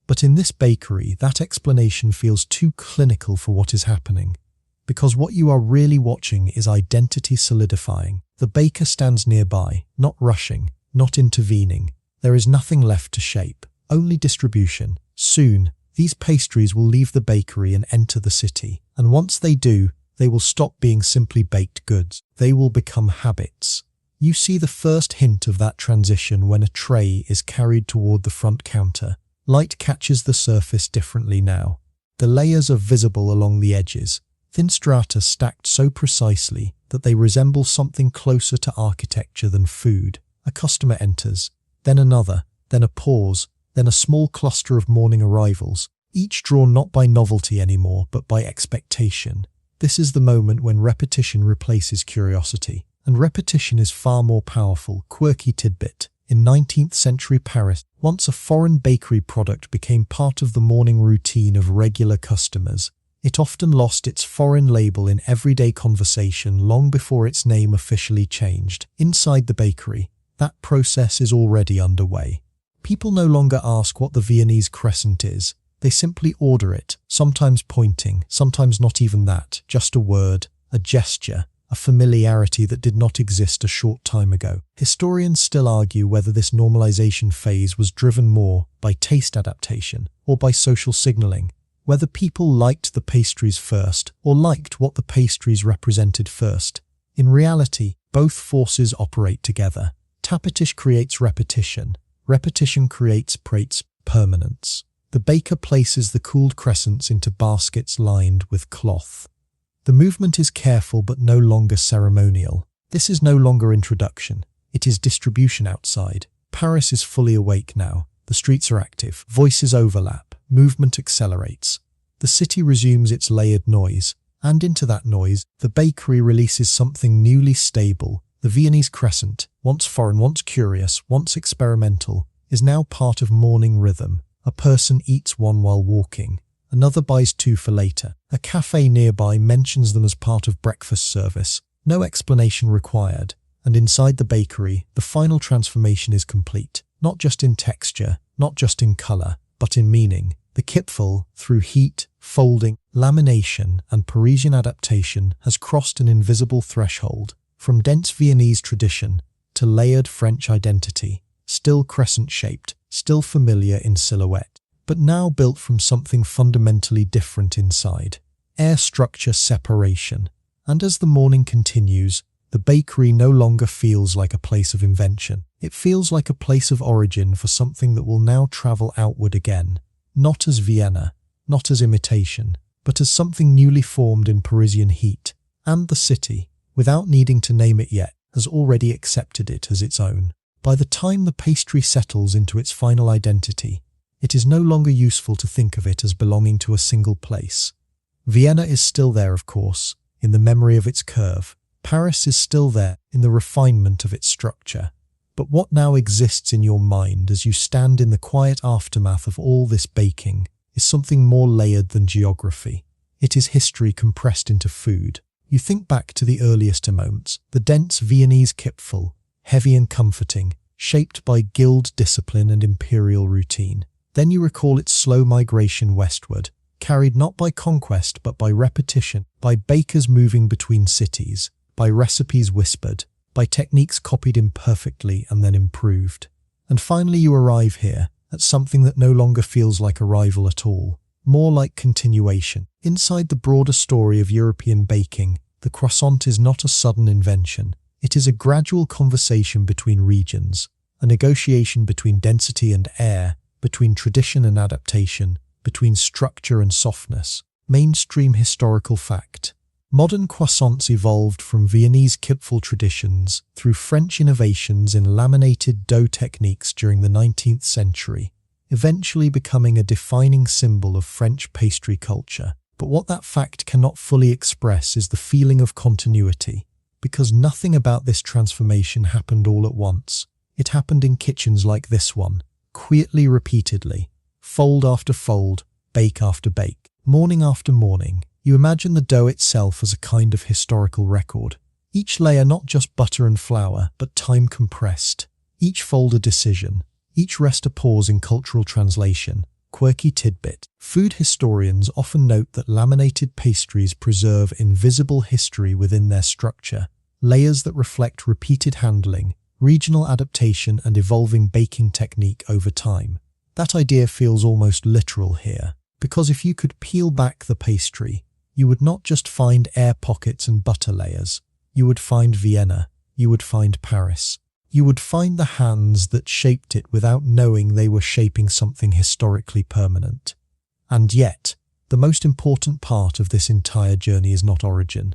But in this bakery, that explanation feels too clinical for what is happening, because what you are really watching is identity solidifying. The baker stands nearby, not rushing, not intervening. There is nothing left to shape, only distribution. Soon, these pastries will leave the bakery and enter the city, and once they do, they will stop being simply baked goods. They will become habits. You see the first hint of that transition when a tray is carried toward the front counter. Light catches the surface differently now. The layers are visible along the edges, thin strata stacked so precisely that they resemble something closer to architecture than food. A customer enters, then another, then a pause, then a small cluster of morning arrivals, each drawn not by novelty anymore, but by expectation. This is the moment when repetition replaces curiosity, and repetition is far more powerful. Quirky tidbit: in 19th century Paris, once a foreign bakery product became part of the morning routine of regular customers. It often lost its foreign label in everyday conversation long before its name officially changed. Inside the bakery, that process is already underway. People no longer ask what the Viennese crescent is. They simply order it, sometimes pointing, sometimes not even that, just a word, a gesture, a familiarity that did not exist a short time ago. Historians still argue whether this normalization phase was driven more by taste adaptation or by social signaling, whether people liked the pastries first or liked what the pastries represented first. In reality, both forces operate together. Tapetish creates repetition. Repetition creates permanence. The baker places the cooled crescents into baskets lined with cloth. The movement is careful but no longer ceremonial. This is no longer introduction. It is distribution outside. Paris is fully awake now. The streets are active. Voices overlap. Movement accelerates. The city resumes its layered noise. And into that noise, the bakery releases something newly stable. The Viennese crescent, once foreign, once curious, once experimental, is now part of morning rhythm. A person eats one while walking. Another buys two for later. A cafe nearby mentions them as part of breakfast service. No explanation required. And inside the bakery, the final transformation is complete. Not just in texture, not just in color, but in meaning. The Kipferl, through heat, folding, lamination, and Parisian adaptation, has crossed an invisible threshold. From dense Viennese tradition to layered French identity, still crescent-shaped, still familiar in silhouette, but now built from something fundamentally different inside. Air structure separation. And as the morning continues, the bakery no longer feels like a place of invention. It feels like a place of origin for something that will now travel outward again. Not as Vienna, not as imitation, but as something newly formed in Parisian heat. And the city, without needing to name it yet, has already accepted it as its own. By the time the pastry settles into its final identity, it is no longer useful to think of it as belonging to a single place. Vienna is still there, of course, in the memory of its curve. Paris is still there, in the refinement of its structure. But what now exists in your mind as you stand in the quiet aftermath of all this baking is something more layered than geography. It is history compressed into food. You think back to the earliest moments, the dense Viennese Kipferl, heavy and comforting, shaped by guild discipline and imperial routine. Then you recall its slow migration westward, carried not by conquest but by repetition, by bakers moving between cities, by recipes whispered, by techniques copied imperfectly and then improved. And finally you arrive here, at something that no longer feels like arrival at all, more like continuation. Inside the broader story of European baking, the croissant is not a sudden invention. It is a gradual conversation between regions, a negotiation between density and air, between tradition and adaptation, between structure and softness. Mainstream historical fact. Modern croissants evolved from Viennese Kipferl traditions through French innovations in laminated dough techniques during the 19th century, eventually becoming a defining symbol of French pastry culture. But what that fact cannot fully express is the feeling of continuity, because nothing about this transformation happened all at once. It happened in kitchens like this one, quietly, repeatedly, fold after fold, bake after bake, morning after morning. You imagine the dough itself as a kind of historical record. Each layer not just butter and flour, but time compressed. Each fold a decision. Each rest a pause in cultural translation. Quirky tidbit. Food historians often note that laminated pastries preserve invisible history within their structure, layers that reflect repeated handling, regional adaptation and evolving baking technique over time. That idea feels almost literal here, because if you could peel back the pastry, you would not just find air pockets and butter layers. You would find Vienna. You would find Paris. You would find the hands that shaped it without knowing they were shaping something historically permanent. And yet, the most important part of this entire journey is not origin.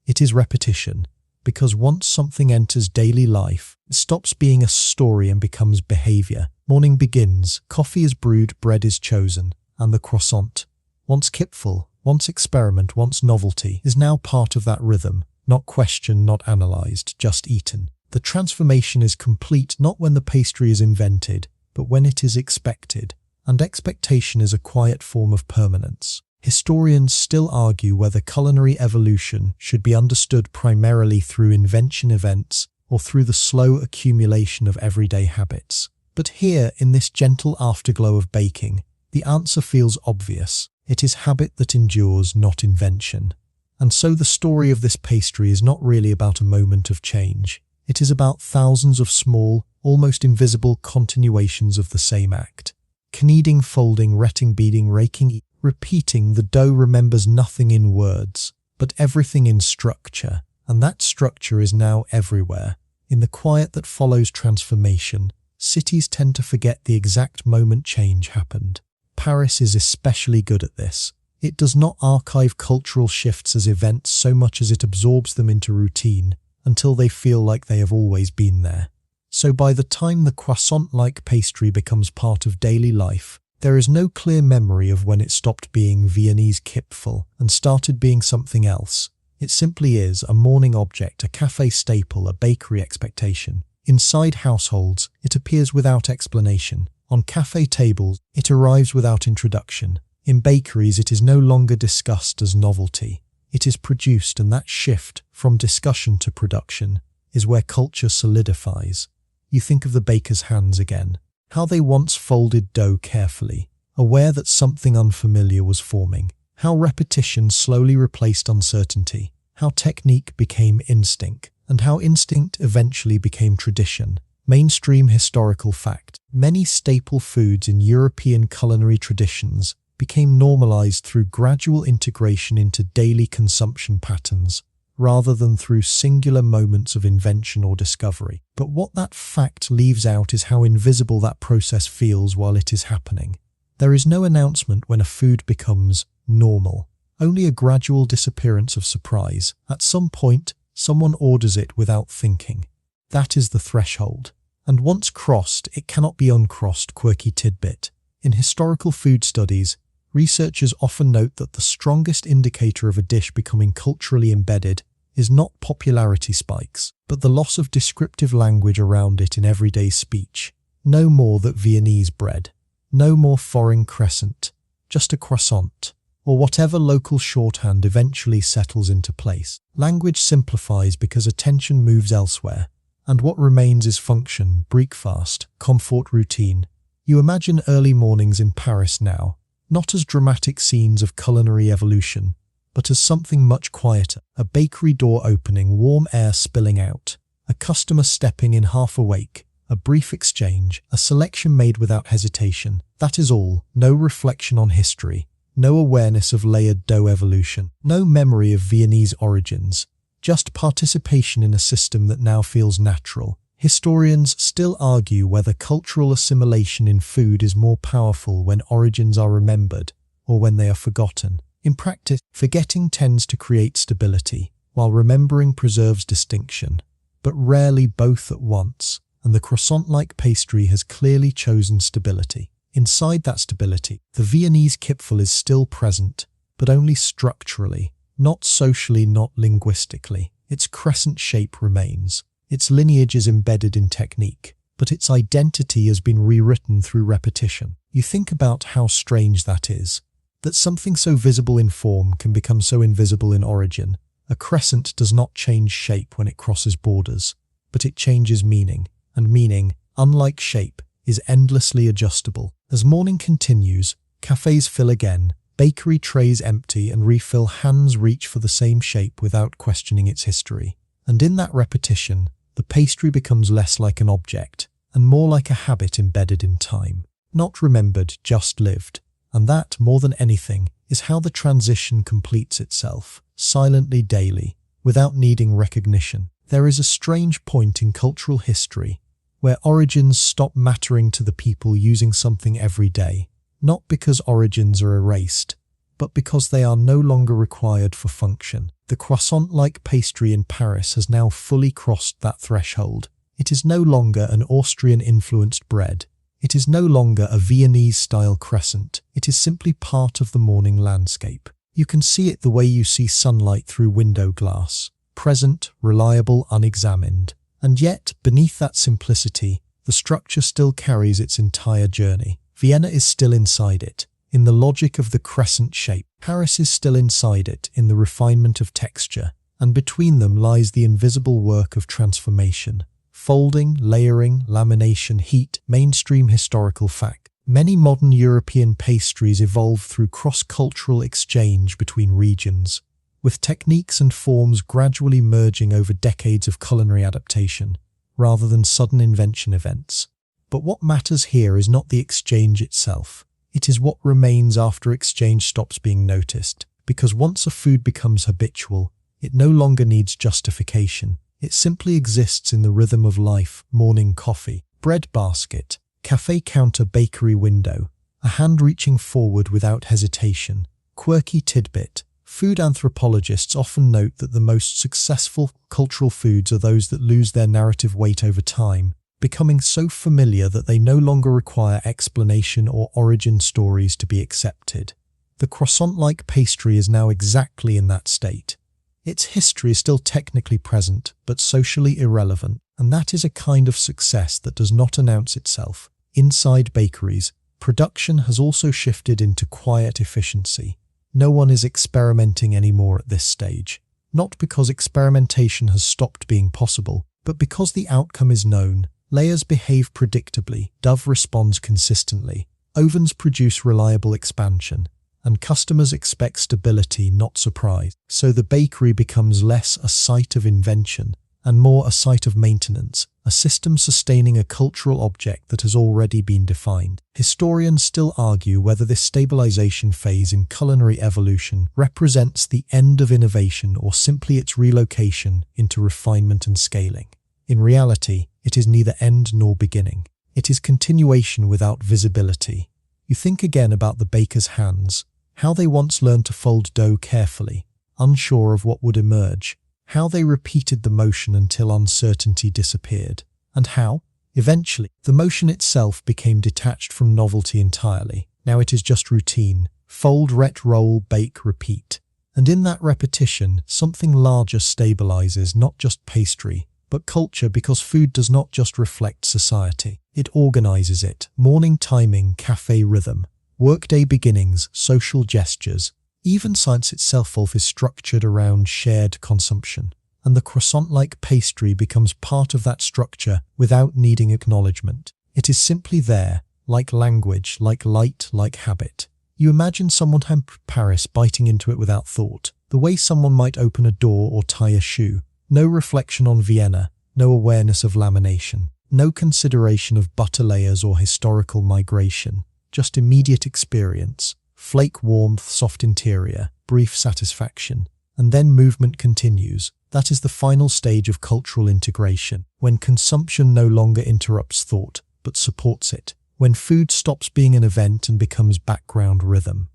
It is repetition, because once something enters daily life, it stops being a story and becomes behavior. Morning begins, coffee is brewed, bread is chosen, and the croissant, once Kipferl, once experiment, once novelty, is now part of that rhythm, not questioned, not analyzed, just eaten. The transformation is complete not when the pastry is invented, but when it is expected, and expectation is a quiet form of permanence. Historians still argue whether culinary evolution should be understood primarily through invention events or through the slow accumulation of everyday habits. But here, in this gentle afterglow of baking, the answer feels obvious. It is habit that endures, not invention. And so the story of this pastry is not really about a moment of change. It is about thousands of small, almost invisible continuations of the same act. Kneading, folding, retting, beating, raking, repeating. The dough remembers nothing in words, but everything in structure, and that structure is now everywhere. In the quiet that follows transformation, cities tend to forget the exact moment change happened. Paris is especially good at this. It does not archive cultural shifts as events so much as it absorbs them into routine until they feel like they have always been there. So by the time the croissant-like pastry becomes part of daily life, there is no clear memory of when it stopped being Viennese Kipferl and started being something else. It simply is a morning object, a cafe staple, a bakery expectation. Inside households, it appears without explanation. On cafe tables, it arrives without introduction. In bakeries, it is no longer discussed as novelty. It is produced, and that shift from discussion to production is where culture solidifies. You think of the baker's hands again, how they once folded dough carefully, aware that something unfamiliar was forming, how repetition slowly replaced uncertainty, how technique became instinct, and how instinct eventually became tradition. Mainstream historical fact: many staple foods in European culinary traditions became normalized through gradual integration into daily consumption patterns, rather than through singular moments of invention or discovery. But what that fact leaves out is how invisible that process feels while it is happening. There is no announcement when a food becomes normal, only a gradual disappearance of surprise. At some point, someone orders it without thinking. That is the threshold. And once crossed, it cannot be uncrossed. Quirky tidbit: in historical food studies, researchers often note that the strongest indicator of a dish becoming culturally embedded is not popularity spikes, but the loss of descriptive language around it in everyday speech. No more that Viennese bread, no more foreign crescent, just a croissant, or whatever local shorthand eventually settles into place. Language simplifies because attention moves elsewhere, and what remains is function, breakfast, comfort, routine. You imagine early mornings in Paris now, not as dramatic scenes of culinary evolution, but as something much quieter: a bakery door opening, warm air spilling out, a customer stepping in half awake, a brief exchange, a selection made without hesitation. That is all. No reflection on history, no awareness of layered dough evolution, no memory of Viennese origins, just participation in a system that now feels natural. Historians still argue whether cultural assimilation in food is more powerful when origins are remembered or when they are forgotten. In practice, forgetting tends to create stability, while remembering preserves distinction, but rarely both at once, and the croissant-like pastry has clearly chosen stability. Inside that stability, the Viennese Kipferl is still present, but only structurally, not socially, not linguistically. Its crescent shape remains. Its lineage is embedded in technique, but its identity has been rewritten through repetition. You think about how strange that is, that something so visible in form can become so invisible in origin. A crescent does not change shape when it crosses borders, but it changes meaning, and meaning, unlike shape, is endlessly adjustable. As morning continues, cafes fill again, bakery trays empty and refill, hands reach for the same shape without questioning its history. And in that repetition, the pastry becomes less like an object and more like a habit embedded in time, not remembered, just lived. And that, more than anything, is how the transition completes itself, silently, daily, without needing recognition. There is a strange point in cultural history where origins stop mattering to the people using something every day, not because origins are erased, but because they are no longer required for function. The croissant-like pastry in Paris has now fully crossed that threshold. It is no longer an Austrian-influenced bread. It is no longer a Viennese-style crescent. It is simply part of the morning landscape. You can see it the way you see sunlight through window glass, present, reliable, unexamined. And yet, beneath that simplicity, the structure still carries its entire journey. Vienna is still inside it, in the logic of the crescent shape. Paris is still inside it, in the refinement of texture. And between them lies the invisible work of transformation. Folding, layering, lamination, heat, mainstream historical fact. Many modern European pastries evolve through cross-cultural exchange between regions, with techniques and forms gradually merging over decades of culinary adaptation, rather than sudden invention events. But what matters here is not the exchange itself. It is what remains after exchange stops being noticed, because once a food becomes habitual, it no longer needs justification. It simply exists in the rhythm of life: morning coffee, bread basket, cafe counter, bakery window, a hand reaching forward without hesitation. Quirky tidbit: food anthropologists often note that the most successful cultural foods are those that lose their narrative weight over time, becoming so familiar that they no longer require explanation or origin stories to be accepted. The croissant-like pastry is now exactly in that state. Its history is still technically present, but socially irrelevant, and that is a kind of success that does not announce itself. Inside bakeries, production has also shifted into quiet efficiency. No one is experimenting anymore at this stage. Not because experimentation has stopped being possible, but because the outcome is known. Layers behave predictably, dough responds consistently, ovens produce reliable expansion, and customers expect stability, not surprise. So the bakery becomes less a site of invention and more a site of maintenance, a system sustaining a cultural object that has already been defined. Historians still argue whether this stabilization phase in culinary evolution represents the end of innovation or simply its relocation into refinement and scaling. In reality, it is neither end nor beginning. It is continuation without visibility. You think again about the baker's hands, how they once learned to fold dough carefully, unsure of what would emerge, how they repeated the motion until uncertainty disappeared, and how, eventually, the motion itself became detached from novelty entirely. Now it is just routine: fold, roll, bake, repeat. And in that repetition, something larger stabilizes, not just pastry, but culture, because food does not just reflect society. It organizes it: morning timing, cafe rhythm, workday beginnings, social gestures. Even science itself is structured around shared consumption, and the croissant-like pastry becomes part of that structure without needing acknowledgement. It is simply there, like language, like light, like habit. You imagine someone in Paris biting into it without thought, the way someone might open a door or tie a shoe. No reflection on Vienna, no awareness of lamination, no consideration of butter layers or historical migration, just immediate experience. Flake warmth, soft interior, brief satisfaction, and then movement continues. That is the final stage of cultural integration, when consumption no longer interrupts thought, but supports it, when food stops being an event and becomes background rhythm.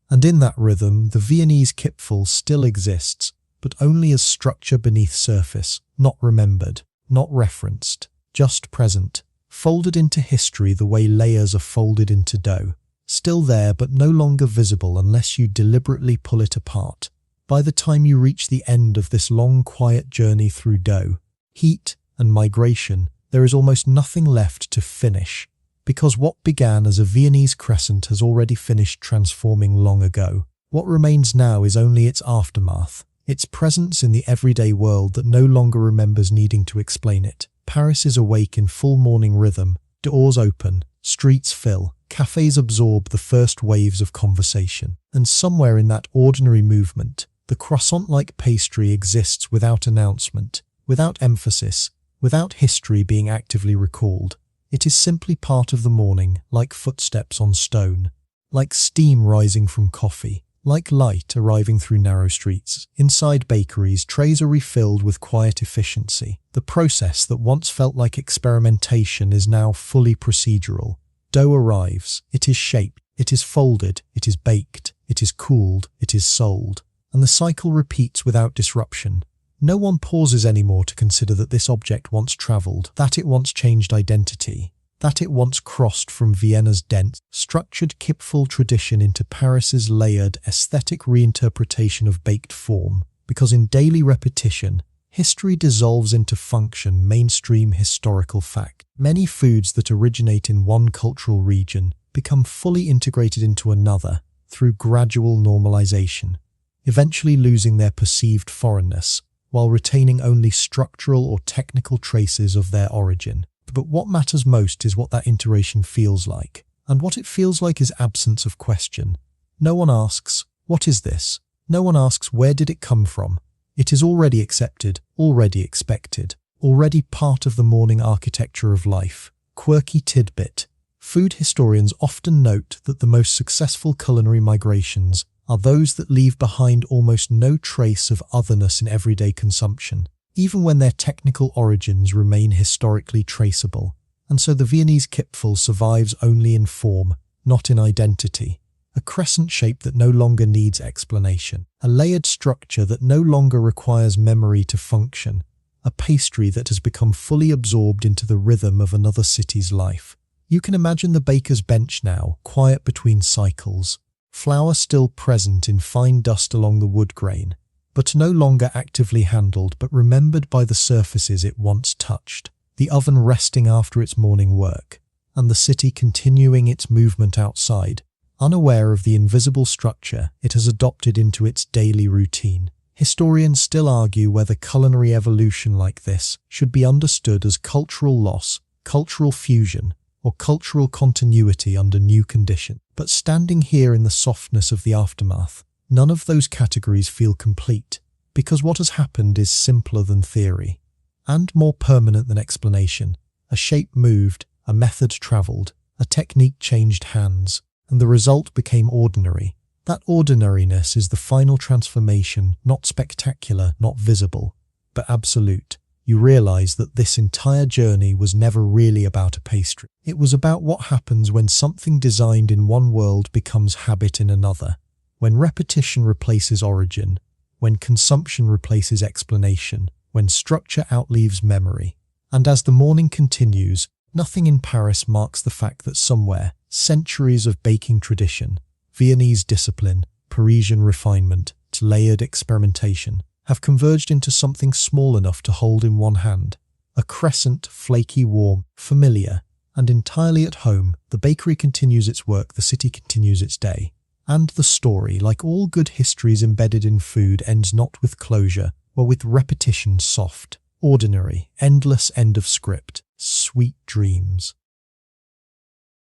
And in that rhythm, the Viennese Kipferl still exists, but only as structure beneath surface, not remembered, not referenced, just present, folded into history the way layers are folded into dough. Still there, but no longer visible unless you deliberately pull it apart. By the time you reach the end of this long, quiet journey through dough, heat, and migration, there is almost nothing left to finish, because what began as a Viennese crescent has already finished transforming long ago. What remains now is only its aftermath, its presence in the everyday world that no longer remembers needing to explain it. Paris is awake in full morning rhythm, doors open, streets fill, cafes absorb the first waves of conversation, and somewhere in that ordinary movement, the croissant-like pastry exists without announcement, without emphasis, without history being actively recalled. It is simply part of the morning, like footsteps on stone, like steam rising from coffee, like light arriving through narrow streets. Inside bakeries, trays are refilled with quiet efficiency. The process that once felt like experimentation is now fully procedural. Dough arrives, it is shaped, it is folded, it is baked, it is cooled, it is sold, and the cycle repeats without disruption. No one pauses anymore to consider that this object once travelled, that it once changed identity, that it once crossed from Vienna's dense, structured Kipferl tradition into Paris's layered, aesthetic reinterpretation of baked form, because in daily repetition, history dissolves into function, mainstream historical fact. Many foods that originate in one cultural region become fully integrated into another through gradual normalization, eventually losing their perceived foreignness, while retaining only structural or technical traces of their origin. But what matters most is what that integration feels like. And what it feels like is absence of question. No one asks, "What is this?" No one asks where did it come from. It is already accepted, already expected, already part of the morning architecture of life. Quirky tidbit. Food historians often note that the most successful culinary migrations are those that leave behind almost no trace of otherness in everyday consumption, even when their technical origins remain historically traceable. And so the Viennese Kipferl survives only in form, not in identity. A crescent shape that no longer needs explanation, a layered structure that no longer requires memory to function, a pastry that has become fully absorbed into the rhythm of another city's life. You can imagine the baker's bench now, quiet between cycles, flour still present in fine dust along the wood grain, but no longer actively handled but remembered by the surfaces it once touched, the oven resting after its morning work, and the city continuing its movement outside, unaware of the invisible structure it has adopted into its daily routine. Historians still argue whether culinary evolution like this should be understood as cultural loss, cultural fusion, or cultural continuity under new conditions. But standing here in the softness of the aftermath, none of those categories feel complete, because what has happened is simpler than theory, and more permanent than explanation. A shape moved, a method travelled, a technique changed hands, and the result became ordinary. That ordinariness is the final transformation, not spectacular, not visible, but absolute. You realize that this entire journey was never really about a pastry. It was about what happens when something designed in one world becomes habit in another, when repetition replaces origin, when consumption replaces explanation, when structure outlives memory. And as the morning continues, nothing in Paris marks the fact that somewhere, centuries of baking tradition, Viennese discipline, Parisian refinement, to layered experimentation, have converged into something small enough to hold in one hand. A crescent, flaky, warm, familiar, and entirely at home. The bakery continues its work, the city continues its day. And the story, like all good histories embedded in food, ends not with closure, but with repetition, soft, ordinary, endless end of script, sweet dreams.